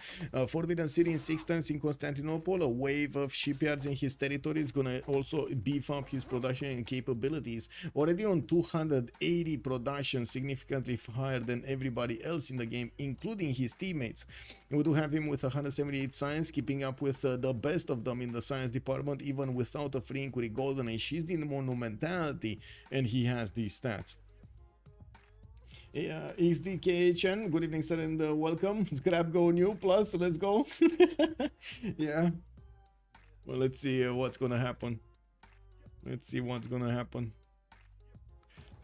Forbidden City in 6 turns in Constantinople, a wave of shipyards in his territory is gonna also beef up his production capabilities. Already on 280 production, significantly higher than everybody else in the game, including his teammates. We do have him with 178 science, keeping up with the best of them in the science department, even without a free inquiry golden age. He's the monumentality, and he has these stats. Is the KHN, good evening sir, and welcome. Scrap go new plus, let's go. Yeah, well, let's see what's gonna happen. Let's see what's gonna happen.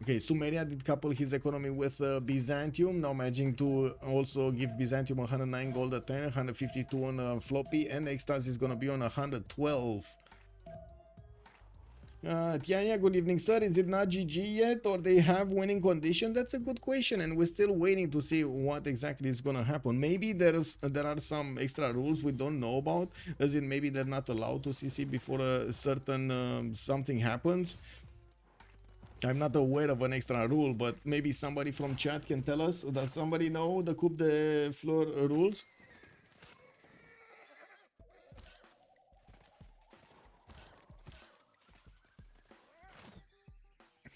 Okay, Sumeria did couple his economy with Byzantium, now managing to also give Byzantium 109 gold a turn, 152 on floppy, and Ecstasy is gonna be on 112. Tiania, good evening, sir. Is it not GG yet, or they have winning condition? That's a good question, and we're still waiting to see what exactly is gonna happen. Maybe there are some extra rules we don't know about, as in maybe they're not allowed to CC before a certain something happens. I'm not aware of an extra rule, but maybe somebody from chat can tell us. Does somebody know the Coupe de Fleurs rules?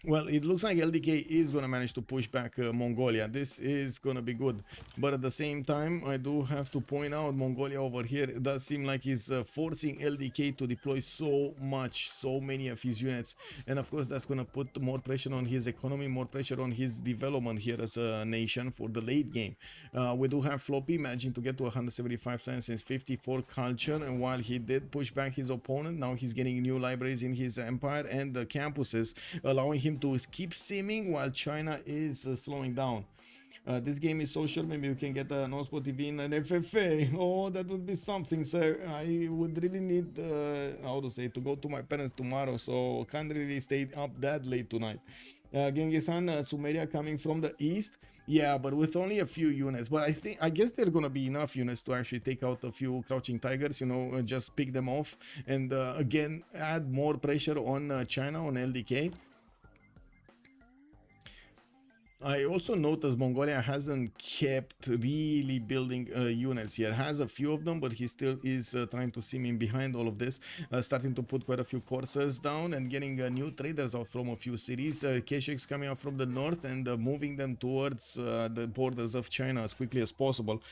Well, it looks like LDK is going to manage to push back Mongolia. This is going to be good. But at the same time, I do have to point out Mongolia over here. It does seem like he's forcing LDK to deploy so many of his units. And of course, that's going to put more pressure on his economy, more pressure on his development here as a nation for the late game. We do have Floppy managing to get to 175 science and 54 culture. And while he did push back his opponent, now he's getting new libraries in his empire and the campuses, allowing him to keep simming while China is slowing down. This game is social. Maybe you can get an OnSpotTV and an FFA. Oh, that would be something, sir. I would really need, how to say, to go to my parents tomorrow, so can't really stay up that late tonight. Genghis Khan, Sumeria coming from the east. Yeah, but with only a few units. But I guess there are gonna be enough units to actually take out a few crouching tigers, you know, just pick them off and again add more pressure on China, on LDK. I also noticed Mongolia hasn't kept really building units here. Has a few of them, but he still is trying to sim in behind all of this, starting to put quite a few coursers down and getting new traders out from a few cities. Keshiks coming out from the north and moving them towards the borders of China as quickly as possible.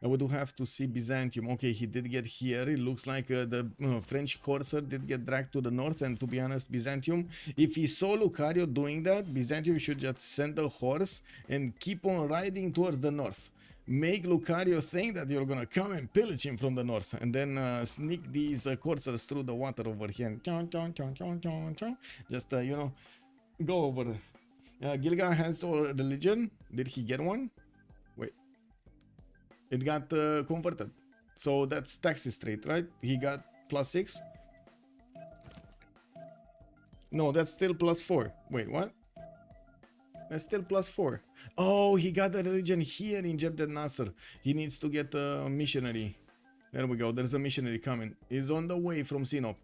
We do have to see Byzantium. Okay, he did get here. It looks like the French corsair did get dragged to the north, and to be honest, Byzantium, if he saw Lucario doing that, Byzantium should just send a horse and keep on riding towards the north. Make Lucario think that you're gonna come and pillage him from the north, and then sneak these coursers through the water over here. Just, you know, go over there. Gilgar has a religion. Did he get one? Wait. It got converted, so that's taxes straight, right? He got +6. No, that's still +4. Wait, what? That's still +4. Oh, he got a religion here in Jebdet Nasser. He needs to get a missionary. There we go. There's a missionary coming. He's on the way from Sinop.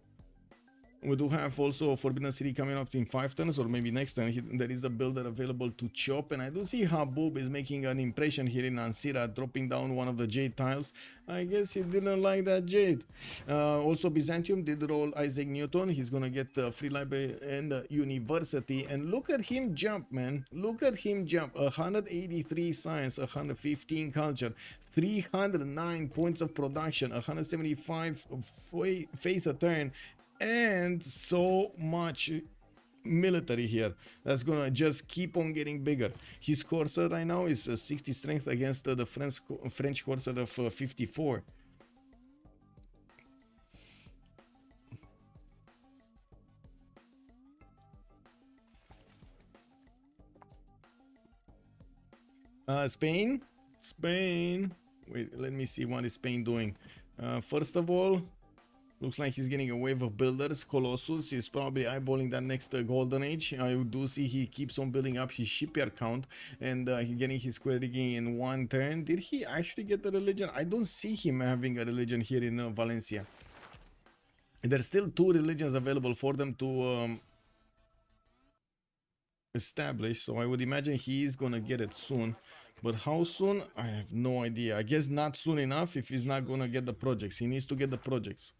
We do have also Forbidden City coming up in 5 turns, or maybe next turn. There is a builder available to chop, and I do see Habub is making an impression here in Ansira, dropping down one of the jade tiles. I guess he didn't like that jade. Also, Byzantium did roll Isaac Newton. He's gonna get the free library and university, and look at him jump, man. Look at him jump. 183 science, 115 culture, 309 points of production, 175 faith a turn, and so much military here. That's gonna just keep on getting bigger. His corsair right now is 60 strength against the French corsair of 54. Spain. Wait, let me see what is Spain doing. First of all, looks like he's getting a wave of builders. Colossus is probably eyeballing that next golden age. I do see he keeps on building up his shipyard count, and he's getting his square rigging in 1 turn. Did he actually get the religion? I don't see him having a religion here in Valencia. There's still 2 religions available for them to establish, so I would imagine he is gonna get it soon. But how soon? I have no idea. I guess not soon enough if he's not gonna get the projects. He needs to get the projects.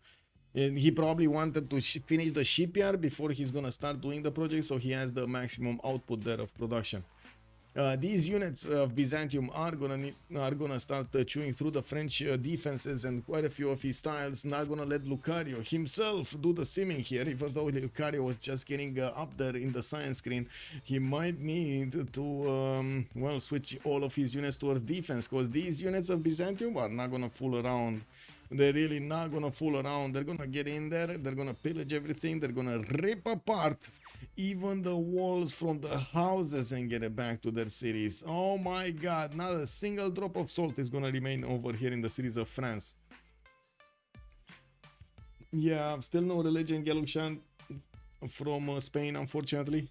And he probably wanted to finish the shipyard before he's gonna start doing the project, so he has the maximum output there of production. These units of Byzantium are gonna start chewing through the French defenses, and quite a few of his tiles. Not gonna let Lucario himself do the simming here, even though Lucario was just getting up there in the science screen. He might need to well, switch all of his units towards defense, because these units of Byzantium are not gonna fool around. They're really not gonna fool around. They're gonna get in there, they're gonna pillage everything, they're gonna rip apart even the walls from the houses and get it back to their cities. Oh my god, not a single drop of salt is gonna remain over here in the cities of France. Yeah, still no religion, Gelukshan from Spain, unfortunately.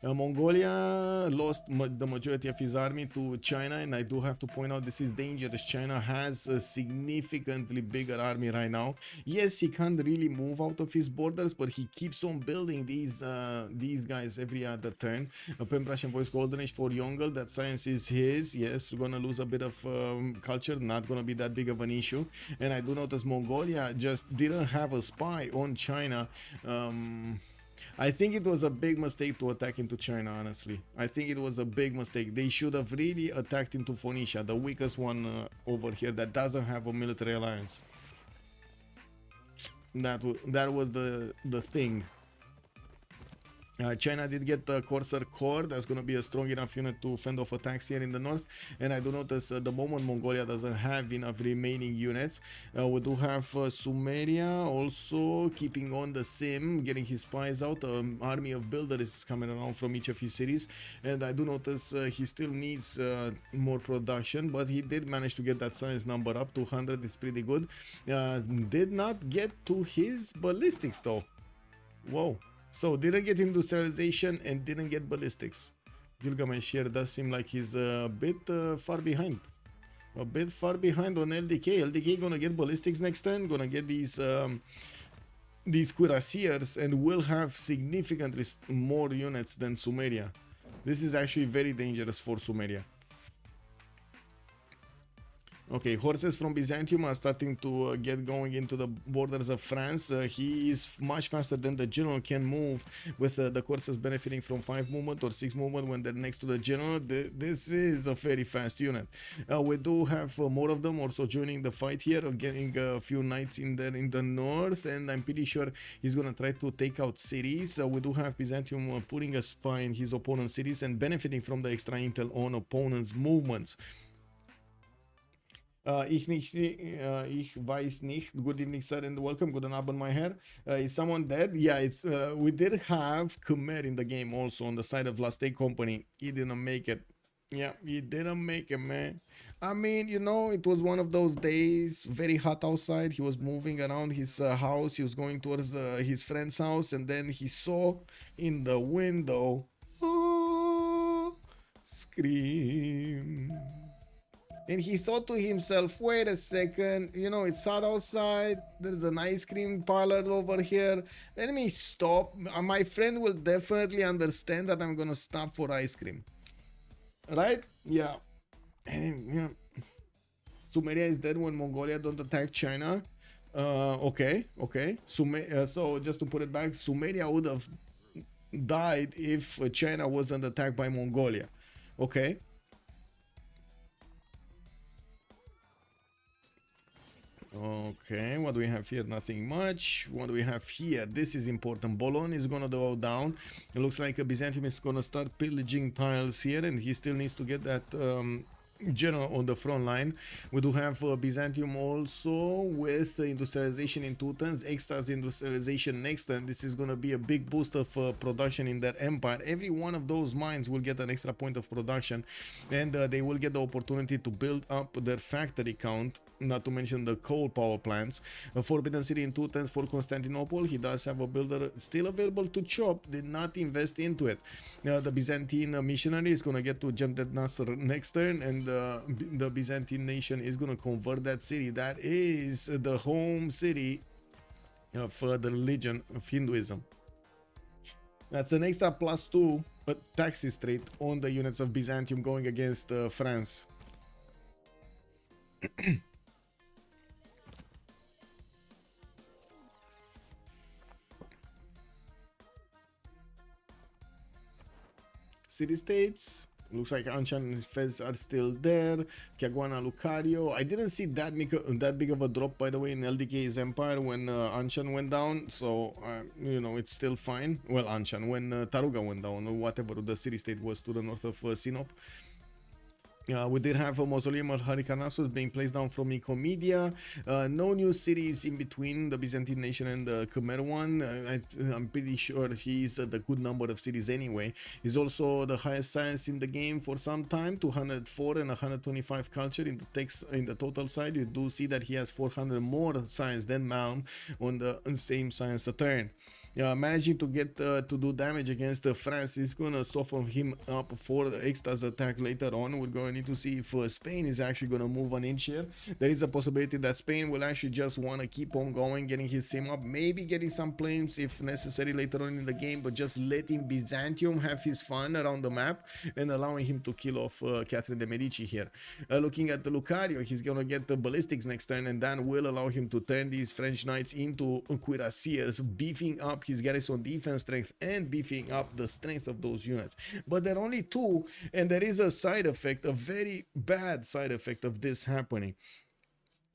Mongolia lost the majority of his army to China, and I do have to point out this is dangerous. China has a significantly bigger army right now. Yes, he can't really move out of his borders, but he keeps on building these guys every other turn. Pembrasian voice golden age for Yongle. That science is his. Yes, we're gonna lose a bit of culture, not gonna be that big of an issue. And I do notice Mongolia just didn't have a spy on China. I think it was a big mistake to attack into China, honestly. I think it was a big mistake. They should have really attacked into Phoenicia, the weakest one over here that doesn't have a military alliance. That was the thing. China did get the Corsair Corps. That's going to be a strong enough unit to fend off attacks here in the north. And I do notice the moment Mongolia doesn't have enough remaining units. We do have Sumeria also keeping on the sim, getting his spies out. Army of builders is coming around from each of his cities. And I do notice he still needs more production, but he did manage to get that science number up. 200 is pretty good. Did not get to his ballistics though. Whoa. So didn't get industrialization and didn't get ballistics. Gilgamesh here does seem like he's a bit far behind. A bit far behind on LDK. LDK gonna get ballistics next turn. Gonna get these cuirassiers and will have significantly more units than Sumeria. This is actually very dangerous for Sumeria. Okay, horses from Byzantium are starting to get going into the borders of France. He is much faster than the general can move, with the horses benefiting from 5 movement or 6 movement when they're next to the general. This is a very fast unit. We do have more of them also joining the fight here, getting a few knights in there in the north, and I'm pretty sure he's gonna try to take out cities. We do have Byzantium putting a spy in his opponent's cities and benefiting from the extra intel on opponent's movements. Ich weiß nicht. Good evening, sir, and welcome. Good Abend, my hair. Is someone dead? Yeah, it's we did have Khmer in the game also on the side of Last Day Company. He didn't make it. Yeah, he didn't make it, man. I mean, you know, it was one of those days, very hot outside. He was moving around his house. He was going towards his friend's house, and then he saw in the window, oh, scream. And he thought to himself, wait a second, you know, it's hot outside, there's an ice cream parlor over here, let me stop. My friend will definitely understand that I'm gonna stop for ice cream. Right? Yeah. And, yeah. Sumeria is dead when Mongolia don't attack China. Okay. So just to put it back, Sumeria would have died if China wasn't attacked by Mongolia. Okay. Okay, what do we have here? Nothing much. What do we have here? This is important. Bologna is gonna go down. It looks like Byzantium is gonna start pillaging tiles here, and he still needs to get that general on the front line. We do have Byzantium also with industrialization in 2 turns, extras industrialization next turn. This is going to be a big boost of production in their empire. Every one of those mines will get an extra point of production, and they will get the opportunity to build up their factory count, not to mention the coal power plants. Forbidden City in 2 turns for Constantinople. He does have a builder still available to chop, did not invest into it. The Byzantine missionary is going to get to Jemdet Nasr next turn, and the Byzantine nation is going to convert that city. That is the home city of the religion of Hinduism. That's an extra +2 taxes rate on the units of Byzantium going against France. City-states. Looks like Anshan and his feds are still there. Kiaguana, Lucario. I didn't see that big of a drop, by the way, in LDK's empire when Anshan went down. So, you know, it's still fine. Well, Anshan, when Taruga went down, or whatever the city-state was to the north of Sinop. We did have a Mausoleum of Halicarnassus being placed down from Nicomedia. No new cities in between the Byzantine nation and the Khmer one. I'm pretty sure he's the good number of cities anyway. He's also the highest science in the game for some time, 204 and 125 culture in the text. In the total side, you do see that he has 400 more science than Malm on the same science turn. Managing to get to do damage against France is gonna soften him up for the extras attack later on. We're going to need to see if Spain is actually gonna move an inch here. There is a possibility that Spain will actually just want to keep on going, getting his sim up, maybe getting some planes if necessary later on in the game, but just letting Byzantium have his fun around the map and allowing him to kill off Catherine de Medici here. Looking at the Lucario, he's gonna get the ballistics next turn, and that will allow him to turn these French knights into cuirassiers, beefing up his garrison defense strength and beefing up the strength of those units. But there are only two, and there is a side effect, a very bad side effect of this happening.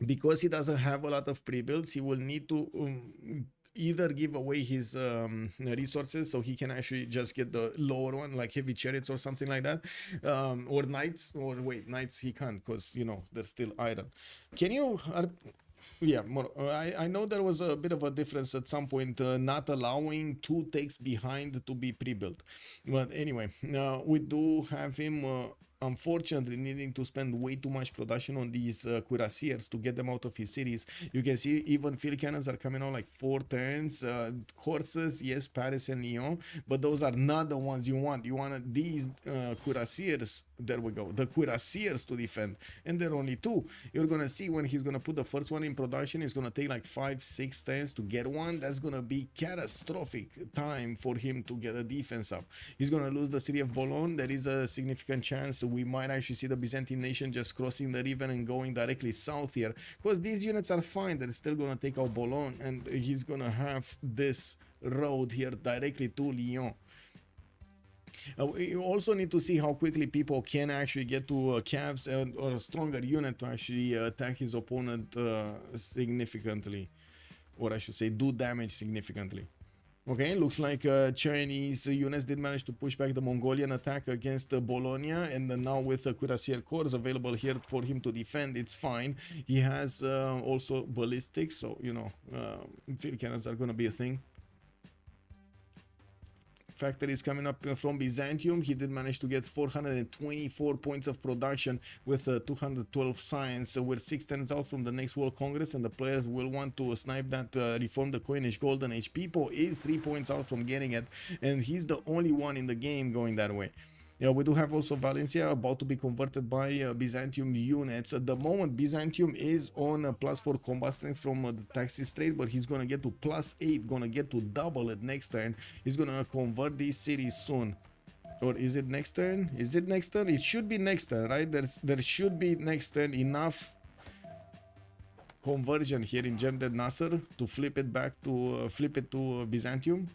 Because he doesn't have a lot of pre-builds, he will need to either give away his resources so he can actually just get the lower one, like heavy chariots or something like that, or knights, or wait, knights he can't, because you know they're still iron. Can you yeah, more, I know there was a bit of a difference at some point, not allowing two takes behind to be pre-built. But anyway, we do have him unfortunately needing to spend way too much production on these cuirassiers to get them out of his cities. You can see even field cannons are coming on like 4 turns. Horses, yes, Paris and Lyon, but those are not the ones you want. You want these cuirassiers, there we go, the cuirassiers to defend, and there are only 2. You're gonna see when he's gonna put the first one in production, it's gonna take like 5-6 turns to get one. That's gonna be catastrophic time for him to get a defense up. He's gonna lose the city of Boulogne. There is a significant chance we might actually see the Byzantine nation just crossing the river and going directly south here, because these units are fine. They're still gonna take out Boulogne, and he's gonna have this road here directly to Lyon. You also need to see how quickly people can actually get to calves or a stronger unit to actually attack his opponent significantly, or I should say do damage significantly. Okay, looks like Chinese units did manage to push back the Mongolian attack against Bologna, and now with cuirassier corps available here for him to defend, it's fine. He has also ballistics, so you know, field cannons are gonna be a thing. Factories coming up from Byzantium. He did manage to get 424 points of production with 212 science. We're 6 turns out from the next World Congress, and the players will want to snipe that Reform the Coinage Golden Age. People is 3 points out from getting it, and he's the only one in the game going that way. Yeah, we do have also Valencia about to be converted by Byzantium units. At the moment, Byzantium is on a +4 combat strength from the Taxis trade, but he's gonna get to +8, gonna get to double it next turn. He's gonna convert these cities soon. Or is it next turn? Is it next turn? It should be next turn, right? There should be next turn enough conversion here in Jemdet Nasser to flip it back to Byzantium.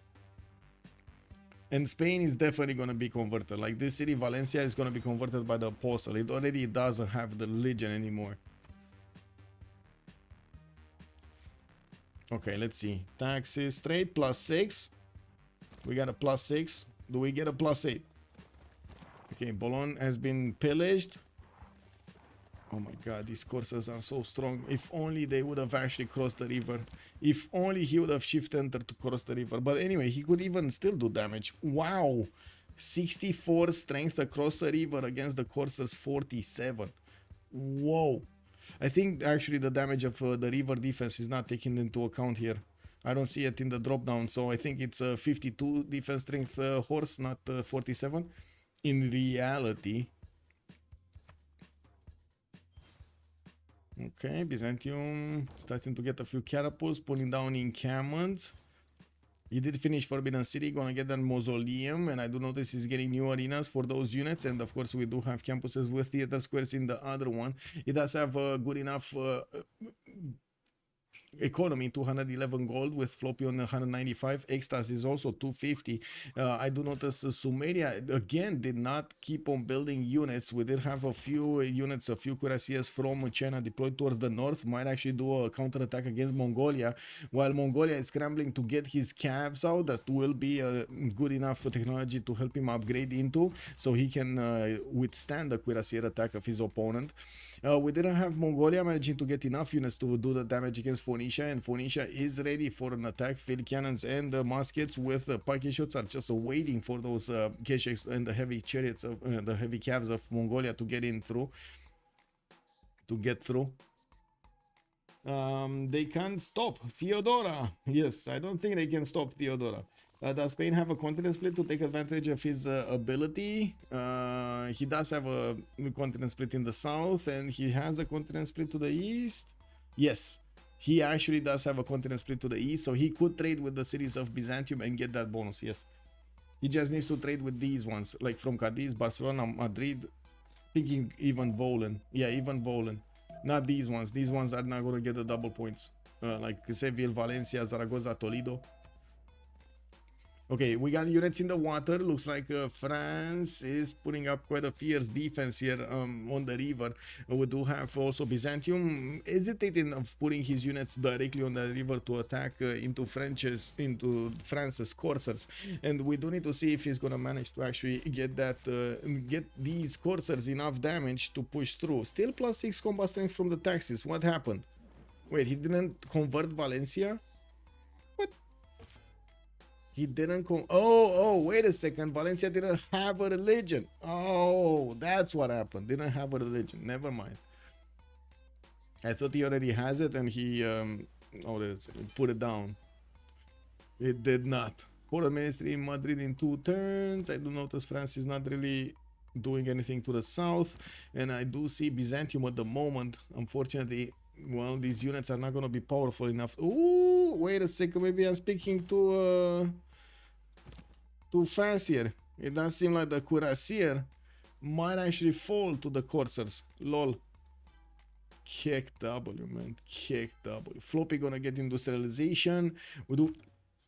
And Spain is definitely going to be converted. Like this city, Valencia, is going to be converted by the apostle. It already doesn't have the religion anymore. Okay, let's see. Taxes, trade, +6. We got a +6. Do we get a +8? Okay, Boulogne has been pillaged. Oh my god, these courses are so strong. If only they would have actually crossed the river. If only he would have shift enter to cross the river. But anyway, he could even still do damage. Wow! 64 strength across the river against the courses 47. Whoa! I think actually the damage of the river defense is not taken into account here. I don't see it in the drop down, so I think it's a 52 defense strength horse, not 47. In reality. Okay, Byzantium starting to get a few catapults, pulling down encampments. He did finish Forbidden City, gonna get that Mausoleum, and I do notice he's getting new arenas for those units, and of course we do have campuses with theater squares in the other one. It does have good enough economy 211 gold with floppy on 195. Extas is also 250. I do notice Sumeria again did not keep on building units. We did have a few units, a few cuirassiers from China deployed towards the north, might actually do a counterattack against Mongolia, while Mongolia is scrambling to get his calves out. That will be good enough for technology to help him upgrade into, so he can withstand the cuirassier attack of his opponent. We didn't have Mongolia managing to get enough units to do the damage against Phoenicia, and Phoenicia is ready for an attack. Field cannons and muskets with pike shots are just waiting for those Keshiks and the heavy chariots of the heavy calves of Mongolia to get through. They can't stop Theodora. Yes, I don't think they can stop Theodora. Does Spain have a continent split to take advantage of his ability? He does have a continent split in the south, and he has a continent split to the east. Yes, he actually does have a continent split to the east, so he could trade with the cities of Byzantium and get that bonus. Yes, he just needs to trade with these ones, like from Cadiz, Barcelona, Madrid, thinking even Volen. Yeah, even Volen. Not these ones. These ones are not going to get the double points. Like Seville, Valencia, Zaragoza, Toledo. Okay, we got units in the water. Looks like France is putting up quite a fierce defense here on the river. We do have also Byzantium hesitating of putting his units directly on the river to attack into France's coursers, and we do need to see if he's gonna manage to actually get these coursers enough damage to push through. Still +6 combat strength from the taxis. What happened? Wait, he didn't convert Valencia? He didn't come. Oh, wait a second. Valencia didn't have a religion. Oh, that's what happened. Didn't have a religion. Never mind. I thought he already has it and he put it down. It did not. Foreign Ministry in Madrid in 2 turns. I do notice France is not really doing anything to the south. And I do see Byzantium at the moment. Unfortunately, well, these units are not going to be powerful enough. Ooh, wait a second. Maybe I'm speaking too fast here. It does seem like the cuirassier might actually fall to the coursers. Lol. Kick W, man. Kick W. Floppy gonna get industrialization. We do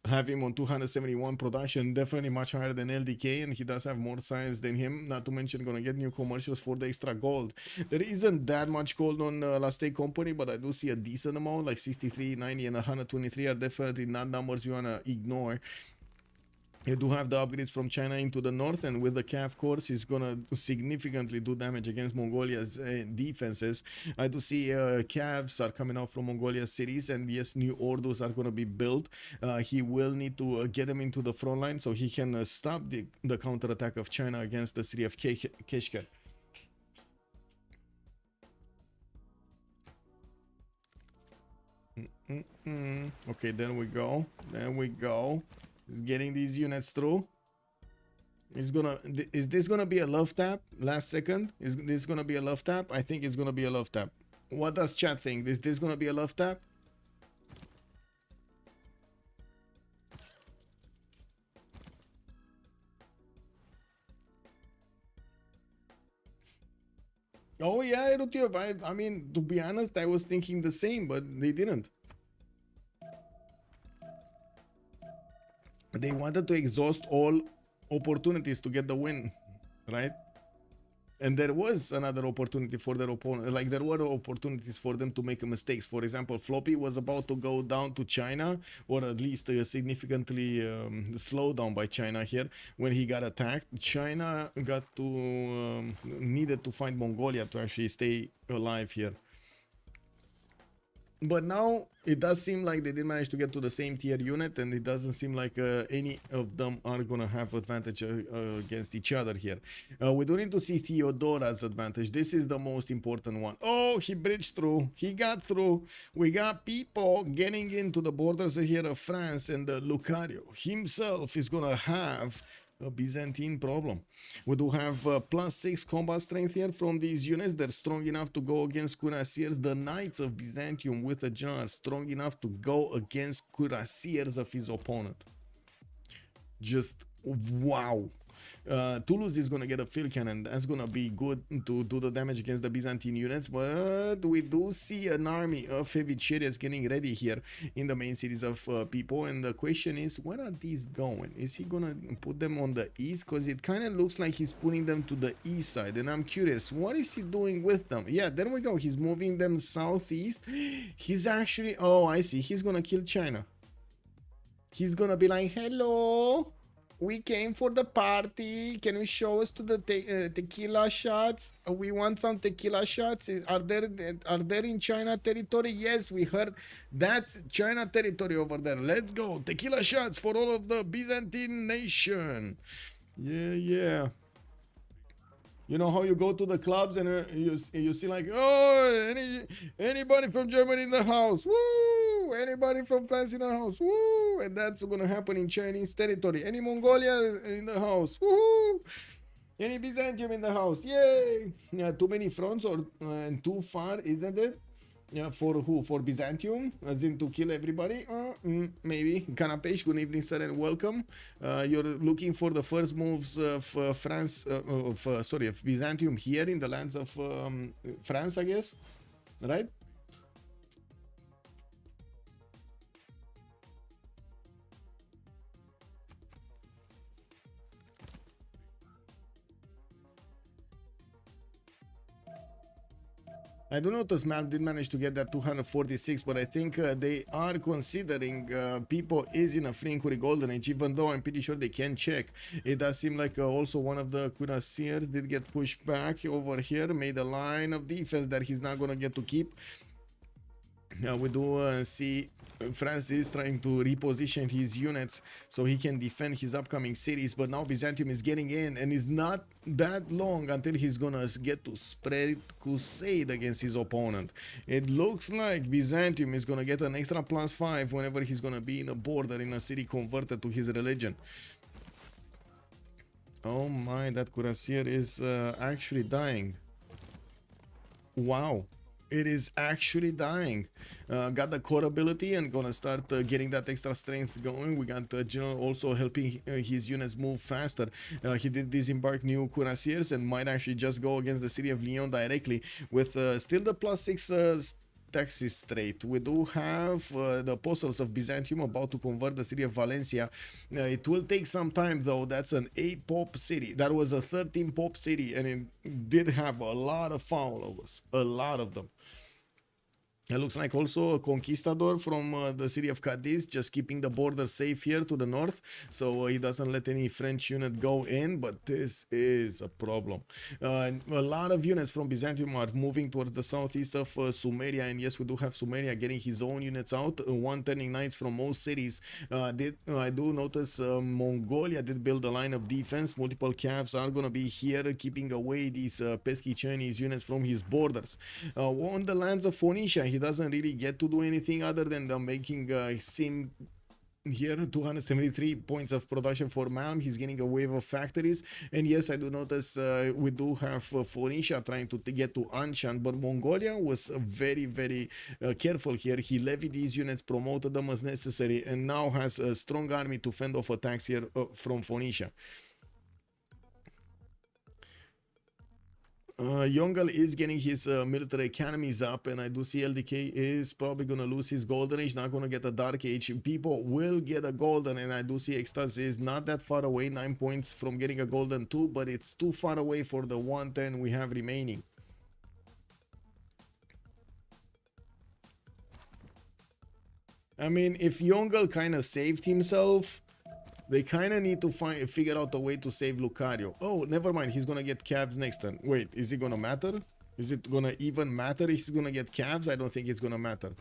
have him on 271 production, definitely much higher than LDK, and he does have more science than him. Not to mention gonna get new commercials for the extra gold. There isn't that much gold on Last Day Company, but I do see a decent amount, like 63, 90 and 123 are definitely not numbers you wanna ignore. You do have the upgrades from China into the north, and with the calf course, he's gonna significantly do damage against Mongolia's defenses. I do see calves are coming out from Mongolia's cities, and yes, new orders are gonna be built. He will need to get them into the front line so he can stop the counterattack of China against the city of Keshkar. Okay, there we go. He's getting these units through. Is this gonna be a love tap? Last second. Is this gonna be a love tap? I think it's gonna be a love tap. What does chat think? Is this gonna be a love tap? Oh yeah, I mean, to be honest, I was thinking the same, but they didn't. They wanted to exhaust all opportunities to get the win, right? And there was another opportunity for their opponent. Like, there were opportunities for them to make mistakes. For example, Floppy was about to go down to China, or at least significantly slowed down by China here when he got attacked. China needed to find Mongolia to actually stay alive here. But now it does seem like they did manage to get to the same tier unit, and it doesn't seem like any of them are gonna have advantage against each other here. We do need to see Theodora's advantage. This is the most important one. Oh, he bridged through. He got through. We got people getting into the borders here of France, and Lucario himself is gonna have a Byzantine problem. We do have +6 combat strength here from these units. They're strong enough to go against cuirassiers. The Knights of Byzantium with a jar, strong enough to go against cuirassiers of his opponent. Just wow. Toulouse is gonna get a field cannon. That's gonna be good to do the damage against the Byzantine units, but we do see an army of heavy chariots getting ready here in the main cities of people, and the question is, where are these going? Is he gonna put them on the east? Because it kind of looks like he's putting them to the east side, and I'm curious, what is he doing with them? Yeah, there we go. He's moving them southeast. He's actually, oh, I see, he's gonna kill China. He's gonna be like, hello, we came for the party. Can you show us to the tequila shots? We want some tequila shots. Are there in China territory? Yes, we heard that's China territory over there. Let's go. Tequila shots for all of the Byzantine nation. Yeah. You know how you go to the clubs and you see like, oh, anybody from Germany in the house? Woo! Anybody from France in the house? Woo! And that's gonna happen in Chinese territory. Any Mongolia in the house? Woo! Any Byzantium in the house? Yay! Yeah, too many fronts and too far, isn't it? Yeah, for who? For Byzantium? As in to kill everybody? Maybe. Canapesh, good evening, sir, and welcome. You're looking for the first moves of France, of Byzantium here in the lands of France, I guess, right? I do notice Mal did manage to get that 246, but I think they are considering people is in a Frinkuri Golden Age, even though I'm pretty sure they can check. It does seem like also one of the cuirassiers did get pushed back over here, made a line of defense that he's not going to get to keep. We do see France is trying to reposition his units so he can defend his upcoming cities, but now Byzantium is getting in, and it's not that long until he's gonna get to spread crusade against his opponent. It looks like Byzantium is gonna get an extra +5 whenever he's gonna be in a border in a city converted to his religion. Oh my, that cuirassier is actually dying. Wow. It is actually dying. Got the core ability and gonna start getting that extra strength going. We got General also helping his units move faster. He did disembark new cuirassiers and might actually just go against the city of Lyon directly with still the +6 taxes straight. We do have the apostles of Byzantium about to convert the city of Valencia. It will take some time though. That's an 8-pope city. That was a 13-pope city, and it did have a lot of followers, a lot of them. It looks like also a conquistador from the city of Cadiz, just keeping the border safe here to the north, so he doesn't let any French unit go in, but this is a problem. A lot of units from Byzantium are moving towards the southeast of Sumeria, and yes, we do have Sumeria getting his own units out, one turning knights from most cities. I do notice Mongolia did build a line of defense. Multiple calves are going to be here, keeping away these pesky Chinese units from his borders. On the lands of Phoenicia, he doesn't really get to do anything other than making sim here. 273 points of production for Malm. He's getting a wave of factories, and yes, I do notice we do have Phoenicia trying to get to Anshan, but Mongolia was very careful here. He levied these units, promoted them as necessary, and now has a strong army to fend off attacks here from Phoenicia. Yongle is getting his military economies up, and I do see LDK is probably going to lose his golden age, not going to get a dark age. People will get a golden, and I do see Extas is not that far away, 9 points from getting a golden too, but it's too far away for the 110 we have remaining. I mean, if Yongle kind of saved himself, they kind of need to figure out a way to save Lucario. Oh, never mind. He's going to get calves next turn. Wait, is it going to matter? Is it going to even matter if he's going to get calves? I don't think it's going to matter.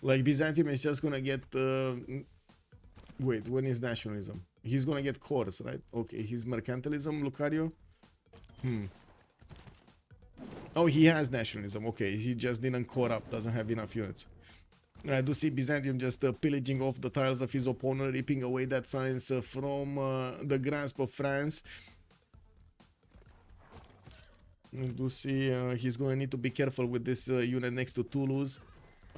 Like, Byzantium is just going to get... wait, when is nationalism? He's going to get cores, right? Okay, his mercantilism, Lucario? Oh, he has nationalism. Okay, he just didn't core up. Doesn't have enough units. I do see Byzantium just pillaging off the tiles of his opponent, ripping away that science from the grasp of France. I do see he's going to need to be careful with this unit next to Toulouse.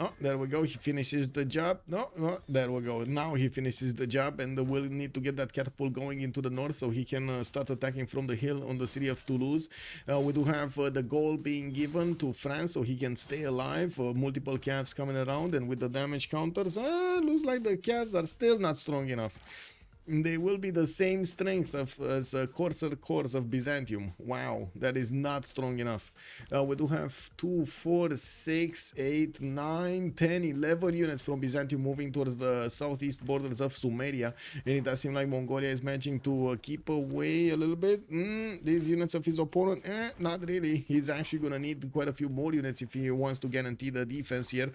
Oh, there we go. He finishes the job. No, there we go. Now he finishes the job, and we'll need to get that catapult going into the north so he can start attacking from the hill on the city of Toulouse. We do have the goal being given to France so he can stay alive. Multiple Cavs coming around, and with the damage counters, looks like the Cavs are still not strong enough. They will be the same strength as Corsair cores of Byzantium. Wow, that is not strong enough. We do have 2, 4, 6, 8, 9, 10, 11 units from Byzantium moving towards the southeast borders of Sumeria. And it does seem like Mongolia is managing to keep away a little bit. These units of his opponent, not really. He's actually going to need quite a few more units if he wants to guarantee the defense here.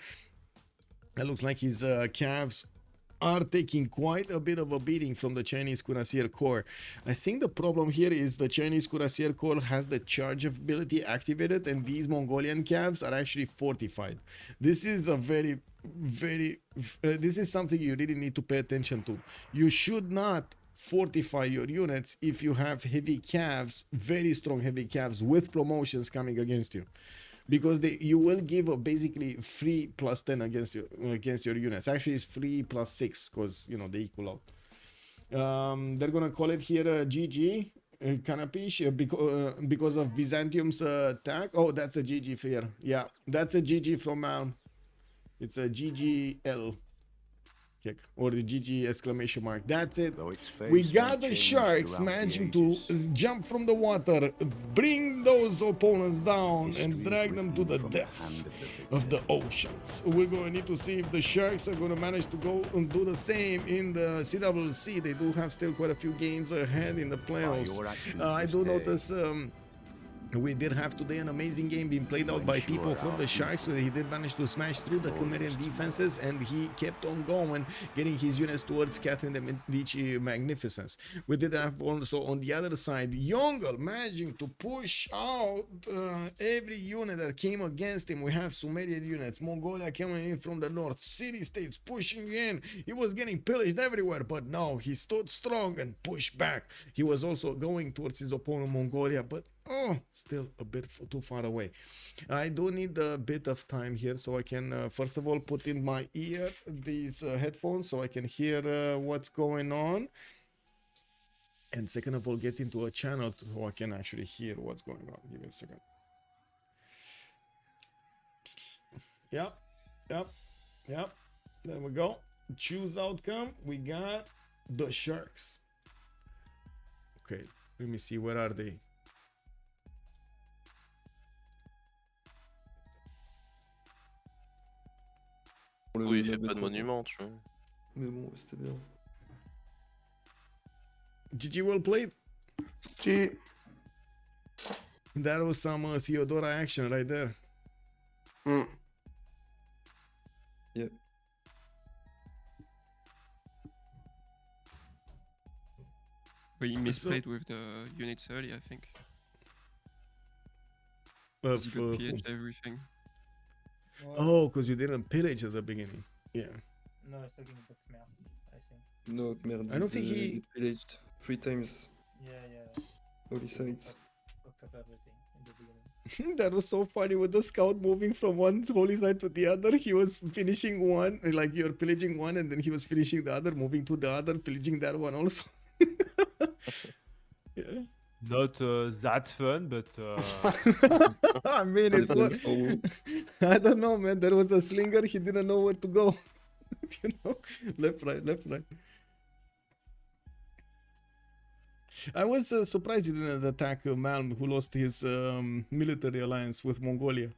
It looks like his calves are taking quite a bit of a beating from the Chinese Cuirassier Corps. I think the problem here is the Chinese Cuirassier Corps has the charge ability activated, and these Mongolian calves are actually fortified. This is a this is something you really need to pay attention to. You should not fortify your units if you have heavy calves, very strong heavy calves with promotions coming against you. Because you will give a basically free +10 against your units. Actually, it's free +6 because you know they equal out. They're gonna call it here GG Kanapish because of Byzantium's attack. Oh, that's a GG here. Yeah, that's a GG from it's a GGL kick or the GG exclamation mark. That's it. We got the Sharks managing to jump from the water, bring those opponents down, and drag them to the depths of the oceans. We're going to need to see if the Sharks are going to manage to go and do the same in the CWC. They do have still quite a few games ahead in the playoffs. I do notice we did have today an amazing game being played out by people from the Sharks, so he did manage to smash through the Khmerian defenses, and he kept on going, getting his units towards Catherine de Medici magnificence. We did have also on the other side Yongle managing to push out every unit that came against him. We have Sumerian units, Mongolia coming in from the north, city-states pushing in. He was getting pillaged everywhere, but no, he stood strong and pushed back. He was also going towards his opponent Mongolia, but still a bit too far away. I do need a bit of time here so I can first of all put in my ear these headphones so I can hear what's going on, and second of all get into a channel so I can actually hear what's going on. Give me a second. Yep, there we go. Choose outcome. We got the Sharks. Okay, let me see, where are they? Oui, il fait pas de monument, tu vois. Mais bon, c'était bien. GG, well played. G. That was some Theodora action right there. Yep. We misplayed with the units early, I think. Of You could pillage everything. oh, because you didn't pillage at the beginning. Yeah. No, it's talking about Khmer, I think. No, Khmer I don't think he pillaged 3 times Yeah. holy sites. Fucked up everything in the beginning. that was so funny with the scout moving from one holy site to the other. He was finishing one, like you're pillaging one, and then he was finishing the other, moving to the other, pillaging that one also. Yeah. Not that fun, but I mean, it was. I don't know, man. There was a slinger. He didn't know where to go. You know, left, right. I was surprised he didn't attack Malm, who lost his military alliance with Mongolia.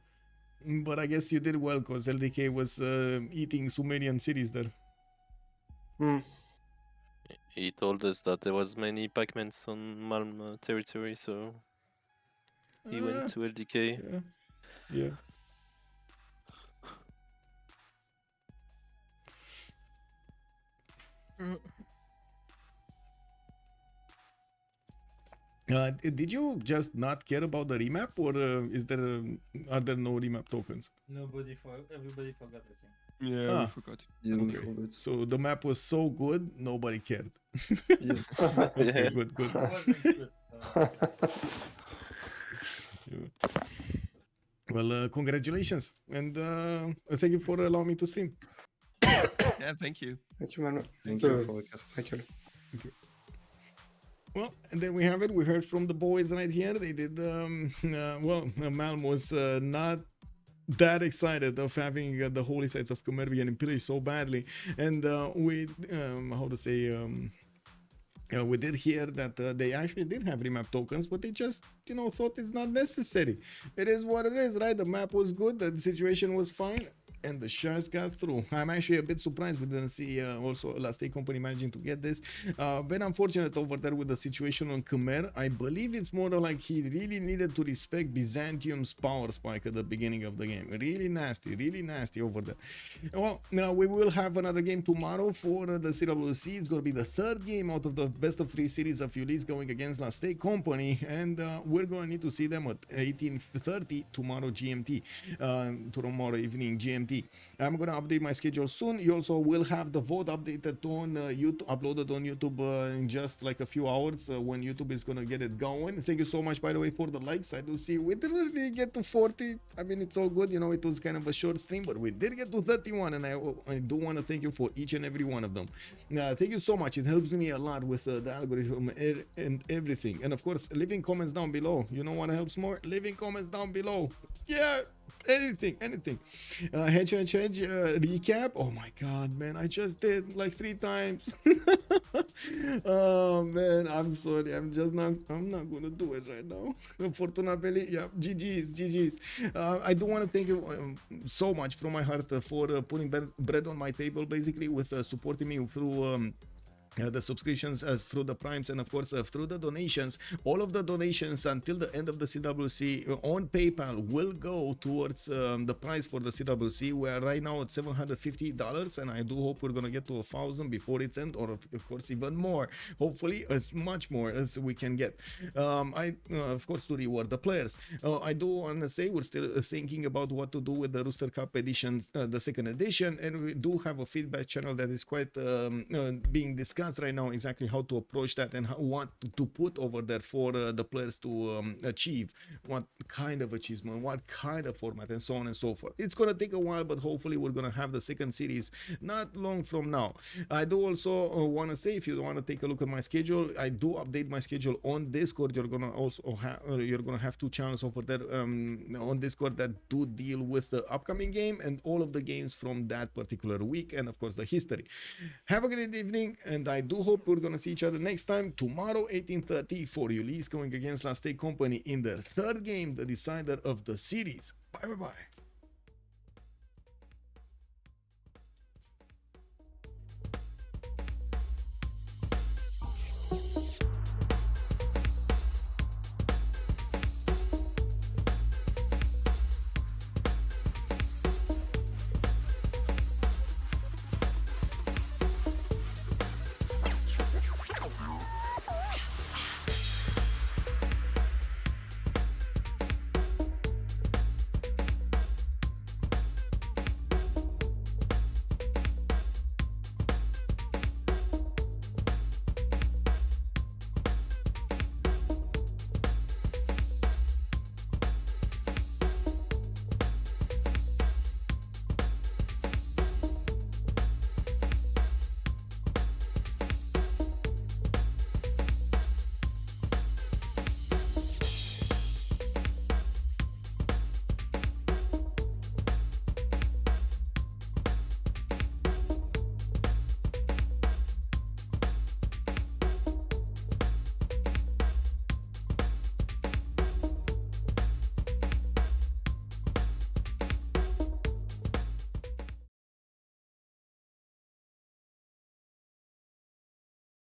But I guess you did well because LDK was eating Sumerian cities there. He told us that there was many Pac-Mans on Malm territory, so he went to LDK. Yeah. Did you just not care about the remap, or are there no remap tokens? Everybody forgot the thing. Yeah, we forgot. Yeah, we Okay. forgot. So the map was so good, nobody cared. Yeah. Okay, good. It wasn't good. Yeah. Well, congratulations, and thank you for allowing me to stream. Yeah, thank you. Thank you, man. Thank you for the cast. Thank you. Well, and then we have it. We heard from the boys right here. They did, Malm was not that excited of having the holy sites of Khmer being pillaged so badly. And we did hear that they actually did have remap tokens, but they just, thought it's not necessary. It is what it is, right? The map was good, the situation was fine, and the sharks got through. I'm actually a bit surprised we didn't see also Last Day Company managing to get this. Been unfortunate over there with the situation on Khmer. I believe it's more like he really needed to respect Byzantium's power spike at the beginning of the game. Really nasty over there. Well, now we will have another game tomorrow for the CWC. It's going to be the third game out of the best of 3 series of Ulysse going against Last Day Company, and we're going to need to see them at 18:30 tomorrow GMT, tomorrow evening GMT. I'm gonna update my schedule soon. You also will have the vote updated on YouTube, uploaded on YouTube in just like a few hours when YouTube is gonna get it going. Thank you so much, by the way, for the likes. I do see we didn't really get to 40. I mean, it's all good. It was kind of a short stream, but we did get to 31, and I do want to thank you for each and every one of them. Thank you so much. It helps me a lot with the algorithm and everything. And of course, leaving comments down below. You know what helps more? Leaving comments down below. Yeah. Anything. Hedge recap. Oh my god, man, I just did like 3 times. Oh man, I'm sorry. I'm not gonna do it right now. Fortuna Belli, yeah, GG's. I do want to thank you so much from my heart for putting bread on my table, basically, with supporting me through the subscriptions, through the primes, and of course through the donations. All of the donations until the end of the CWC on PayPal will go towards the prize for the CWC. We are right now at $750, and I do hope we're gonna get to 1,000 before it's end, or of course even more. Hopefully as much more as we can get. Of course, to reward the players. I do want to say we're still thinking about what to do with the Rooster Cup editions, the second edition, and we do have a feedback channel that is quite being discussed right now, exactly how to approach that and what to put over there for the players to achieve, what kind of achievement, what kind of format, and so on and so forth. It's gonna take a while, but hopefully we're gonna have the second series not long from now. I do also want to say, if you want to take a look at my schedule, I do update my schedule on Discord. You're gonna also have 2 channels over there on Discord that do deal with the upcoming game and all of the games from that particular week, and of course the history. Have a great evening, and I do hope we're gonna see each other next time tomorrow 18:30 for Ulysse going against Last Day Company in their third game, the decider of the series. Bye.